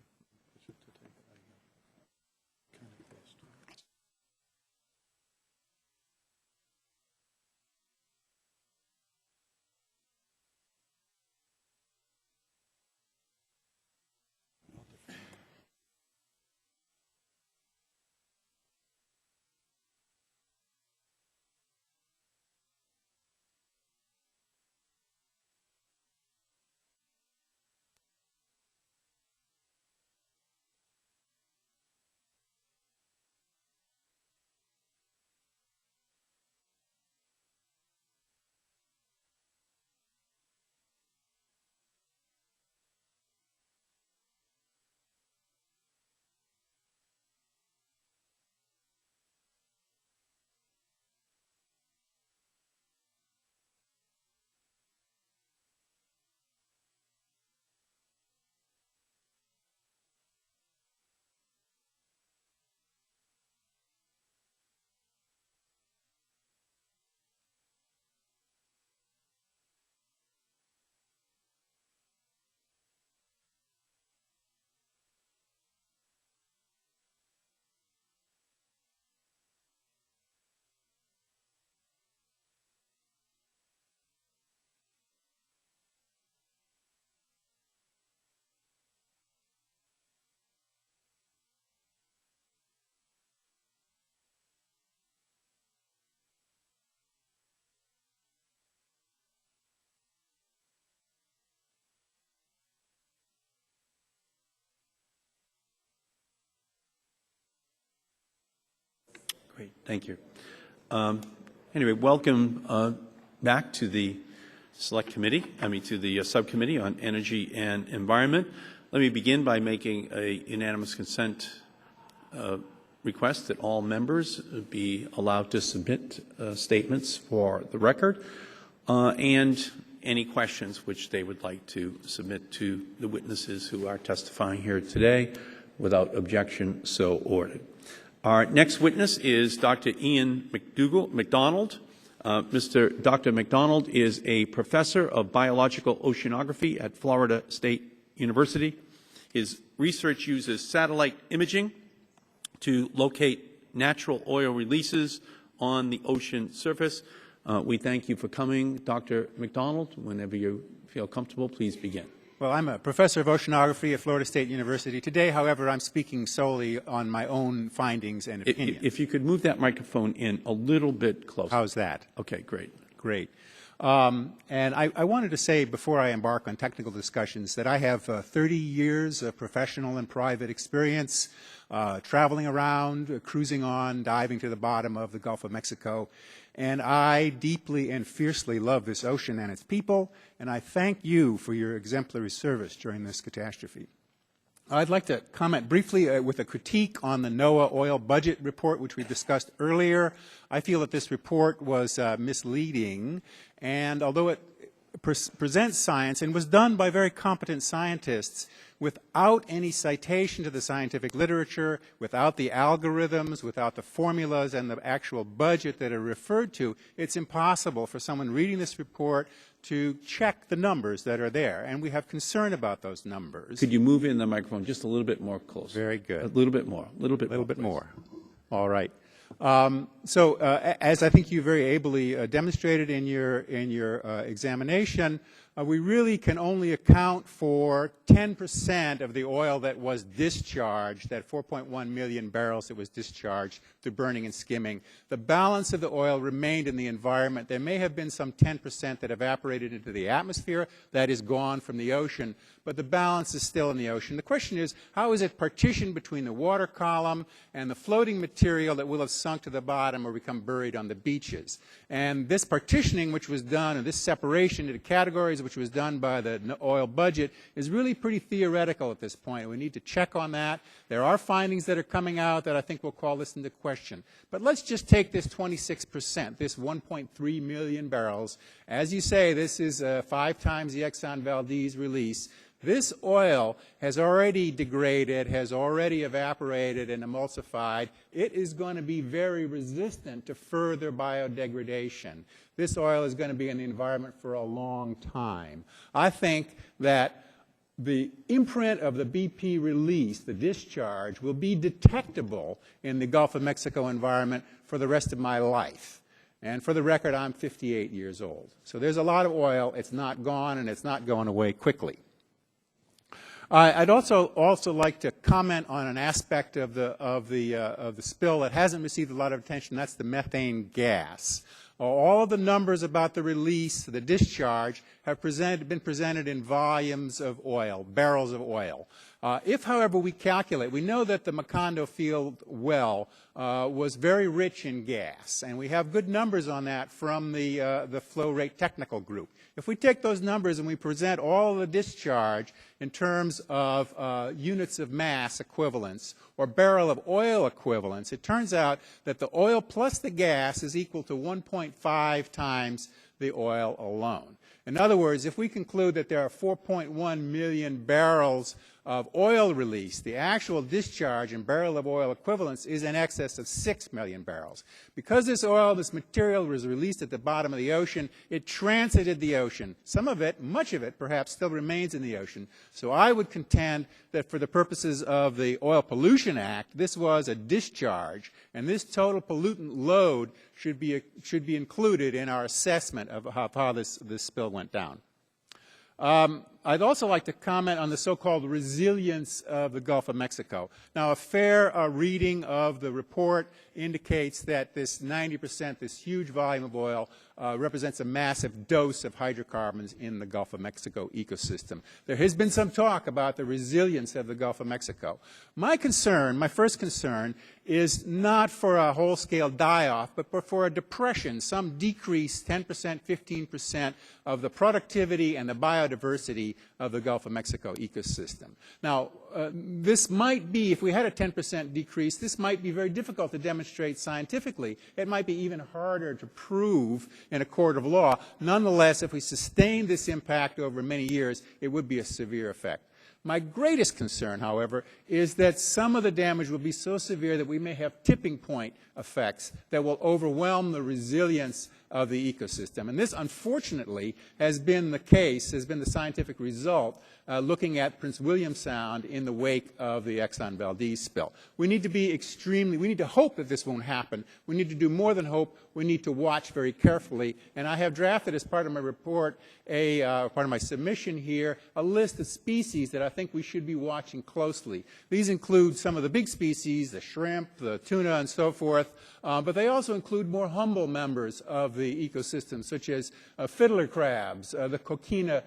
I should take it. Kind of fast. Great, thank you. Anyway, welcome back to the to the Subcommittee on Energy and Environment. Let me begin by making a unanimous consent request that all members be allowed to submit statements for the record and any questions which they would like to submit to the witnesses who are testifying here today without objection, so ordered. Our next witness is Dr. Ian McDonald. Dr. McDonald is a professor of biological oceanography at Florida State University. His research uses satellite imaging to locate natural oil releases on the ocean surface. We thank you for coming, Dr. McDonald. Whenever you feel comfortable, please begin. Well, I'm a professor of oceanography at Florida State University. Today, however, I'm speaking solely on my own findings and opinions. If you could move that microphone in a little bit closer. How's that? Okay, great. Great. And I wanted to say before I embark on technical discussions that I have 30 years of professional and private experience traveling around, cruising on, diving to the bottom of the Gulf of Mexico. And I deeply and fiercely love this ocean and its people, and I thank you for your exemplary service during this catastrophe. I'd like to comment briefly with a critique on the NOAA oil budget report, which we discussed earlier. I feel that this report was misleading, and although it presents science and was done by very competent scientists, without any citation to the scientific literature, without the algorithms, without the formulas and the actual budget that are referred to, it's impossible for someone reading this report to check the numbers that are there. And we have concern about those numbers. Could you move in the microphone just a little bit more close? Very good. A little bit more. A little bit more. All right. As I think you very ably demonstrated in your examination, we really can only account for 10% of the oil that was discharged, that 4.1 million barrels that was discharged through burning and skimming. The balance of the oil remained in the environment. There may have been some 10% that evaporated into the atmosphere, that is gone from the ocean, but the balance is still in the ocean. The question is, how is it partitioned between the water column and the floating material that will have sunk to the bottom or become buried on the beaches? And this partitioning which was done, and this separation into categories which was done by the oil budget, is really pretty theoretical at this point. We need to check on that. There are findings that are coming out that I think will call this into question. But let's just take this 26%, this 1.3 million barrels. As you say, this is 5 times the Exxon Valdez release. This oil has already degraded, has already evaporated and emulsified. It is going to be very resistant to further biodegradation. This oil is going to be in the environment for a long time. I think that the imprint of the BP release, the discharge, will be detectable in the Gulf of Mexico environment for the rest of my life. And for the record, I'm 58 years old. So there's a lot of oil. It's not gone, and it's not going away quickly. I'd also like to comment on an aspect of the spill that hasn't received a lot of attention. That's the methane gas. All of the numbers about the release, the discharge, have been presented in volumes of oil, barrels of oil. If, however, we calculate, we know that the Macondo field well was very rich in gas, and we have good numbers on that from the flow rate technical group. If we take those numbers and we present all the discharge in terms of units of mass equivalents or barrel of oil equivalents, it turns out that the oil plus the gas is equal to 1.5 times the oil alone. In other words, if we conclude that there are 4.1 million barrels of oil release, the actual discharge in barrel of oil equivalents is in excess of 6 million barrels. Because this oil, this material was released at the bottom of the ocean, it transited the ocean. Some of it, much of it, perhaps still remains in the ocean. So I would contend that for the purposes of the Oil Pollution Act, this was a discharge, and this total pollutant load should be included in our assessment of how this spill went down. I'd also like to comment on the so-called resilience of the Gulf of Mexico. Now, a fair reading of the report indicates that this 90%, this huge volume of oil, represents a massive dose of hydrocarbons in the Gulf of Mexico ecosystem. There has been some talk about the resilience of the Gulf of Mexico. My concern, my first concern, is not for a whole-scale die-off, but for a depression, some decrease, 10%, 15% of the productivity and the biodiversity of the Gulf of Mexico ecosystem. Now, this might be, if we had a 10% decrease, this might be very difficult to demonstrate scientifically. It might be even harder to prove in a court of law. Nonetheless, if we sustain this impact over many years, it would be a severe effect. My greatest concern, however, is that some of the damage will be so severe that we may have tipping point effects that will overwhelm the resilience of the ecosystem. And this, unfortunately, has been the case, has been the scientific result looking at Prince William Sound in the wake of the Exxon Valdez spill. We need to be extremely, we need to hope that this won't happen. We need to do more than hope. We need to watch very carefully. And I have drafted as part of my report, part of my submission here, a list of species that I think we should be watching closely. These include some of the big species, the shrimp, the tuna, and so forth, but they also include more humble members of the ecosystem, such as fiddler crabs, the coquina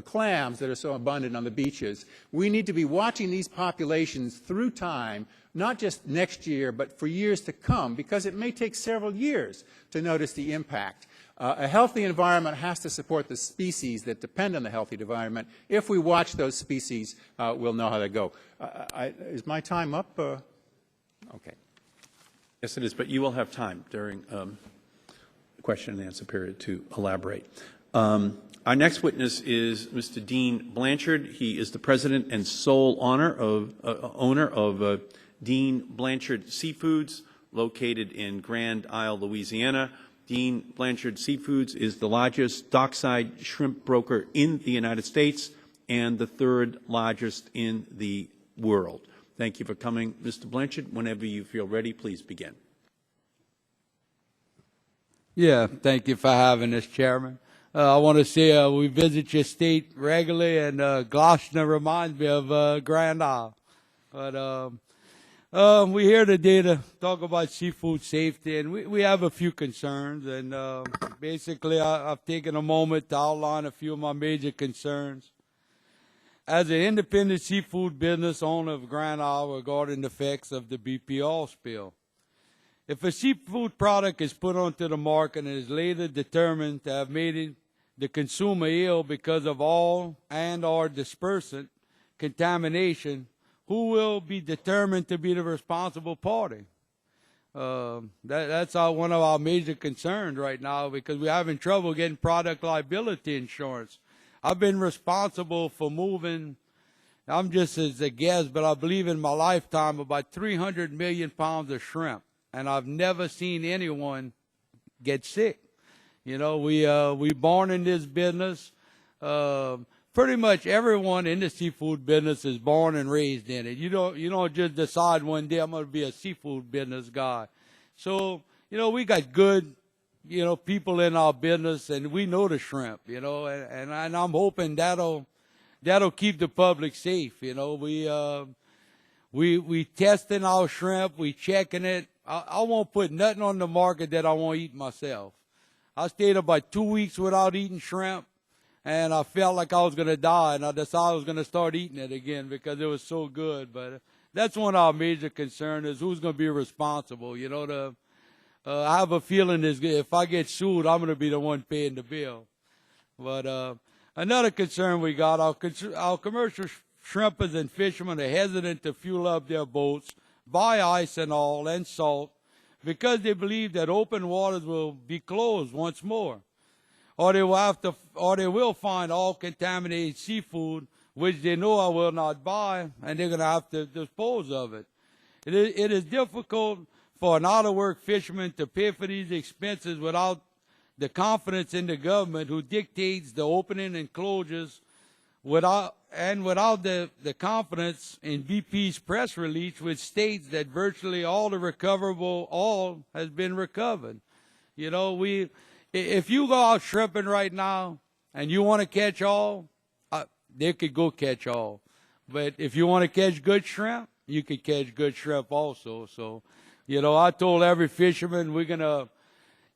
clams that are so abundant on the beaches. We need to be watching these populations through time, not just next year, but for years to come, because it may take several years to notice the impact. A healthy environment has to support the species that depend on the healthy environment. If we watch those species, we'll know how they go. Is my time up? Okay. Yes, it is, but you will have time during the question and answer period to elaborate. Our next witness is Mr. Dean Blanchard. He is the president and sole owner of Dean Blanchard Seafoods, located in Grand Isle, Louisiana. Dean Blanchard Seafoods is the largest dockside shrimp broker in the United States and the third largest in the world. Thank you for coming, Mr. Blanchard. Whenever you feel ready, please begin. Yeah, thank you for having us, Chairman. I want to say we visit your state regularly, and Gloucester reminds me of Grand Isle. But we're here today to talk about seafood safety, and we have a few concerns. And basically, I've taken a moment to outline a few of my major concerns. As an independent seafood business owner of Grand Isle regarding the effects of the BP oil spill, if a seafood product is put onto the market and is later determined to have made the consumer ill because of oil and or dispersant contamination, who will be determined to be the responsible party? That's one of our major concerns right now, because we're having trouble getting product liability insurance. I've been responsible for moving, I'm just as a guess, but I believe in my lifetime, about 300 million pounds of shrimp, and I've never seen anyone get sick. You know, we born in this business. Pretty much everyone in the seafood business is born and raised in it. You don't just decide one day I'm going to be a seafood business guy. So, you know, we got good, you know, people in our business, and we know the shrimp, you know, and I'm hoping that'll keep the public safe. You know, we testing our shrimp, we checking it. I won't put nothing on the market that I won't eat myself. I stayed about 2 weeks without eating shrimp, and I felt like I was going to die, and I decided I was going to start eating it again because it was so good. But that's one of our major concerns, is who's going to be responsible. You know, I have a feeling if I get sued, I'm going to be the one paying the bill. But another concern we got, our commercial shrimpers and fishermen are hesitant to fuel up their boats, buy ice and oil and salt, because they believe that open waters will be closed once more, or they will find all contaminated seafood, which they know I will not buy, and they're going to have to dispose of it. It is difficult for an out-of-work fisherman to pay for these expenses without the confidence in the government, who dictates the opening and closures, without the confidence in BP's press release, which states that virtually all the recoverable oil has been recovered. You know, if you go out shrimping right now and you want to catch all, they could go catch all. But if you want to catch good shrimp, you could catch good shrimp also. So, I told every fisherman, we're going to,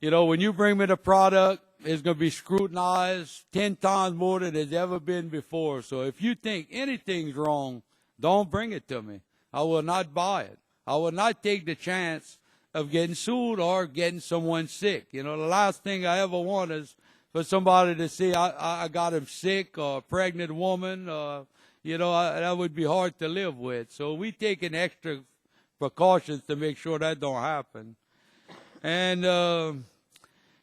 when you bring me the product, it's going to be scrutinized 10 times more than it's ever been before. So if you think anything's wrong, don't bring it to me. I will not buy it. I will not take the chance of getting sued or getting someone sick. The last thing I ever want is for somebody to say I got him sick or a pregnant woman. That would be hard to live with. So we taking extra precautions to make sure that don't happen. And,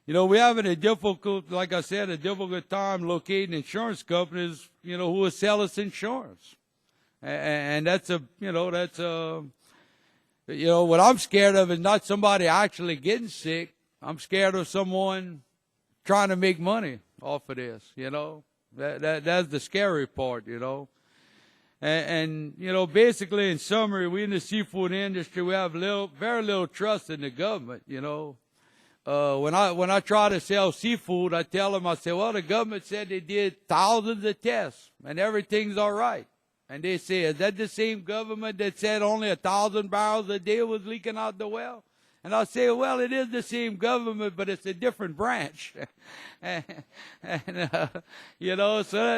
we're having a difficult time locating insurance companies, who will sell us insurance. And what I'm scared of is not somebody actually getting sick. I'm scared of someone trying to make money off of this, That's the scary part, And basically, in summary, we in the seafood industry, we have very little trust in the government, When I try to sell seafood, I tell them, I say, well, the government said they did thousands of tests and everything's all right. And they say, is that the same government that said only 1,000 barrels a day was leaking out the well? And I say, well, it is the same government, but it's a different branch. So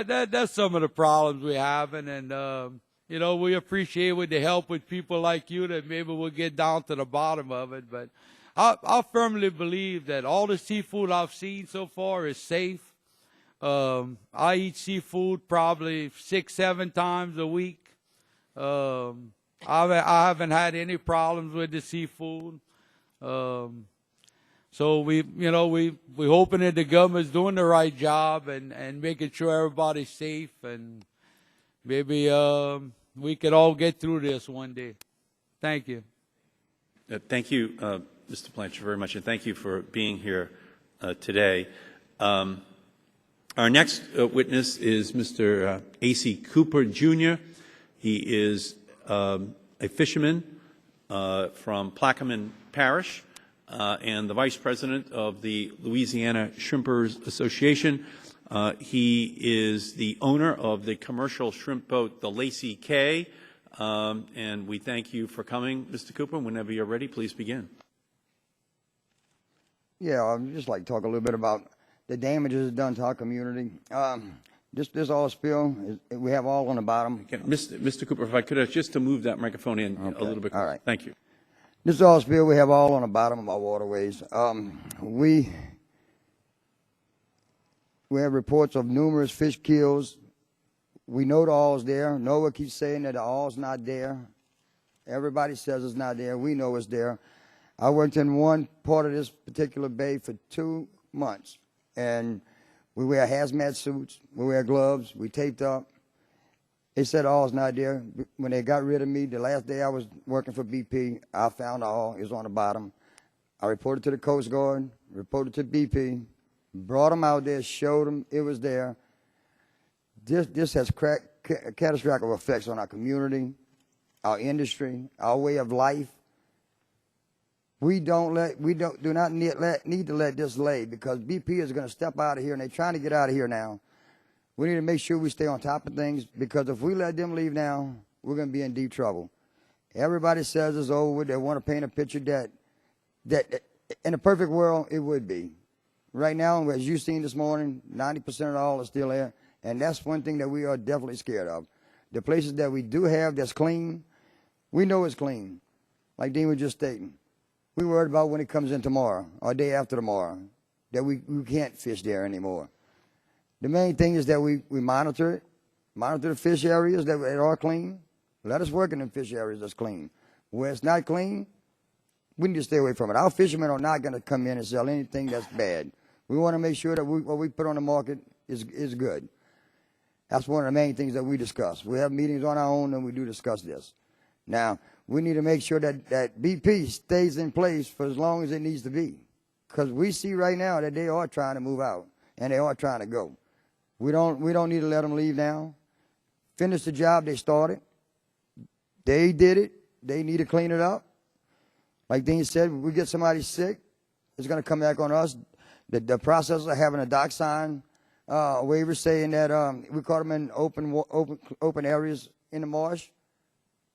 that's some of the problems we're having. And, we appreciate with the help with people like you that maybe we'll get down to the bottom of it. But I firmly believe that all the seafood I've seen so far is safe. I eat seafood probably 6-7 times a week. I haven't had any problems with the seafood. So we hoping that the government's doing the right job and making sure everybody's safe, and maybe we could all get through this one day. Thank you. Thank you, Mr. Blanchard, very much, and thank you for being here today. Our next witness is Mr. A.C. Cooper, Jr. He is a fisherman from Plaquemine Parish and the vice president of the Louisiana Shrimpers Association. He is the owner of the commercial shrimp boat, the Lacey K. And we thank you for coming, Mr. Cooper. Whenever you're ready, please begin. Yeah, I'd just like to talk a little bit about the damages done to our community. This oil spill, we have all on the bottom. Mr. Cooper, if I could just to move that microphone in a little bit. All right. Thank you. This oil spill, we have all on the bottom of our waterways. We have reports of numerous fish kills. We know the oil's there. NOAA keeps saying that the oil's not there. Everybody says it's not there. We know it's there. I worked in one part of this particular bay for 2 months. And we wear hazmat suits, we wear gloves, we taped up. They said oil's not there. When they got rid of me, the last day I was working for BP, I found oil. It was on the bottom. I reported to the Coast Guard, reported to BP, brought them out there, showed them it was there. This has catastrophic effects on our community, our industry, our way of life. We do not need to let this lay, because BP is going to step out of here, and they're trying to get out of here now. We need to make sure we stay on top of things, because if we let them leave now, we're going to be in deep trouble. Everybody says it's over. They want to paint a picture that in a perfect world, it would be. Right now, as you've seen this morning, 90% of all is still there, and that's one thing that we are definitely scared of. The places that we do have that's clean, we know it's clean, like Dean was just stating. We worried about when it comes in tomorrow or day after tomorrow, that we can't fish there anymore. The main thing is that we monitor it, monitor the fish areas that are clean. Let us work in the fish areas that's clean. Where it's not clean, we need to stay away from it. Our fishermen are not going to come in and sell anything that's bad. We want to make sure that what we put on the market is good. That's one of the main things that we discuss. We have meetings on our own and we do discuss this. Now, we need to make sure that BP stays in place for as long as it needs to be. Because we see right now that they are trying to move out and they are trying to go. We don't need to let them leave now. Finish the job they started. They did it. They need to clean it up. Like Dean said, if we get somebody sick, it's going to come back on us. The process of having a dock sign waivers saying that we caught them in open areas in the marsh.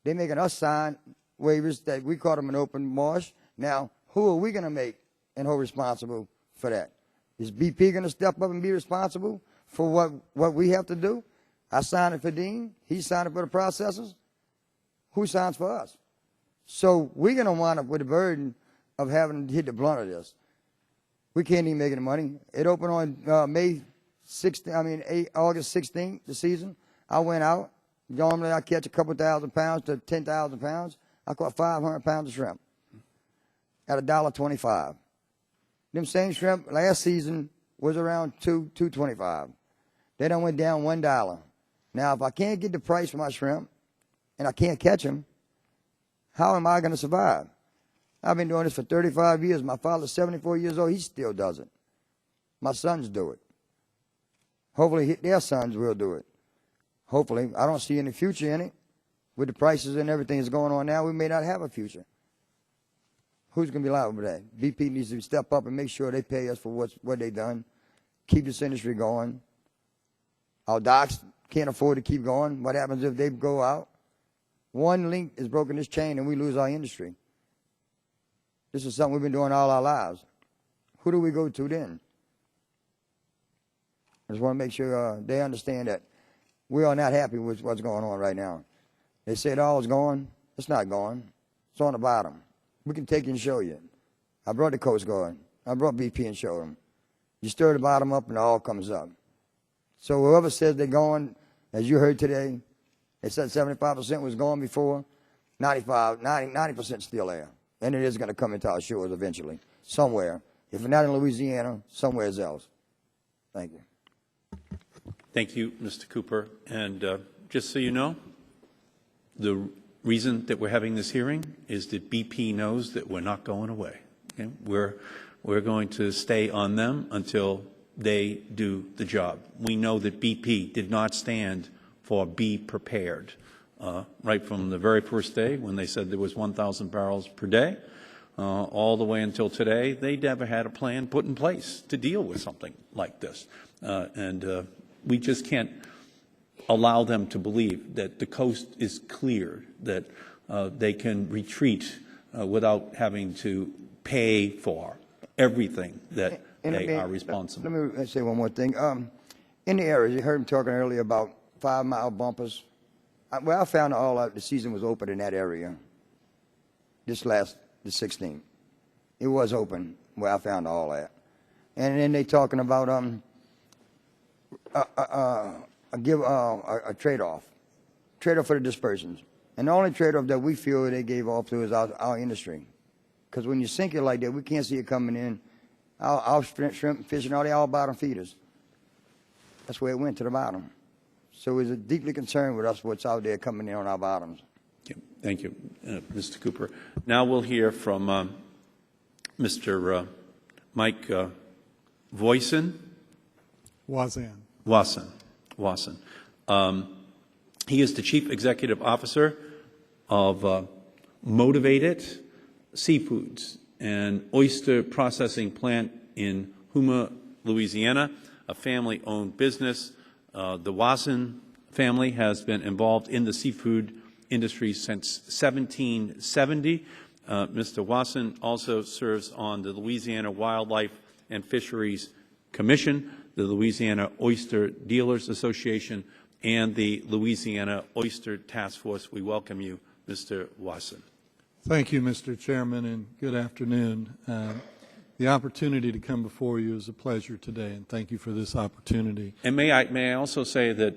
They're making us sign waivers that we caught them in open marsh. Now, who are we going to make and hold responsible for that? Is BP going to step up and be responsible for what we have to do? I signed it for Dean. He signed it for the processors. Who signs for us? So we're going to wind up with the burden of having to hit the blunt of this. We can't even make any money. It opened on August 16th, the season. I went out. Normally I catch a couple thousand pounds to 10,000 pounds. I caught 500 pounds of shrimp at $1.25. Them same shrimp last season was around $2.25. They done went down $1. Now, if I can't get the price for my shrimp and I can't catch them, how am I going to survive? I've been doing this for 35 years. My father's 74 years old. He still does it. My sons do it. Hopefully their sons will do it. Hopefully. I don't see any future in it. With the prices and everything that's going on now, we may not have a future. Who's going to be liable for that? BP needs to step up and make sure they pay us for what they've done. Keep this industry going. Our docks can't afford to keep going. What happens if they go out? One link is broken this chain and we lose our industry. This is something we've been doing all our lives. Who do we go to then? I just want to make sure they understand that we are not happy with what's going on right now. They say it all is gone. It's not gone. It's on the bottom. We can take it and show you. I brought the Coast Guard. I brought BP and showed them. You stir the bottom up and it all comes up. So whoever says they're gone, as you heard today, they said 75% was gone before, 90% still there. And it is going to come into our shores eventually, somewhere. If not in Louisiana, somewhere else. Thank you. Thank you, Mr. Cooper. And just so you know, the reason that we're having this hearing is that BP knows that we're not going away. Okay? We're going to stay on them until they do the job. We know that BP did not stand for be prepared. Right from the very first day when they said there was 1,000 barrels per day, all the way until today, they never had a plan put in place to deal with something like this. And we just can't allow them to believe that the coast is clear, that they can retreat without having to pay for everything that they are responsible. Let me say one more thing. In the area, you heard him talking earlier about 5-mile bumpers. Well, I found all out the season was open in that area. The 16th. It was open where I found all that. And then they talking about a trade-off for the dispersions. And the only trade-off that we feel they gave off to is our industry. Because when you sink it like that, we can't see it coming in. Our shrimp fishing, they all bottom feeders. That's where it went, to the bottom. So we're deeply concerned with us what's out there coming in on our bottoms. Okay. Thank you, Mr. Cooper. Now we'll hear from Mr. Mike Voisin. Wasson. He is the Chief Executive Officer of Motivated Seafoods, an oyster processing plant in Houma, Louisiana, a family-owned business. The Wasson family has been involved in the seafood industry since 1770. Mr. Wasson also serves on the Louisiana Wildlife and Fisheries Commission, the Louisiana Oyster Dealers Association, and the Louisiana Oyster Task Force. We welcome you, Mr. Wasson. Thank you, Mr. Chairman, and good afternoon. The opportunity to come before you is a pleasure today, and thank you for this opportunity. And may I also say that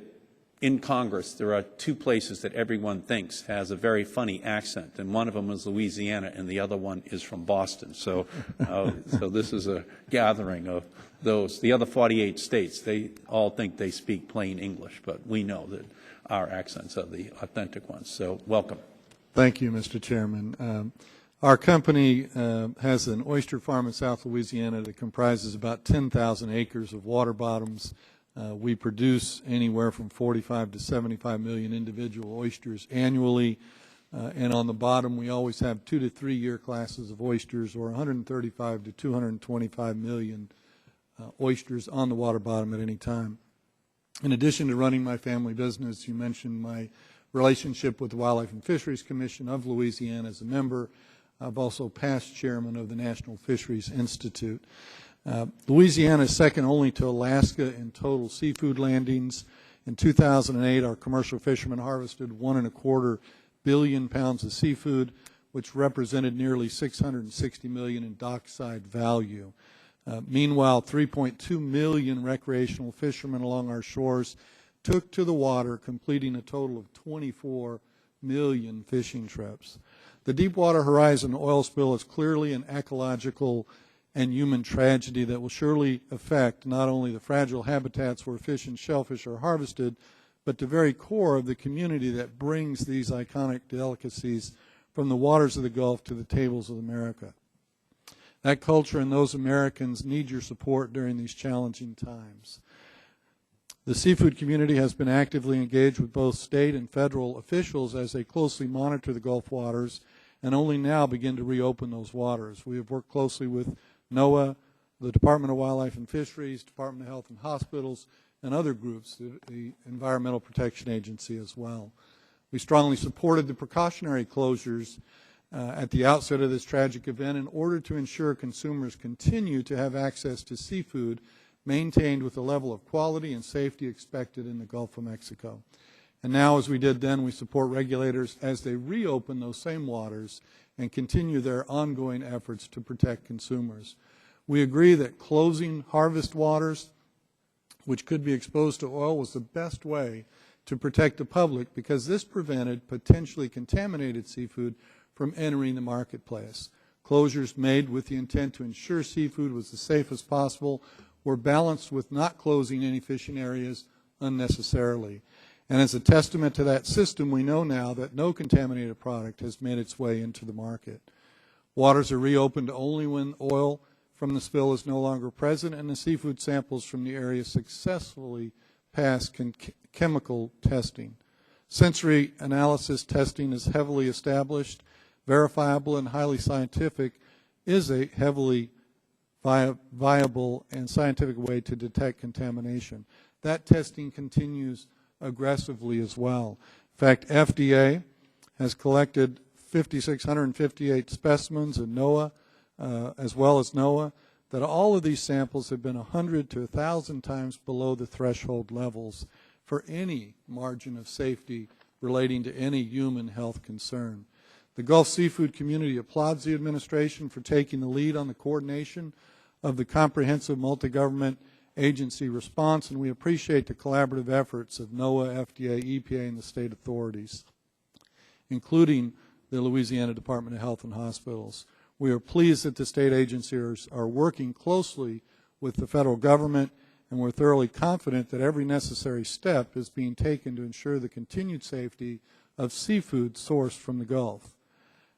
in Congress there are two places that everyone thinks has a very funny accent, and one of them is Louisiana, and the other one is from Boston. So, so this is a gathering of those. The other 48 states, they all think they speak plain English, but we know that our accents are the authentic ones. So, welcome. Thank you, Mr. Chairman. Our company has an oyster farm in South Louisiana that comprises about 10,000 acres of water bottoms. We produce anywhere from 45 to 75 million individual oysters annually. And on the bottom, we always have 2 to 3 year classes of oysters, or 135 to 225 million oysters on the water bottom at any time. In addition to running my family business, you mentioned my relationship with the Wildlife and Fisheries Commission of Louisiana as a member. I've also past chairman of the National Fisheries Institute. Louisiana is second only to Alaska in total seafood landings. In 2008, our commercial fishermen harvested 1.25 billion pounds of seafood, which represented nearly $660 million in dockside value. Meanwhile, 3.2 million recreational fishermen along our shores took to the water, completing a total of 24 million fishing trips. The Deepwater Horizon oil spill is clearly an ecological and human tragedy that will surely affect not only the fragile habitats where fish and shellfish are harvested, but the very core of the community that brings these iconic delicacies from the waters of the Gulf to the tables of America. That culture and those Americans need your support during these challenging times. The seafood community has been actively engaged with both state and federal officials as they closely monitor the Gulf waters and only now begin to reopen those waters. We have worked closely with NOAA, the Department of Wildlife and Fisheries, Department of Health and Hospitals, and other groups, the Environmental Protection Agency as well. We strongly supported the precautionary closures at the outset of this tragic event in order to ensure consumers continue to have access to seafood maintained with the level of quality and safety expected in the Gulf of Mexico. And now, as we did then, we support regulators as they reopen those same waters and continue their ongoing efforts to protect consumers. We agree that closing harvest waters, which could be exposed to oil, was the best way to protect the public because this prevented potentially contaminated seafood from entering the marketplace. Closures made with the intent to ensure seafood was as safe as possible were balanced with not closing any fishing areas unnecessarily. And as a testament to that system, we know now that no contaminated product has made its way into the market. Waters are reopened only when oil from the spill is no longer present and the seafood samples from the area successfully pass chemical testing. Sensory analysis testing is heavily established, verifiable, and highly scientific, is a heavily viable and scientific way to detect contamination. That testing continues aggressively as well. In fact, FDA has collected 5,658 specimens in NOAA, as well as NOAA, that all of these samples have been 100 to 1,000 times below the threshold levels for any margin of safety relating to any human health concern. The Gulf seafood community applauds the administration for taking the lead on the coordination of the comprehensive multi-government agency response, and we appreciate the collaborative efforts of NOAA, FDA, EPA, and the state authorities, including the Louisiana Department of Health and Hospitals. We are pleased that the state agencies are working closely with the federal government, and we're thoroughly confident that every necessary step is being taken to ensure the continued safety of seafood sourced from the Gulf.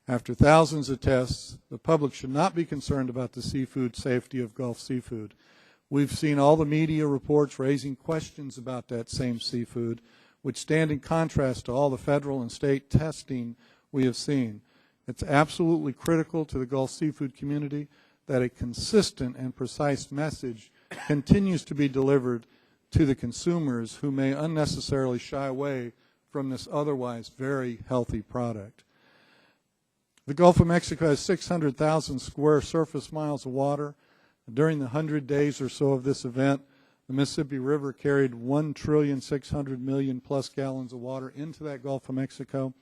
After thousands of tests, the public should not be concerned about the seafood safety of Gulf seafood. We've seen all the media reports raising questions about that same seafood, which stand in contrast to all the federal and state testing we have seen. It's absolutely critical to the Gulf seafood community that a consistent and precise message continues to be delivered to the consumers who may unnecessarily shy away from this otherwise very healthy product. The Gulf of Mexico has 600,000 square surface miles of water. During the 100 days or so of this event, the Mississippi River carried 1,600,000,000 plus gallons of water into that Gulf of Mexico.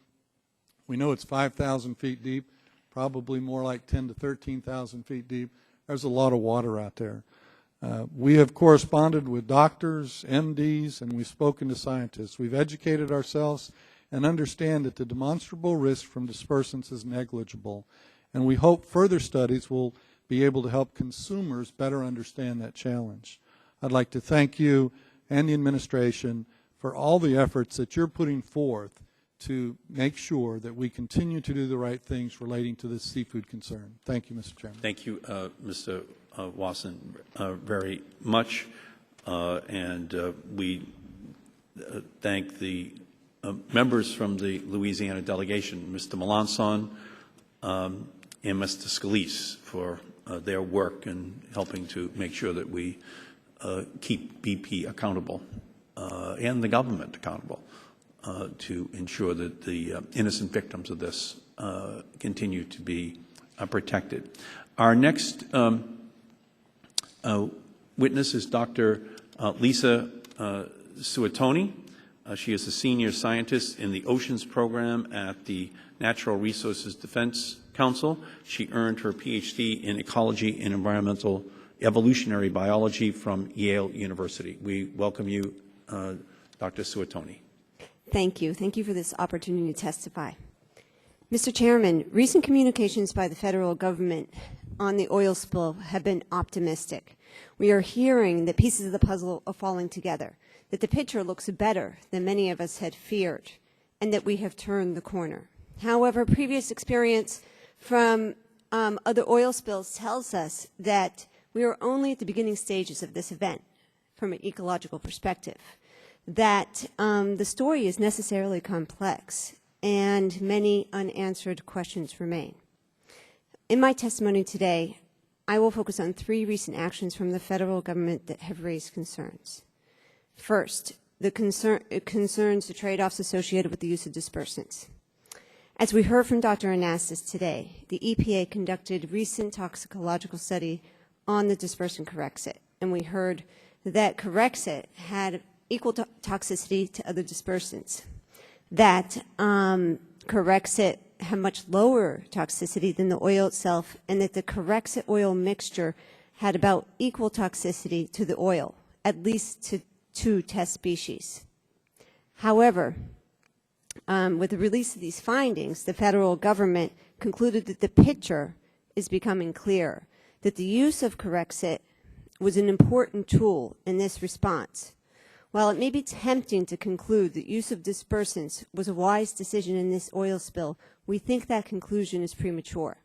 We know it's 5,000 feet deep, probably more like 10 to 13,000 feet deep. There's a lot of water out there. We have corresponded with doctors, MDs, and we've spoken to scientists. We've educated ourselves and understand that the demonstrable risk from dispersants is negligible. And we hope further studies will be able to help consumers better understand that challenge. I'd like to thank you and the administration for all the efforts that you're putting forth to make sure that we continue to do the right things relating to this seafood concern. Thank you, Mr. Chairman. Thank you, Mr. Wasson, very much. And we thank the members from the Louisiana delegation, Mr. Melanson and Mr. Scalise, for their work in helping to make sure that we keep BP accountable and the government accountable to ensure that the innocent victims of this continue to be protected. Our next witness is Dr. Lisa Suetoni. She is a senior scientist in the Oceans Program at the Natural Resources Defense Council. She earned her PhD in Ecology and Environmental Evolutionary Biology from Yale University. We welcome you, Dr. Suetoni. Thank you. Thank you for this opportunity to testify. Mr. Chairman, recent communications by the federal government on the oil spill have been optimistic. We are hearing that pieces of the puzzle are falling together, that the picture looks better than many of us had feared, and that we have turned the corner. However, previous experience from other oil spills tells us that we are only at the beginning stages of this event from an ecological perspective, that the story is necessarily complex and many unanswered questions remain. In my testimony today, I will focus on 3 recent actions from the federal government that have raised concerns. First, the concerns the trade-offs associated with the use of dispersants. As we heard from Dr. Anastas today, the EPA conducted recent toxicological study on the dispersant Corexit, and we heard that Corexit had equal toxicity to other dispersants, that Corexit had much lower toxicity than the oil itself, and that the Corexit oil mixture had about equal toxicity to the oil, at least to 2 test species. However, with the release of these findings, the federal government concluded that the picture is becoming clearer, that the use of Corexit was an important tool in this response. While it may be tempting to conclude that use of dispersants was a wise decision in this oil spill, we think that conclusion is premature.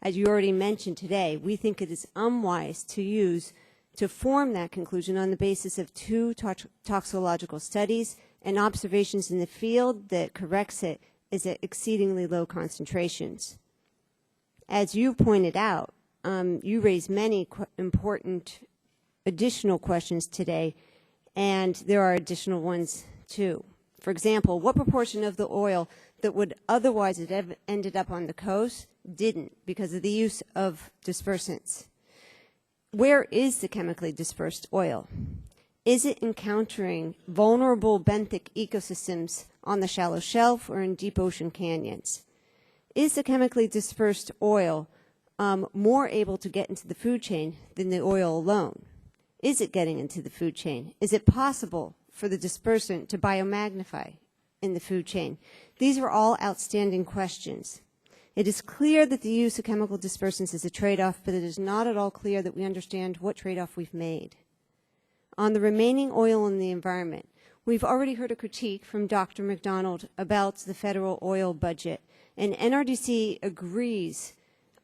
As you already mentioned today, we think it is unwise to form that conclusion on the basis of 2 toxicological studies and observations in the field that Corexit is at exceedingly low concentrations. As you pointed out, you raised many important additional questions today, and there are additional ones too. For example, what proportion of the oil that would otherwise have ended up on the coast didn't because of the use of dispersants? Where is the chemically dispersed oil? Is it encountering vulnerable benthic ecosystems on the shallow shelf or in deep ocean canyons? Is the chemically dispersed oil more able to get into the food chain than the oil alone? Is it getting into the food chain? Is it possible for the dispersant to biomagnify in the food chain? These are all outstanding questions. It is clear that the use of chemical dispersants is a trade-off, but it is not at all clear that we understand what trade-off we've made. On the remaining oil in the environment, we've already heard a critique from Dr. McDonald about the federal oil budget, and NRDC agrees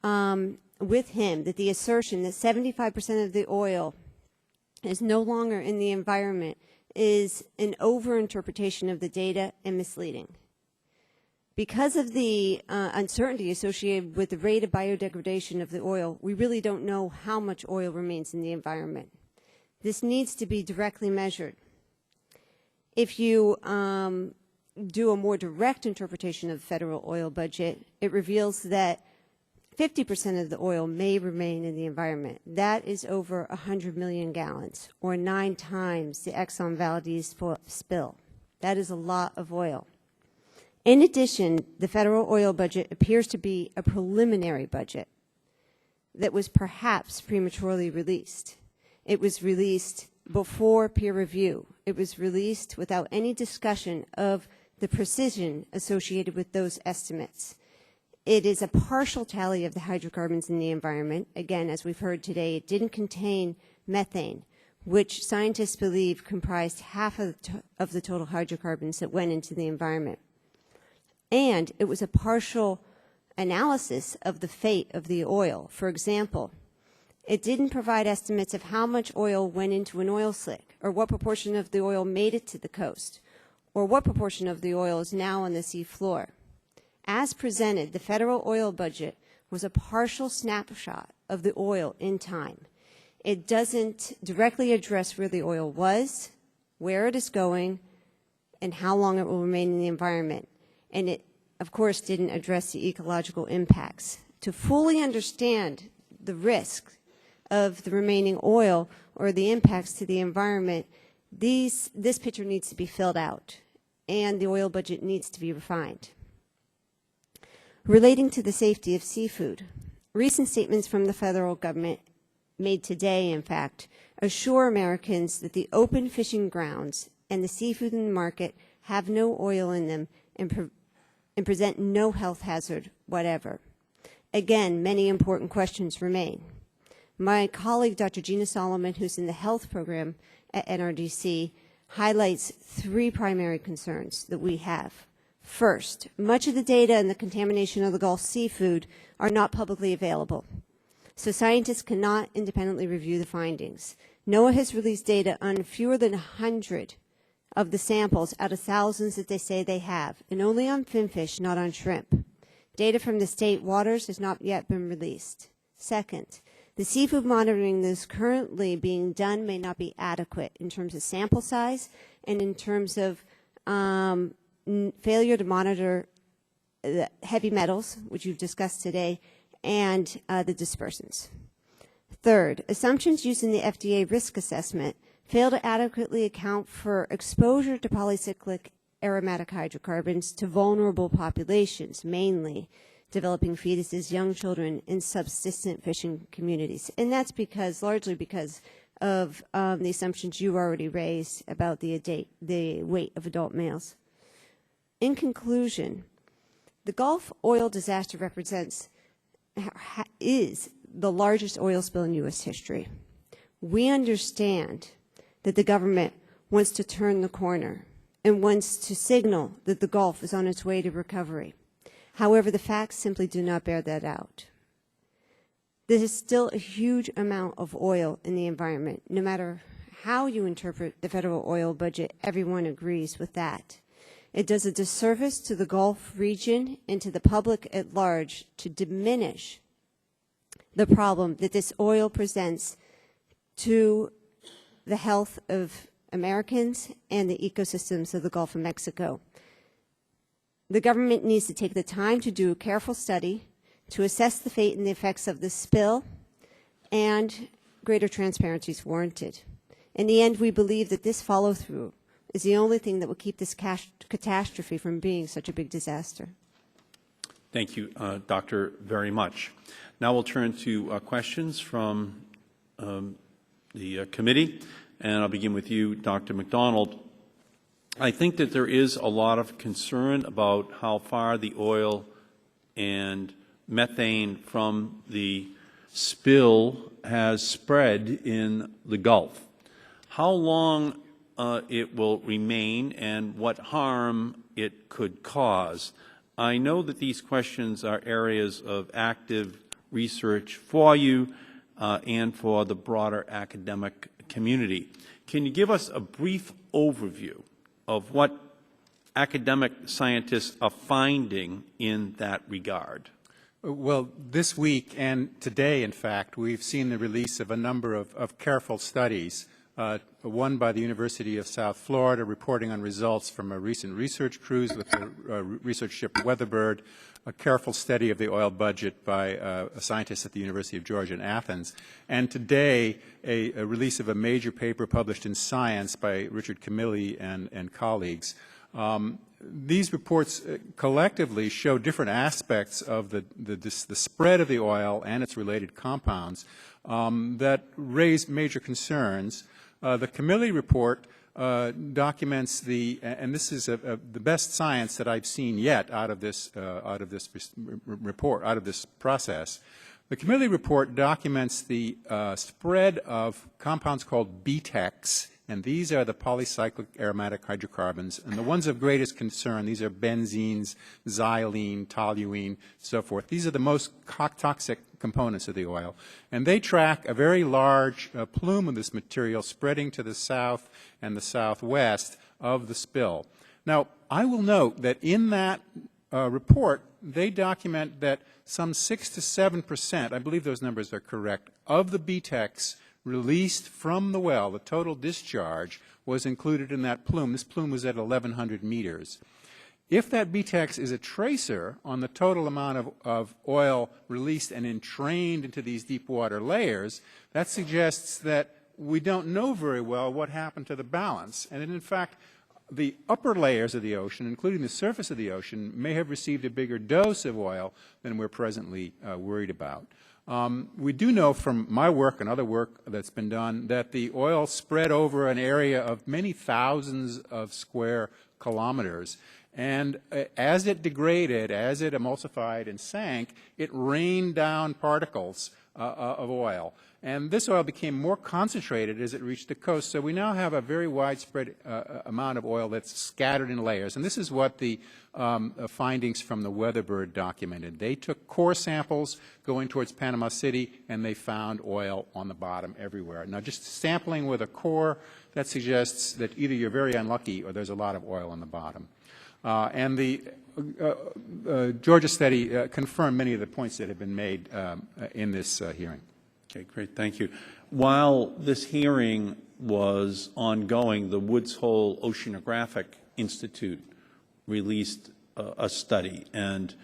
with him that the assertion that 75% of the oil is no longer in the environment is an overinterpretation of the data and misleading. Because of the uncertainty associated with the rate of biodegradation of the oil, we really don't know how much oil remains in the environment. This needs to be directly measured. If you do a more direct interpretation of the federal oil budget, it reveals that 50% of the oil may remain in the environment. That is over 100 million gallons, or 9 times the Exxon Valdez spill. That is a lot of oil. In addition, the federal oil budget appears to be a preliminary budget that was perhaps prematurely released. It was released before peer review. It was released without any discussion of the precision associated with those estimates. It is a partial tally of the hydrocarbons in the environment. Again, as we've heard today, it didn't contain methane, which scientists believe comprised half of the total hydrocarbons that went into the environment. And it was a partial analysis of the fate of the oil. For example, it didn't provide estimates of how much oil went into an oil slick, or what proportion of the oil made it to the coast, or what proportion of the oil is now on the sea floor. As presented, the federal oil budget was a partial snapshot of the oil in time. It doesn't directly address where the oil was, where it is going, and how long it will remain in the environment. And it, of course, didn't address the ecological impacts. To fully understand the risk of the remaining oil or the impacts to the environment, this picture needs to be filled out, and the oil budget needs to be refined. Relating to the safety of seafood, recent statements from the federal government, made today, in fact, assure Americans that the open fishing grounds and the seafood in the market have no oil in them and present no health hazard whatever. Again, many important questions remain. My colleague, Dr. Gina Solomon, who's in the health program at NRDC, highlights three primary concerns that we have. First, much of the data and the contamination of the Gulf seafood are not publicly available, so scientists cannot independently review the findings. NOAA has released data on fewer than 100 of the samples out of thousands that they say they have, and only on finfish, not on shrimp. Data from the state waters has not yet been released. Second, the seafood monitoring that is currently being done may not be adequate in terms of sample size and in terms of failure to monitor the heavy metals, which you've discussed today, and the dispersants. Third, assumptions used in the FDA risk assessment fail to adequately account for exposure to polycyclic aromatic hydrocarbons to vulnerable populations, mainly developing fetuses, young children, and subsistence fishing communities. And that's largely because of the assumptions you already raised about the weight of adult males. In conclusion, the Gulf oil disaster is the largest oil spill in U.S. history. We understand that the government wants to turn the corner and wants to signal that the Gulf is on its way to recovery. However, the facts simply do not bear that out. There is still a huge amount of oil in the environment. No matter how you interpret the federal oil budget, everyone agrees with that. It does a disservice to the Gulf region and to the public at large to diminish the problem that this oil presents to the health of Americans and the ecosystems of the Gulf of Mexico. The government needs to take the time to do a careful study to assess the fate and the effects of this spill, and greater transparency is warranted. In the end, we believe that this follow-through is the only thing that will keep this catastrophe from being such a big disaster. Thank you, Doctor, very much. Now we'll turn to questions from the committee, and I'll begin with you, Dr. McDonald. I think that there is a lot of concern about how far the oil and methane from the spill has spread in the Gulf. How long it will remain and what harm it could cause? I know that these questions are areas of active research for you and for the broader academic community. Can you give us a brief overview of what academic scientists are finding in that regard? Well, this week and today, in fact, we've seen the release of a number of careful studies, one by the University of South Florida reporting on results from a recent research cruise with the research ship Weatherbird, a careful study of the oil budget by a scientist at the University of Georgia in Athens, and today a release of a major paper published in Science by Richard Camilli and colleagues. These reports collectively show different aspects of the spread of the oil and its related compounds that raise major concerns. The Camilli report documents and this is the best science that I've seen yet out of this report, out of this process. The Camilli report documents the spread of compounds called BTEX, and these are the polycyclic aromatic hydrocarbons. And the ones of greatest concern, these are benzenes, xylene, toluene, so forth. These are the most toxic components of the oil. And they track a very large plume of this material spreading to the south and the southwest of the spill. Now, I will note that in that report, they document that some 6 to 7%, I believe those numbers are correct, of the BTEX released from the well, the total discharge, was included in that plume. This plume was at 1,100 meters. If that BTEX is a tracer on the total amount of oil released and entrained into these deep water layers, that suggests that we don't know very well what happened to the balance. And in fact, the upper layers of the ocean, including the surface of the ocean, may have received a bigger dose of oil than we're presently worried about. We do know from my work and other work that's been done that the oil spread over an area of many thousands of square kilometers. And as it degraded, as it emulsified and sank, it rained down particles of oil. And this oil became more concentrated as it reached the coast. So we now have a very widespread amount of oil that's scattered in layers. And this is what the findings from the Weatherbird documented. They took core samples going towards Panama City, and they found oil on the bottom everywhere. Now, just sampling with a core, that suggests that either you're very unlucky or there's a lot of oil on the bottom. And the Georgia study confirmed many of the points that have been made in this hearing. Okay, great. Thank you. While this hearing was ongoing, the Woods Hole Oceanographic Institute released a study, and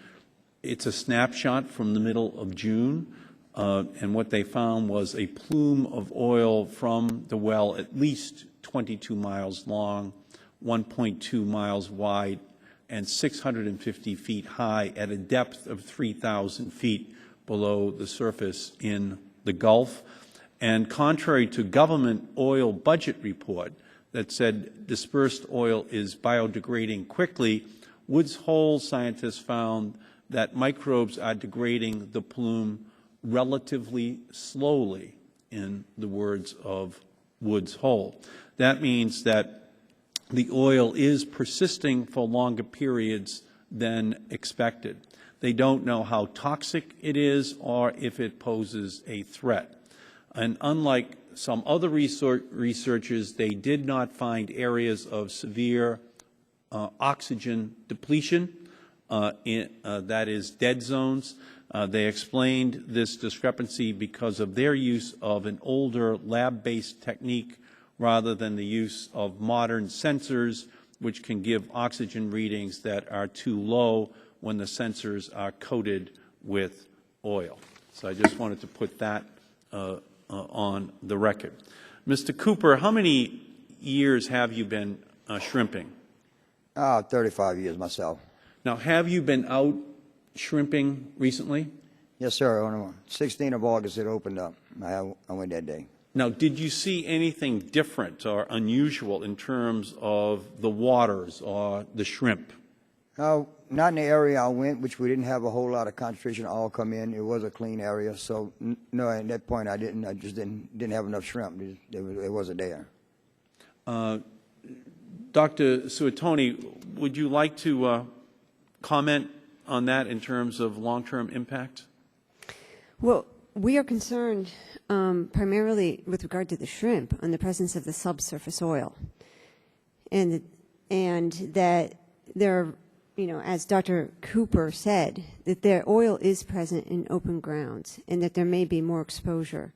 it's a snapshot from the middle of June, and what they found was a plume of oil from the well at least 22 miles long, 1.2 miles wide, and 650 feet high at a depth of 3,000 feet below the surface in the Gulf. And contrary to government oil budget report that said dispersed oil is biodegrading quickly, Woods Hole scientists found that microbes are degrading the plume relatively slowly, in the words of Woods Hole. That means that the oil is persisting for longer periods than expected. They don't know how toxic it is or if it poses a threat. And unlike some other researchers, they did not find areas of severe oxygen depletion, that is dead zones. They explained this discrepancy because of their use of an older lab-based technique rather than the use of modern sensors, which can give oxygen readings that are too low when the sensors are coated with oil. So I just wanted to put that on the record. Mr. Cooper, how many years have you been shrimping? 35 years myself. Now, have you been out shrimping recently? Yes, sir. On the 16th of August, it opened up. I went that day. Now, did you see anything different or unusual in terms of the waters or the shrimp? Not in the area I went, which we didn't have a whole lot of concentration all come in. It was a clean area, so no, at that point I just didn't have enough shrimp. It wasn't there. Dr. Suetoni, would you like to comment on that in terms of long-term impact? Well, we are concerned primarily with regard to the shrimp on the presence of the subsurface oil, and that there, as Dr. Cooper said, that their oil is present in open grounds and that there may be more exposure.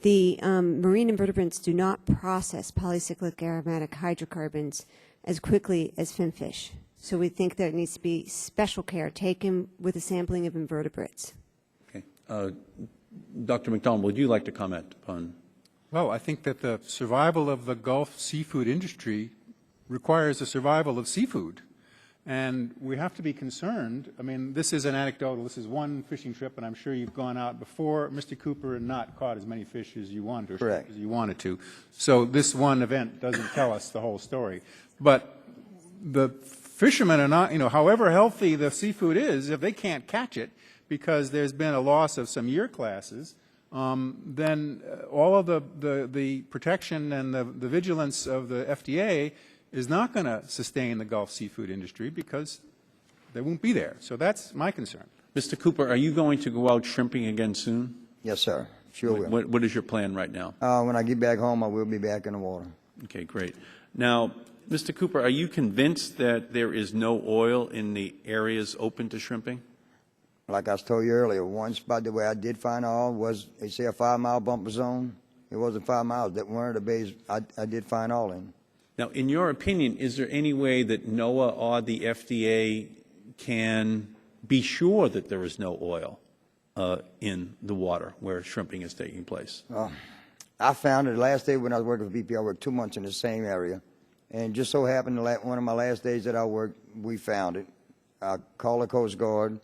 The marine invertebrates do not process polycyclic aromatic hydrocarbons as quickly as finfish. So we think there needs to be special care taken with the sampling of invertebrates. Okay. Dr. McDonald, would you like to comment upon? Well, I think that the survival of the Gulf seafood industry requires the survival of seafood. And we have to be concerned. I mean, this is an anecdotal. This is one fishing trip, and I'm sure you've gone out before, Mr. Cooper, and not caught as many fish as you wanted, or correct, as you wanted to. So this one event doesn't tell us the whole story. But the fishermen are not, however healthy the seafood is, if they can't catch it because there's been a loss of some year classes, then all of the protection and the vigilance of the FDA is not going to sustain the Gulf seafood industry because they won't be there. So that's my concern. Mr. Cooper, are you going to go out shrimping again soon? Yes, sir. Sure will. What is your plan right now? When I get back home, I will be back in the water. Okay, great. Now, Mr. Cooper, are you convinced that there is no oil in the areas open to shrimping? Like I told you earlier, one spot the way I did find oil was, they say, a 5-mile bumper zone. It wasn't 5 miles. That one of the bays I did find oil in. Now, in your opinion, is there any way that NOAA or the FDA can be sure that there is no oil in the water where shrimping is taking place? I found it the last day when I was working for BP. I worked 2 months in the same area. And just so happened, one of my last days that I worked, we found it. I called the Coast Guard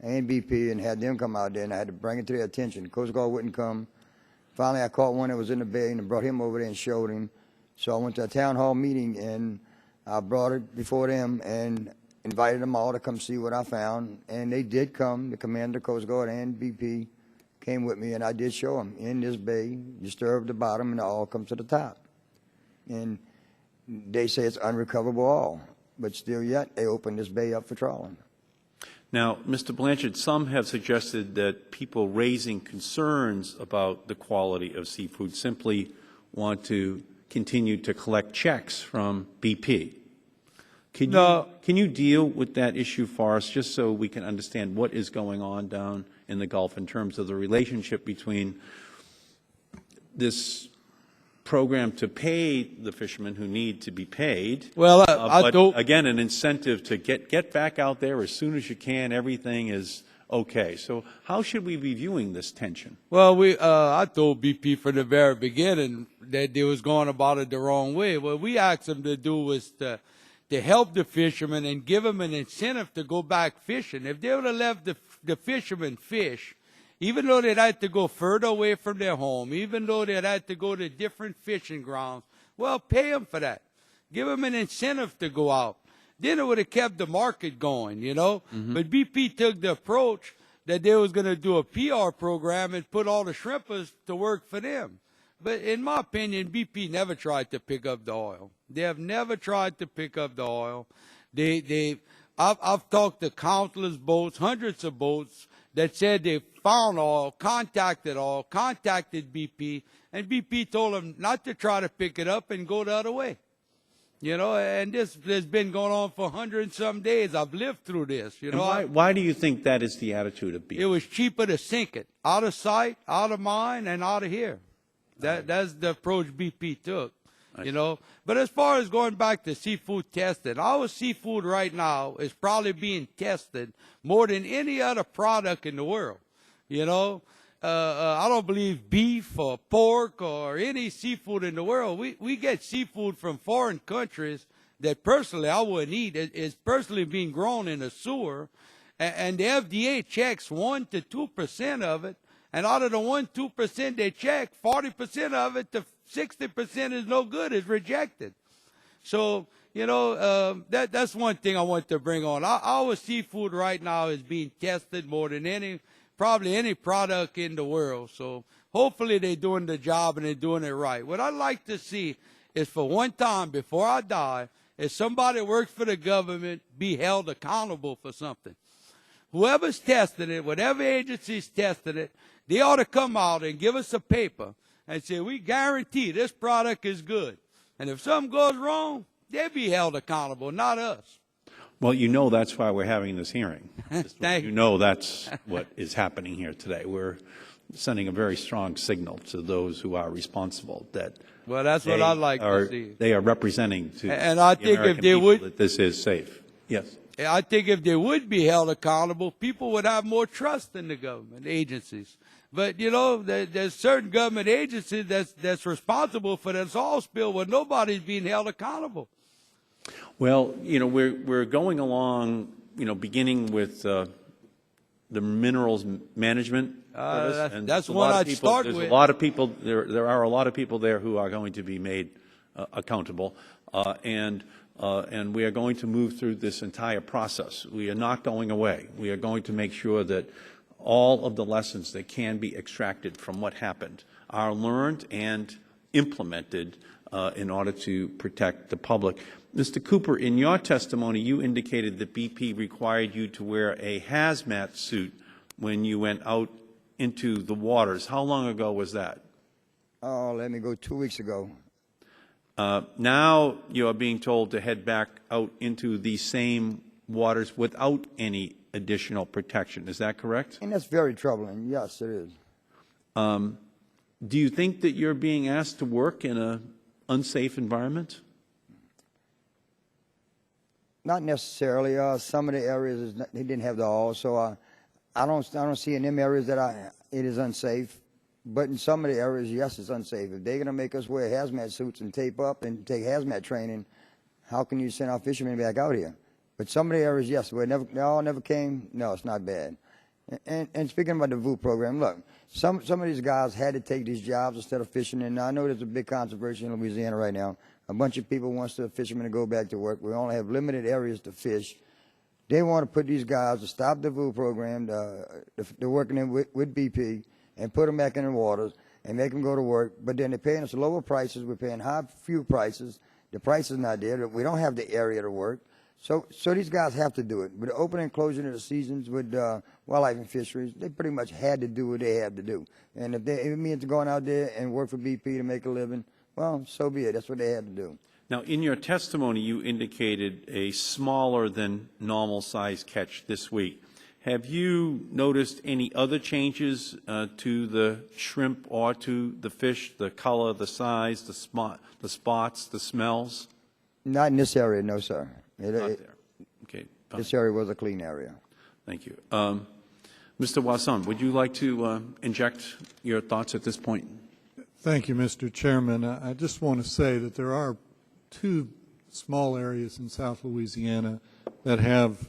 and BP and had them come out there, and I had to bring it to their attention. The Coast Guard wouldn't come. Finally, I caught one that was in the bay and brought him over there and showed him. So I went to a town hall meeting, and I brought it before them and invited them all to come see what I found. And they did come. The commander, Coast Guard, and BP came with me, and I did show them. In this bay, you stir up the bottom, and it all comes to the top. And they say it's unrecoverable oil. But still yet, they opened this bay up for trawling. Now, Mr. Blanchard, some have suggested that people raising concerns about the quality of seafood simply want to continue to collect checks from BP. Can you deal with that issue for us, just so we can understand what is going on down in the Gulf in terms of the relationship between this program to pay the fishermen who need to be paid, Well, but again, an incentive to get back out there as soon as you can, everything is okay. So how should we be viewing this tension? Well, I told BP from the very beginning that they was going about it the wrong way. What we asked them to do was to help the fishermen and give them an incentive to go back fishing. If they would have left the fishermen fish, even though they'd had to go further away from their home, even though they'd had to go to different fishing grounds, well, pay them for that. Give them an incentive to go out. Then it would have kept the market going, you know. Mm-hmm. But BP took the approach that they was going to do a PR program and put all the shrimpers to work for them. But in my opinion, BP never tried to pick up the oil. They have never tried to pick up the oil. I've talked to countless boats, hundreds of boats, that said they found oil, contacted BP, and BP told them not to try to pick it up and go the other way. You know, and this has been going on for 100-some days. I've lived through this. You know, why do you think that is the attitude of BP? It was cheaper to sink it, out of sight, out of mind, and out of here. That's the approach BP took. You know, but as far as going back to seafood testing, our seafood right now is probably being tested more than any other product in the world. You know, I don't believe beef or pork or any seafood in the world. We get seafood from foreign countries that personally I wouldn't eat. It's personally being grown in a sewer, and the FDA checks 1% to 2% of it. And out of the 1-2% they check, 40% of it to 60% is no good, is rejected. So, you know, that's one thing I want to bring on. Our seafood right now is being tested more than probably any product in the world. So hopefully they're doing the job and they're doing it right. What I'd like to see is, for one time before I die, if somebody works for the government, be held accountable for something. Whoever's testing it, whatever agency's testing it, they ought to come out and give us a paper and say, we guarantee this product is good. And if something goes wrong, they'll be held accountable, not us. Well, you know that's why we're having this hearing. Thank you. You know that's what is happening here today. We're sending a very strong signal to those who are responsible that well, that's what I'd like to see. They are representing to and I think American if they people would, that this is safe. Yes. I think if they would be held accountable, people would have more trust in the government agencies. But, you know, there's certain government agencies that's responsible for this oil spill where nobody's being held accountable. Well, you know, we're going along, you know, beginning with the minerals management. That's what I'd start with. There's a lot of people, there are a lot of people there who are going to be made accountable. And we are going to move through this entire process. We are not going away. We are going to make sure that all of the lessons that can be extracted from what happened are learned and implemented in order to protect the public. Mr. Cooper, in your testimony, you indicated that BP required you to wear a hazmat suit when you went out into the waters. How long ago was that? Oh, let me go 2 weeks ago. Now you are being told to head back out into the same waters without any additional protection. Is that correct? And that's very troubling. Yes, it is. Do you think that you're being asked to work in an unsafe environment? Not necessarily. Some of the areas they didn't have the all, so I don't see in them areas that it is unsafe. But in some of the areas, yes, it's unsafe. If they're going to make us wear hazmat suits and tape up and take hazmat training, how can you send our fishermen back out here? But some of the areas, yes, where they all never came, no, it's not bad. And speaking about the VOO program, look, some of these guys had to take these jobs instead of fishing. And I know there's a big controversy in Louisiana right now. A bunch of people want the fishermen to go back to work. We only have limited areas to fish. They want to put these guys to stop the VOO program, they're working in with BP, and put them back in the waters and make them go to work. But then they're paying us lower prices. We're paying high fuel prices. The price is not there. We don't have the area to work. So these guys have to do it. With the opening and closing of the seasons with wildlife and fisheries, they pretty much had to do what they had to do. And if it means going out there and work for BP to make a living, well, so be it. That's what they had to do. Now, in your testimony, you indicated a smaller than normal size catch this week. Have you noticed any other changes to the shrimp or to the fish, the color, the size, the spots, the smells? Not in this area, no, sir. Not there. Okay. Fine. This area was a clean area. Thank you. Mr. Wasson, would you like to inject your thoughts at this point? Thank you, Mr. Chairman. I just want to say that there are two small areas in South Louisiana that have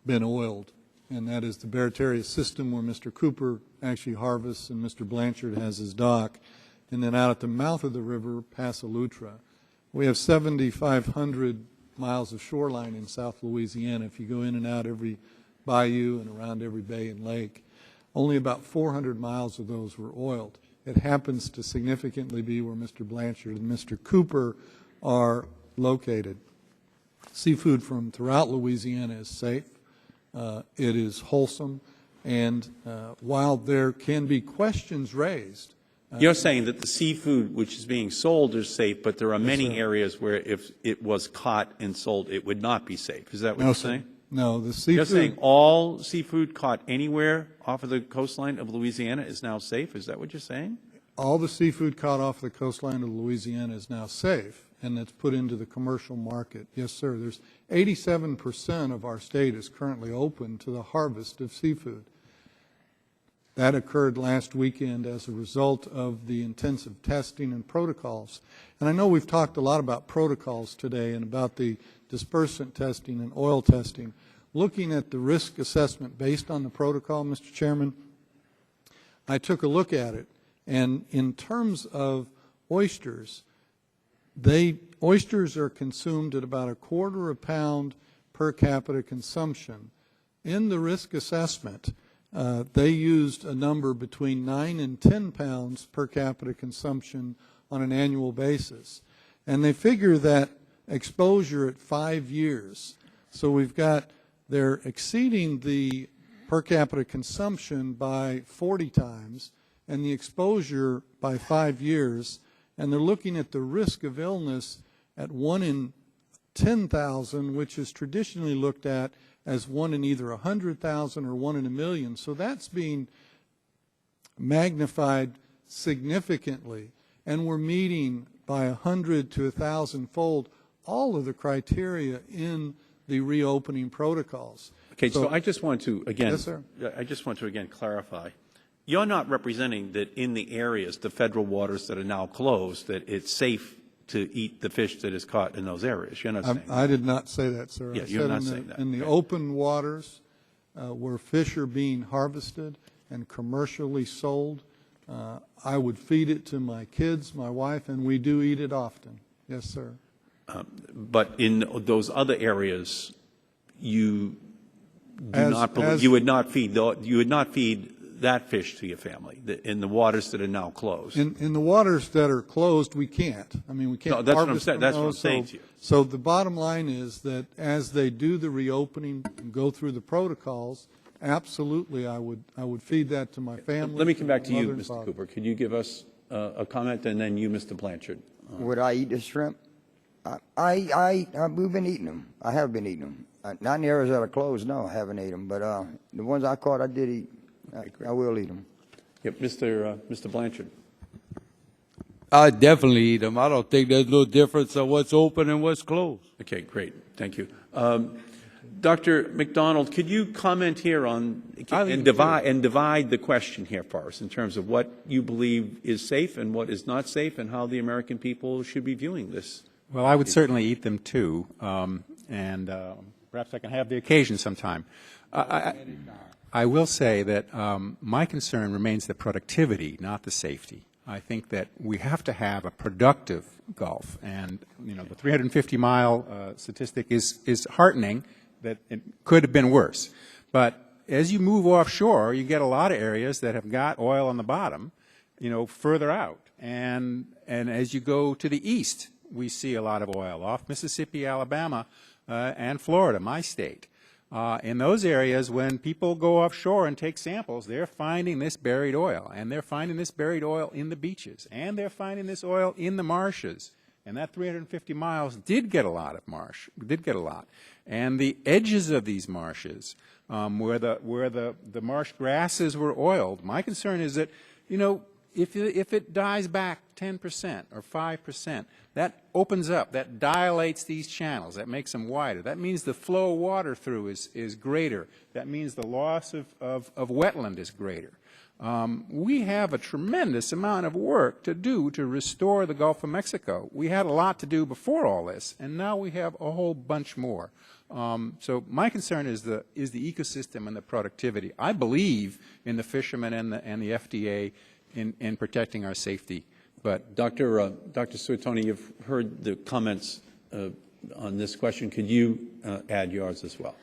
been oiled, and that is the Barataria system where Mr. Cooper actually harvests and Mr. Blanchard has his dock, and then out at the mouth of the river, Pasalutra. We have 7,500 miles of shoreline in South Louisiana. If you go in and out every bayou and around every bay and lake, only about 400 miles of those were oiled. It happens to significantly be where Mr. Blanchard and Mr. Cooper are located. Seafood from throughout Louisiana is safe. It is wholesome. And while there can be questions raised, you're saying that the seafood which is being sold is safe, but there are many areas where if it was caught and sold, it would not be safe. Is that what you're saying? No, the seafood. You're saying all seafood caught anywhere off of the coastline of Louisiana is now safe? Is that what you're saying? All the seafood caught off the coastline of Louisiana is now safe, and it's put into the commercial market. Yes, sir. There's 87% of our state is currently open to the harvest of seafood. That occurred last weekend as a result of the intensive testing and protocols. And I know we've talked a lot about protocols today and about the dispersant testing and oil testing. Looking at the risk assessment based on the protocol, Mr. Chairman, I took a look at it. And in terms of oysters, oysters are consumed at about 1/4 pound per capita consumption. In the risk assessment, they used a number between 9 and 10 pounds per capita consumption on an annual basis. And they figure that exposure at 5 years. So they're exceeding the per capita consumption by 40 times and the exposure by 5 years. And they're looking at the risk of illness at 1 in 10,000, which is traditionally looked at as 1 in either 100,000 or 1 in 1,000,000. So that's being magnified significantly. And we're meeting by 100 to 1,000-fold all of the criteria in the reopening protocols. Okay, so I just want to again, yes, sir. I just want to again clarify. You're not representing that in the areas, the federal waters that are now closed, that it's safe to eat the fish that is caught in those areas. You're not saying that. I did not say that, sir. Yeah, I you're said not saying that. In the open waters where fish are being harvested and commercially sold, I would feed it to my kids, my wife, and we do eat it often. Yes, sir. But in those other areas, you would not feed that fish to your family in the waters that are now closed. In the waters that are closed, we can't. I mean, we can't. No, that's what I'm harvest saying. from That's what I'm those. saying to you. So the bottom line is that as they do the reopening and go through the protocols, absolutely, I would feed that to my family. Let me come back to you, mother and Mr. father. Cooper. Could you give us a comment, and then you, Mr. Blanchard? Would I eat the shrimp? We've been eating them. I have been eating them. Not in the areas that are closed, no, I haven't ate them. But the ones I caught, I did eat. I will eat them. Yep, Mr. Blanchard. I definitely eat them. I don't think there's no difference on what's open and what's closed. Okay, great. Thank you. Dr. McDonald, could you comment here on and divide the question here for us in terms of what you believe is safe and what is not safe and how the American people should be viewing this? Well, I would certainly eat them too, and perhaps I can have the occasion sometime. I will say that my concern remains the productivity, not the safety. I think that we have to have a productive Gulf, and the 350-mile statistic is heartening. That it could have been worse, but as you move offshore, you get a lot of areas that have got oil on the bottom, further out, and as you go to the east, we see a lot of oil off Mississippi, Alabama, and Florida, my state. In those areas, when people go offshore and take samples, they're finding this buried oil, and they're finding this buried oil in the beaches, and they're finding this oil in the marshes. And that 350 miles did get a lot. And the edges of these marshes, where the marsh grasses were oiled, my concern is that, if it dies back 10% or 5%, that opens up, that dilates these channels, that makes them wider. That means the flow of water through is greater. That means the loss of wetland is greater. We have a tremendous amount of work to do to restore the Gulf of Mexico. We had a lot to do before all this, and now we have a whole bunch more. So my concern is the ecosystem and the productivity. I believe in the fishermen and the FDA in protecting our safety. But Dr. Suetoni, you've heard the comments on this question. Could you add yours as well?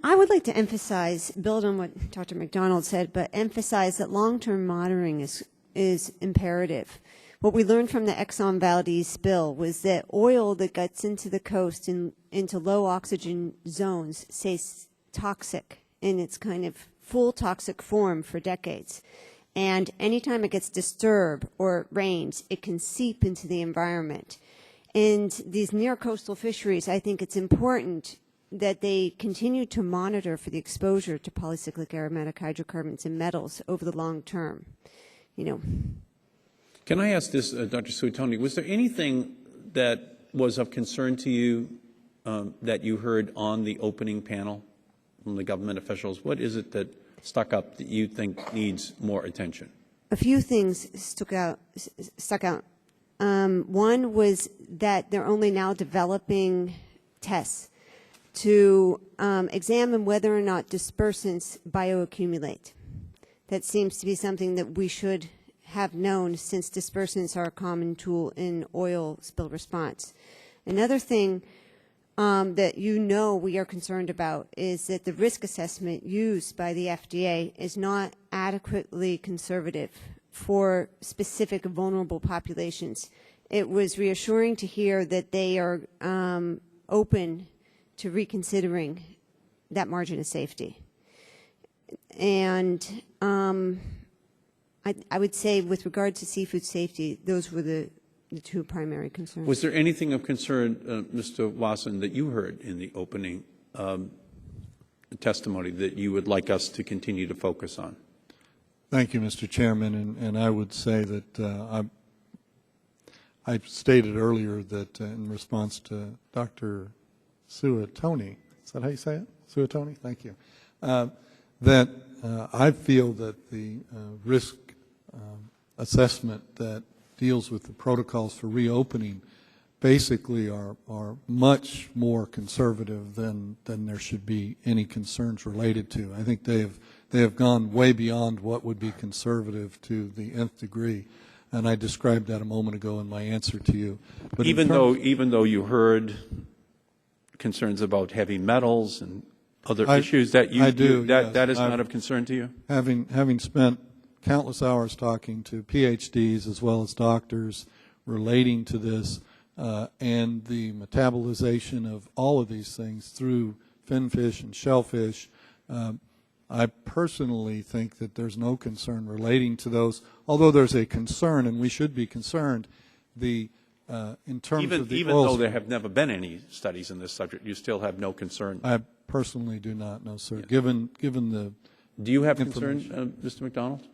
I would like to emphasize, build on what Dr. McDonald said, but emphasize that long-term monitoring is imperative. What we learned from the Exxon Valdez spill was that oil that gets into the coast and into low oxygen zones stays toxic in its kind of full toxic form for decades. And anytime it gets disturbed or it rains, it can seep into the environment. And these near coastal fisheries, I think it's important that they continue to monitor for the exposure to polycyclic aromatic hydrocarbons and metals over the long term. Can I ask this, Dr. Suetoni, was there anything that was of concern to you that you heard on the opening panel from the government officials? What is it that stuck up that you think needs more attention? A few things stuck out. One was that they're only now developing tests to examine whether or not dispersants bioaccumulate. That seems to be something that we should have known, since dispersants are a common tool in oil spill response. Another thing that we are concerned about is that the risk assessment used by the FDA is not adequately conservative for specific vulnerable populations. It was reassuring to hear that they are open to reconsidering that margin of safety. And I would say, with regard to seafood safety, those were the two primary concerns. Was there anything of concern, Mr. Wasson, that you heard in the opening testimony that you would like us to continue to focus on? Thank you, Mr. Chairman, and I would say that I stated earlier that in response to Dr. Suetoni, is that how you say it? Suetoni? Thank you. That I feel that the risk assessment that deals with the protocols for reopening basically are much more conservative than there should be any concerns related to. I think they have gone way beyond what would be conservative to the nth degree, and I described that a moment ago in my answer to you. But even though you heard concerns about heavy metals and other issues that that is not of concern to you? Having spent countless hours talking to PhDs as well as doctors relating to this and the metabolization of all of these things through finfish and shellfish, I personally think that there's no concern relating to those, although there's a concern, and we should be concerned. The In terms of the even oil though spill, there have never been any studies in this subject, you still have no concern. I personally do not know, sir. Given the Do you have concern, information. Mr. McDonald,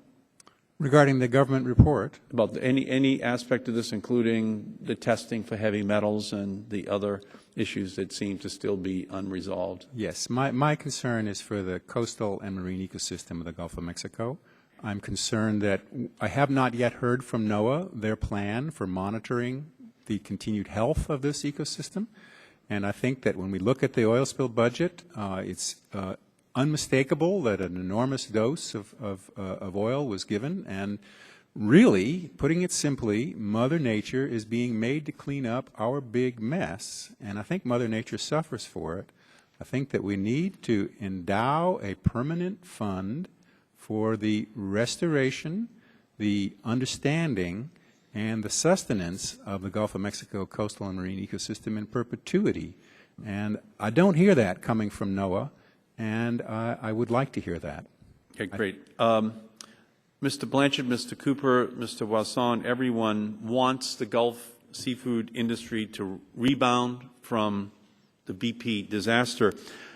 Regarding the government report, about any aspect of this, including the testing for heavy metals and the other issues that seem to still be unresolved? yes, my concern is for the coastal and marine ecosystem of the Gulf of Mexico. I'm concerned that I have not yet heard from NOAA their plan for monitoring the continued health of this ecosystem. And I think that when we look at the oil spill budget, it's unmistakable that an enormous dose of oil was given. And really, putting it simply, Mother Nature is being made to clean up our big mess. And I think Mother Nature suffers for it. I think that we need to endow a permanent fund for the restoration, the understanding, and the sustenance of the Gulf of Mexico coastal and marine ecosystem in perpetuity. And I don't hear that coming from NOAA, and I would like to hear that. Okay, great. Mr. Blanchard, Mr. Cooper, Mr. Wasson, everyone wants the Gulf seafood industry to rebound from the BP disaster.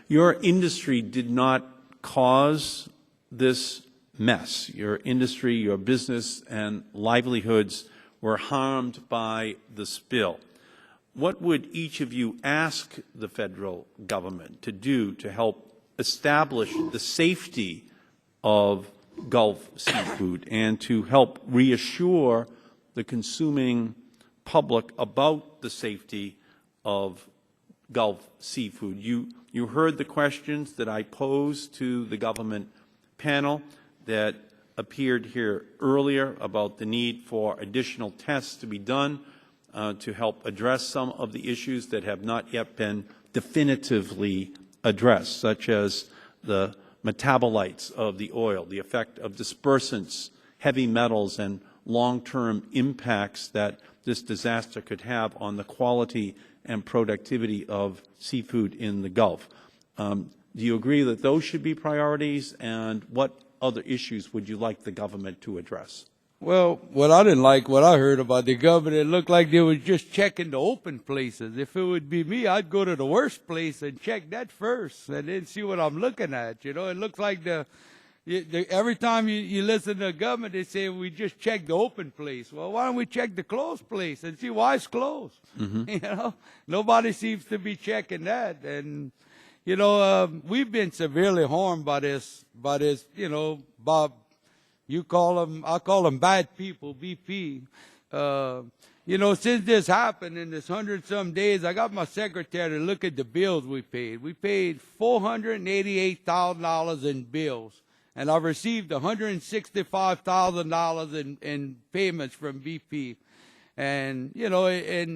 Your industry did not cause this mess. Your industry, your business, and livelihoods were harmed by the spill. What would each of you ask the federal government to do to help establish the safety of Gulf seafood and to help reassure the consuming public about the safety of Gulf seafood? You heard the questions that I posed to the government panel that appeared here earlier about the need for additional tests to be done to help address some of the issues that have not yet been definitively addressed, such as the metabolites of the oil, the effect of dispersants, heavy metals, and long-term impacts that this disaster could have on the quality and productivity of seafood in the Gulf. Do you agree that those should be priorities, and what other issues would you like the government to address? Well, what I didn't like, what I heard about the government, it looked like they were just checking the open places. If it would be me, I'd go to the worst place and check that first and then see what I'm looking at. You know, it looks like every time you listen to the government, they say, we just check the open place. Well, why don't we check the closed place and see why it's closed? Mm-hmm. You know, nobody seems to be checking that. And, you know, we've been severely harmed by this, you know, Bob. You call them, I call them bad people, BP. You know, since this happened in this 100-some days, I got my secretary to look at the bills we paid. We paid $488,000 in bills, and I've received $165,000 in payments from BP. And, you know, it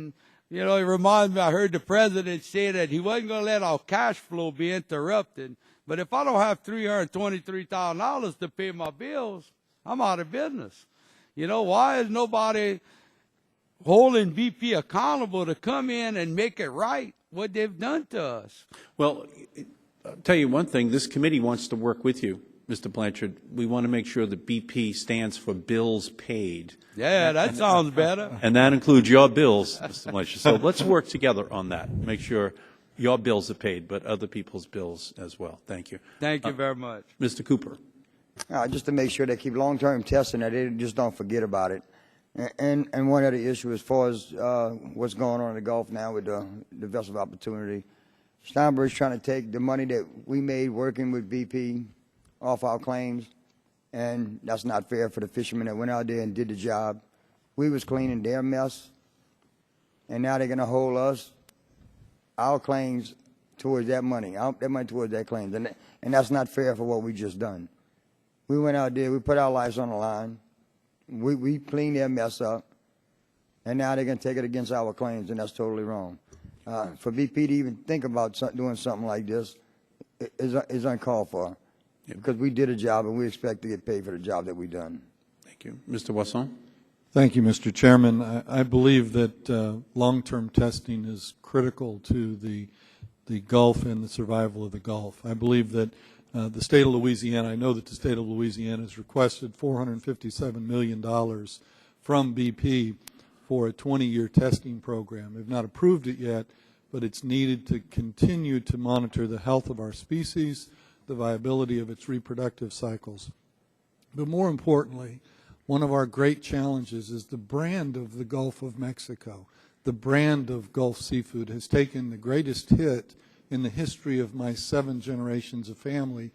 reminds me, I heard the president say that he wasn't going to let our cash flow be interrupted. But if I don't have $323,000 to pay my bills, I'm out of business. You know, why is nobody holding BP accountable to come in and make it right, what they've done to us? Well, I'll tell you one thing. This committee wants to work with you, Mr. Blanchard. We want to make sure that BP stands for bills paid. Yeah, that sounds better. And that includes your bills, Mr. Blanchard. So let's work together on that. Make sure your bills are paid, but other people's bills as well. Thank you. Thank you very much. Mr. Cooper. Just to make sure they keep long-term testing, that they just don't forget about it. And one other issue as far as what's going on in the Gulf now with the vessel of opportunity, Steinberg's trying to take the money that we made working with BP off our claims, and that's not fair for the fishermen that went out there and did the job. We was cleaning their mess, and now they're going to hold our claims towards that money, that money towards that claims, and that's not fair for what we just done. We went out there, we put our lives on the line, we cleaned their mess up, and now they're going to take it against our claims, and that's totally wrong. For BP to even think about doing something like this is uncalled for, because we did a job and we expect to get paid for the job that we done. Thank you. Mr. Wasson. Thank you, Mr. Chairman. I believe that long-term testing is critical to the Gulf and the survival of the Gulf. I believe that the state of Louisiana, I know that the state of Louisiana has requested $457 million from BP for a 20-year testing program. They've not approved it yet, but it's needed to continue to monitor the health of our species, the viability of its reproductive cycles. But more importantly, one of our great challenges is the brand of the Gulf of Mexico. The brand of Gulf seafood has taken the greatest hit in the history of my 7 generations of family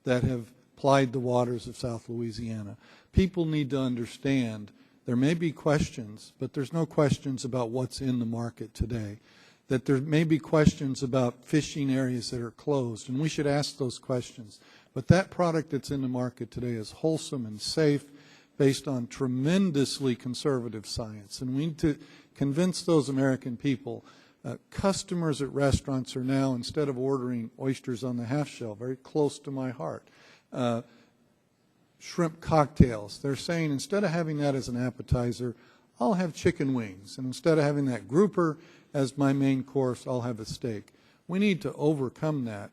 that have plied the waters of South Louisiana. People need to understand there may be questions, but there's no questions about what's in the market today. That there may be questions about fishing areas that are closed, and we should ask those questions. But that product that's in the market today is wholesome and safe, based on tremendously conservative science. And we need to convince those American people. Customers at restaurants are now, instead of ordering oysters on the half shell, very close to my heart, shrimp cocktails. They're saying, instead of having that as an appetizer, I'll have chicken wings. And instead of having that grouper as my main course, I'll have a steak. We need to overcome that.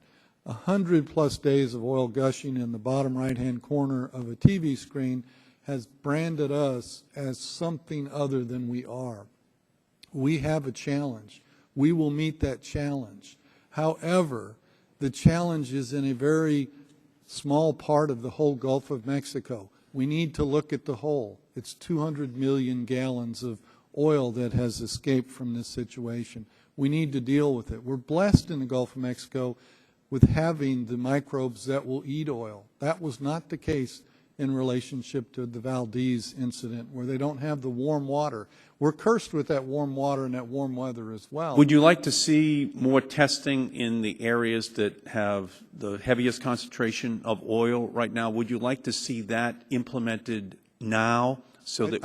100+ days of oil gushing in the bottom right-hand corner of a TV screen has branded us as something other than we are. We have a challenge. We will meet that challenge. However, the challenge is in a very small part of the whole Gulf of Mexico. We need to look at the whole. It's 200 million gallons of oil that has escaped from this situation. We need to deal with it. We're blessed in the Gulf of Mexico with having the microbes that will eat oil. That was not the case in relationship to the Valdez incident, where they don't have the warm water. We're cursed with that warm water and that warm weather as well. Would you like to see more testing in the areas that have the heaviest concentration of oil right now? Would you like to see that implemented now, so that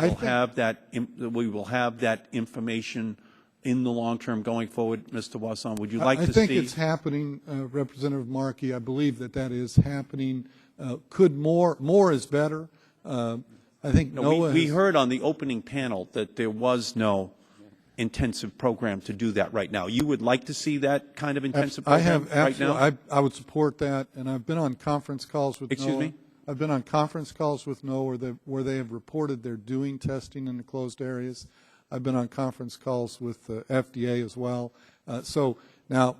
we will have that information in the long term going forward, Mr. Wasson? Would you like to see? I think it's happening, Representative Markey. I believe that that is happening. Could more is better. I think we heard on the opening panel that there was no intensive program to do that right now. You would like to see that kind of intensive program right now? I would support that, and I've been on conference calls with NOAA. Excuse me? I've been on conference calls with NOAA where they have reported they're doing testing in the closed areas. I've been on conference calls with the FDA as well. So now,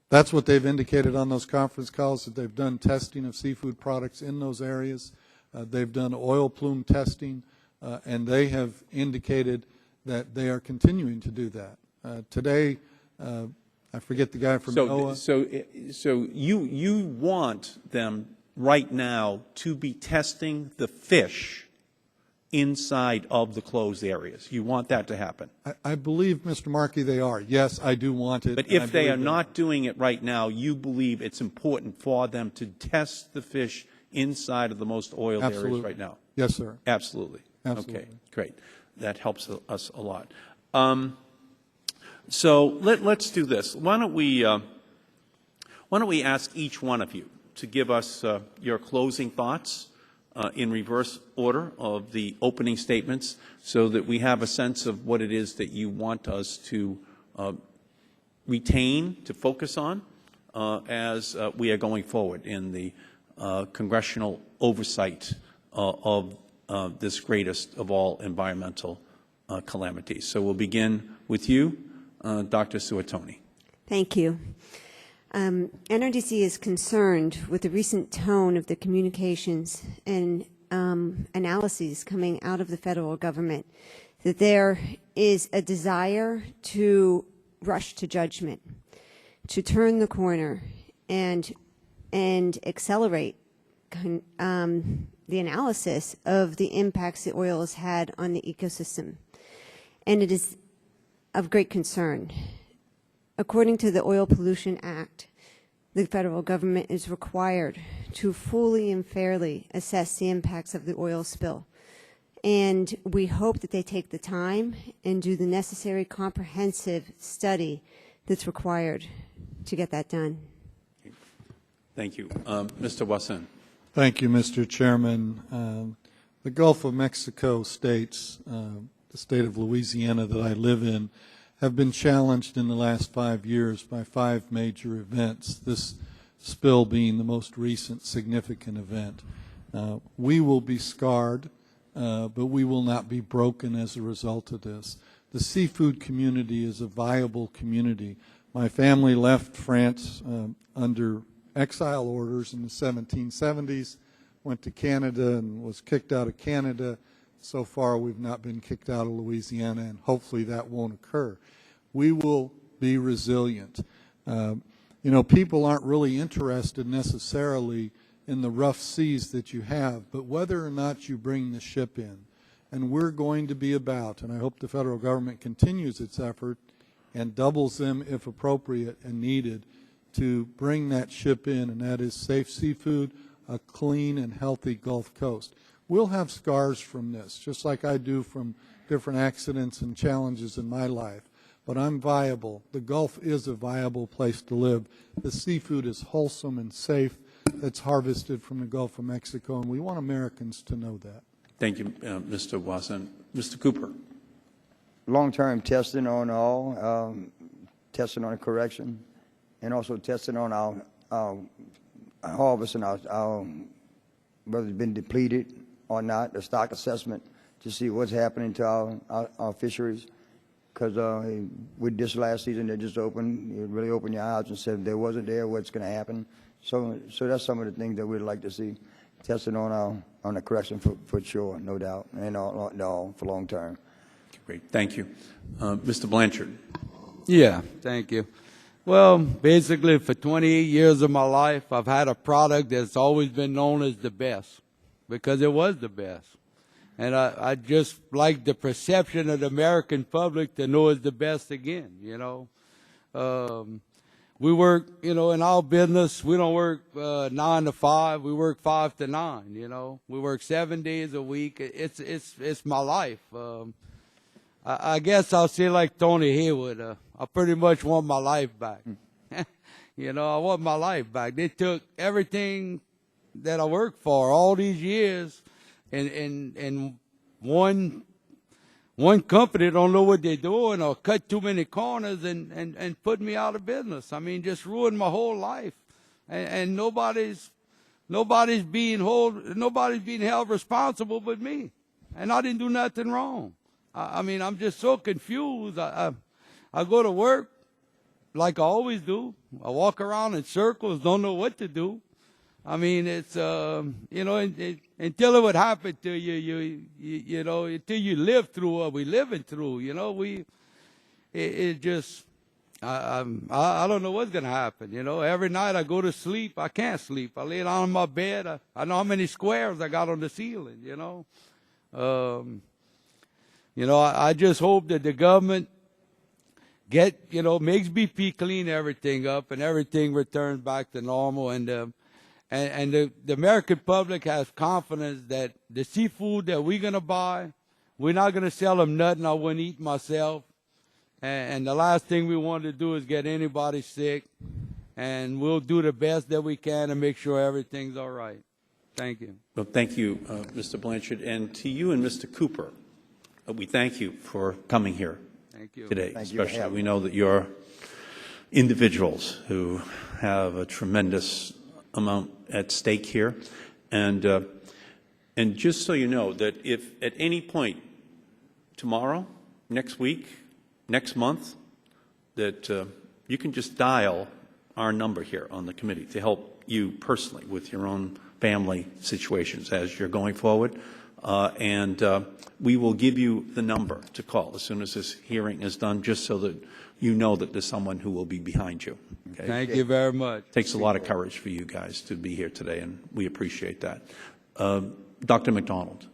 that's what they've indicated on those conference calls, that they've done testing of seafood products in those areas. They've done oil plume testing, and they have indicated that they are continuing to do that. Today, I forget the guy from NOAA. So you want them right now to be testing the fish inside of the closed areas. You want that to happen? I believe, Mr. Markey, they are. Yes, I do want it. But if they are not doing it right now, you believe it's important for them to test the fish inside of the most oiled areas right now? Yes, sir. Absolutely. Absolutely. Okay, great. That helps us a lot. So let's do this. Why don't we ask each one of you to give us your closing thoughts in reverse order of the opening statements, so that we have a sense of what it is that you want us to retain, to focus on, as we are going forward in the congressional oversight of this greatest of all environmental calamities. So we'll begin with you, Dr. Suetoni. Thank you. NRDC is concerned with the recent tone of the communications and analyses coming out of the federal government, that there is a desire to rush to judgment, to turn the corner, and accelerate the analysis of the impacts the oil has had on the ecosystem. And it is of great concern. According to the Oil Pollution Act, the federal government is required to fully and fairly assess the impacts of the oil spill. And we hope that they take the time and do the necessary comprehensive study that's required to get that done. Thank you. Mr. Wasson. Thank you, Mr. Chairman. The Gulf of Mexico states, the state of Louisiana that I live in, have been challenged in the last 5 years by 5 major events, this spill being the most recent significant event. We will be scarred but we will not be broken as a result of this. The seafood community is a viable community. My family left France under exile orders in the 1770s, went to Canada and was kicked out of Canada. So far, we've not been kicked out of Louisiana, and hopefully that won't occur. We will be resilient. You know, people aren't really interested necessarily in the rough seas that you have, but whether or not you bring the ship in. And we're going to be about, and I hope the federal government continues its effort and doubles them if appropriate and needed, to bring that ship in, and that is safe seafood, a clean and healthy Gulf Coast. We'll have scars from this, just like I do from different accidents and challenges in my life. But I'm viable. The Gulf is a viable place to live. The seafood is wholesome and safe that's harvested from the Gulf of Mexico, and we want Americans to know that. Thank you, Mr. Wasson. Mr. Cooper. Long-term testing on all, testing on correction, and also testing on our harvest and our whether it's been depleted or not, the stock assessment to see what's happening to our fisheries. Because with this last season that just opened, it really opened your eyes and said if there wasn't there, what's going to happen. So that's some of the things that we'd like to see tested on the correction for sure, no doubt, and all for long term. Great, thank you. Mr. Blanchard. Yeah, thank you. Well, basically for 28 years of my life, I've had a product that's always been known as the best because it was the best. And I just like the perception of the American public to know it's the best again, you know. We work, you know, in our business, we don't work 9 to 5. We work 5 to 9, you know. We work 7 days a week. It's my life. I guess I'll say like Tony Haywood, I pretty much want my life back. You know, I want my life back. They took everything that I worked for all these years, and one company don't know what they're doing or cut too many corners and put me out of business. I mean, just ruined my whole life, and nobody's being held responsible but me, and I didn't do nothing wrong. I mean, I'm just so confused. I go to work like I always do. I walk around in circles, don't know what to do. I mean, it's, you know, until it would happen to you, you know, until you live through what we're living through, you know, it just, I don't know what's going to happen, you know. Every night I go to sleep, I can't sleep. I lay down on my bed. I know how many squares I got on the ceiling, you know. You know, I just hope that the government makes BP clean everything up and everything returns back to normal, and the American public has confidence that the seafood that we're going to buy, we're not going to sell them nothing I wouldn't eat myself. And the last thing we want to do is get anybody sick. And we'll do the best that we can to make sure everything's all right. Thank you. Well, thank you, Mr. Blanchard. And to you and Mr. Cooper, we thank you for coming here today. Especially, we know that you're individuals who have a tremendous amount at stake here. And just so you know that if at any point tomorrow, next week, next month, that you can just dial our number here on the committee to help you personally with your own family situations as you're going forward. And we will give you the number to call as soon as this hearing is done, just so that you know that there's someone who will be behind you. Okay? Thank you very much. It takes a lot of courage for you guys to be here today, and we appreciate that. Dr. McDonald.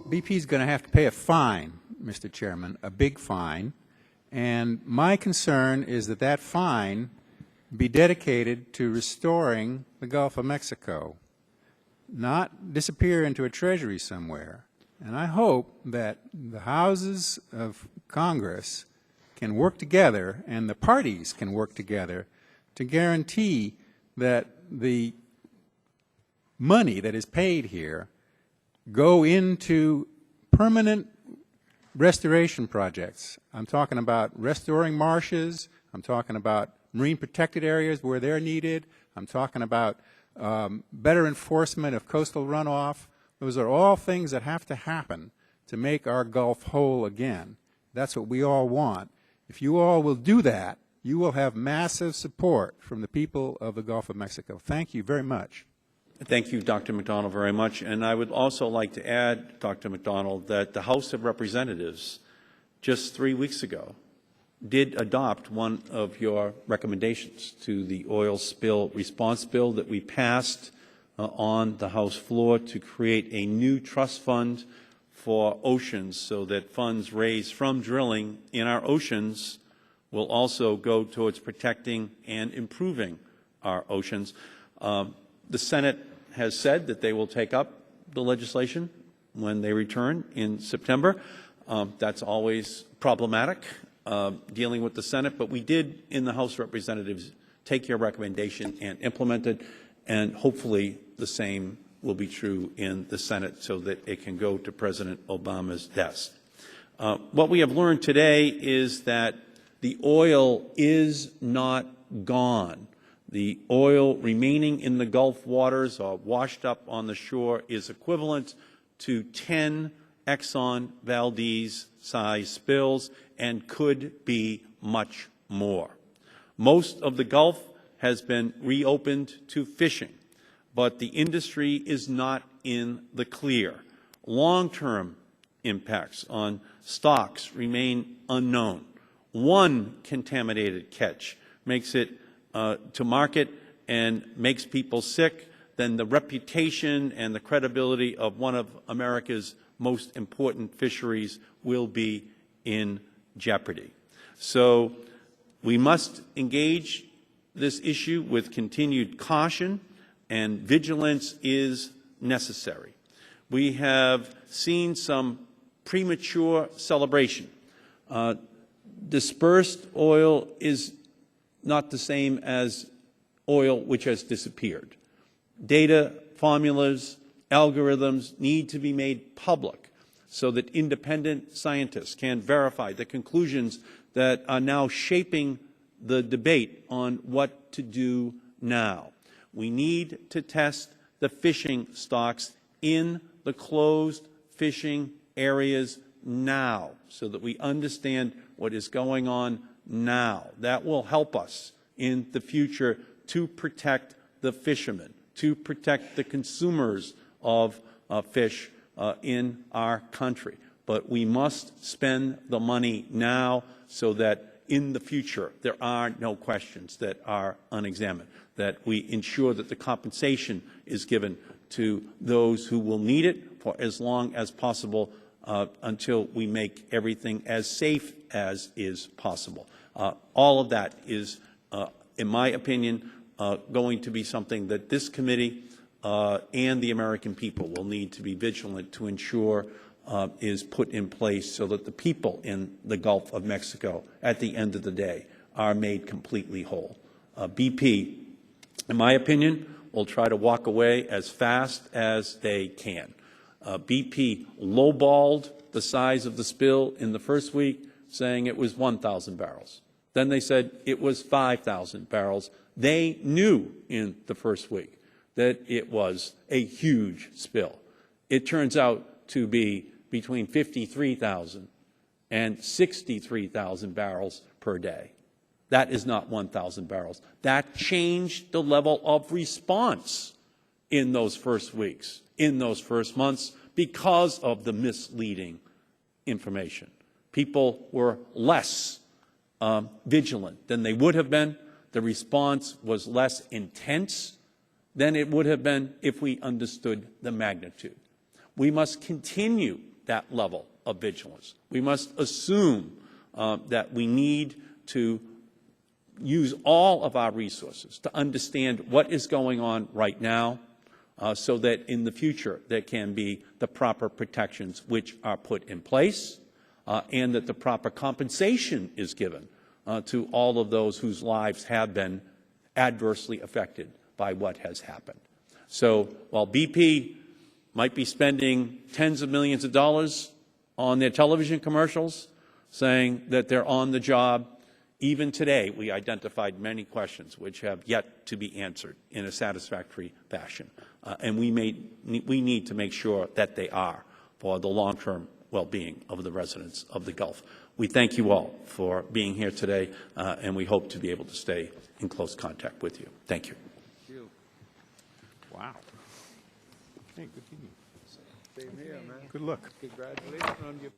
BP is going to have to pay a fine, Mr. Chairman, a big fine, and my concern is that that fine be dedicated to restoring the Gulf of Mexico, not disappear into a treasury somewhere. And I hope that the houses of Congress can work together and the parties can work together to guarantee that the money that is paid here go into permanent restoration projects. I'm talking about restoring marshes. I'm talking about marine protected areas where they're needed. I'm talking about better enforcement of coastal runoff. Those are all things that have to happen to make our Gulf whole again. That's what we all want. If you all will do that, you will have massive support from the people of the Gulf of Mexico. Thank you very much. Thank you, Dr. McDonald, very much. And I would also like to add, Dr. McDonald, that the House of Representatives just 3 weeks ago did adopt one of your recommendations to the oil spill response bill that we passed on the House floor to create a new trust fund for oceans so that funds raised from drilling in our oceans will also go towards protecting and improving our oceans. The Senate has said that they will take up the legislation when they return in September. That's always problematic, dealing with the Senate, but we did in the House of Representatives take your recommendation and implement it, and hopefully the same will be true in the Senate so that it can go to President Obama's desk. What we have learned today is that the oil is not gone. The oil remaining in the Gulf waters or washed up on the shore is equivalent to 10 Exxon Valdez-sized spills and could be much more. Most of the Gulf has been reopened to fishing, but the industry is not in the clear. Long-term impacts on stocks remain unknown. One contaminated catch makes it to market and makes people sick, then the reputation and the credibility of one of America's most important fisheries will be in jeopardy. So we must engage this issue with continued caution, and vigilance is necessary. We have seen some premature celebration. Dispersed oil is not the same as oil which has disappeared. Data, formulas, algorithms need to be made public so that independent scientists can verify the conclusions that are now shaping the debate on what to do now. We need to test the fishing stocks in the closed fishing areas now so that we understand what is going on now. That will help us in the future to protect the fishermen, to protect the consumers of fish in our country. But we must spend the money now so that in the future there are no questions that are unexamined, that we ensure that the compensation is given to those who will need it for as long as possible until we make everything as safe as is possible. All of that is, in my opinion, going to be something that this committee and the American people will need to be vigilant to ensure is put in place so that the people in the Gulf of Mexico, at the end of the day, are made completely whole. BP, in my opinion, will try to walk away as fast as they can. BP lowballed the size of the spill in the first week, saying it was 1,000 barrels. Then they said it was 5,000 barrels. They knew in the first week that it was a huge spill. It turns out to be between 53,000 and 63,000 barrels per day. That is not 1,000 barrels. That changed the level of response in those first weeks, in those first months, because of the misleading information. People were less vigilant than they would have been. The response was less intense than it would have been if we understood the magnitude. We must continue that level of vigilance. We must assume that we need to use all of our resources to understand what is going on right now so that in the future there can be the proper protections which are put in place and that the proper compensation is given to all of those whose lives have been adversely affected by what has happened. So while BP might be spending tens of millions of dollars on their television commercials saying that they're on the job, Even today, we identified many questions which have yet to be answered in a satisfactory fashion, and we need to make sure that they are for the long-term well-being of the residents of the Gulf. We thank you all for being here today, and we hope to be able to stay in close contact with you. Thank you. Thank you. Wow. Hey, good to meet you. Same here, man. Good luck. Congratulations on your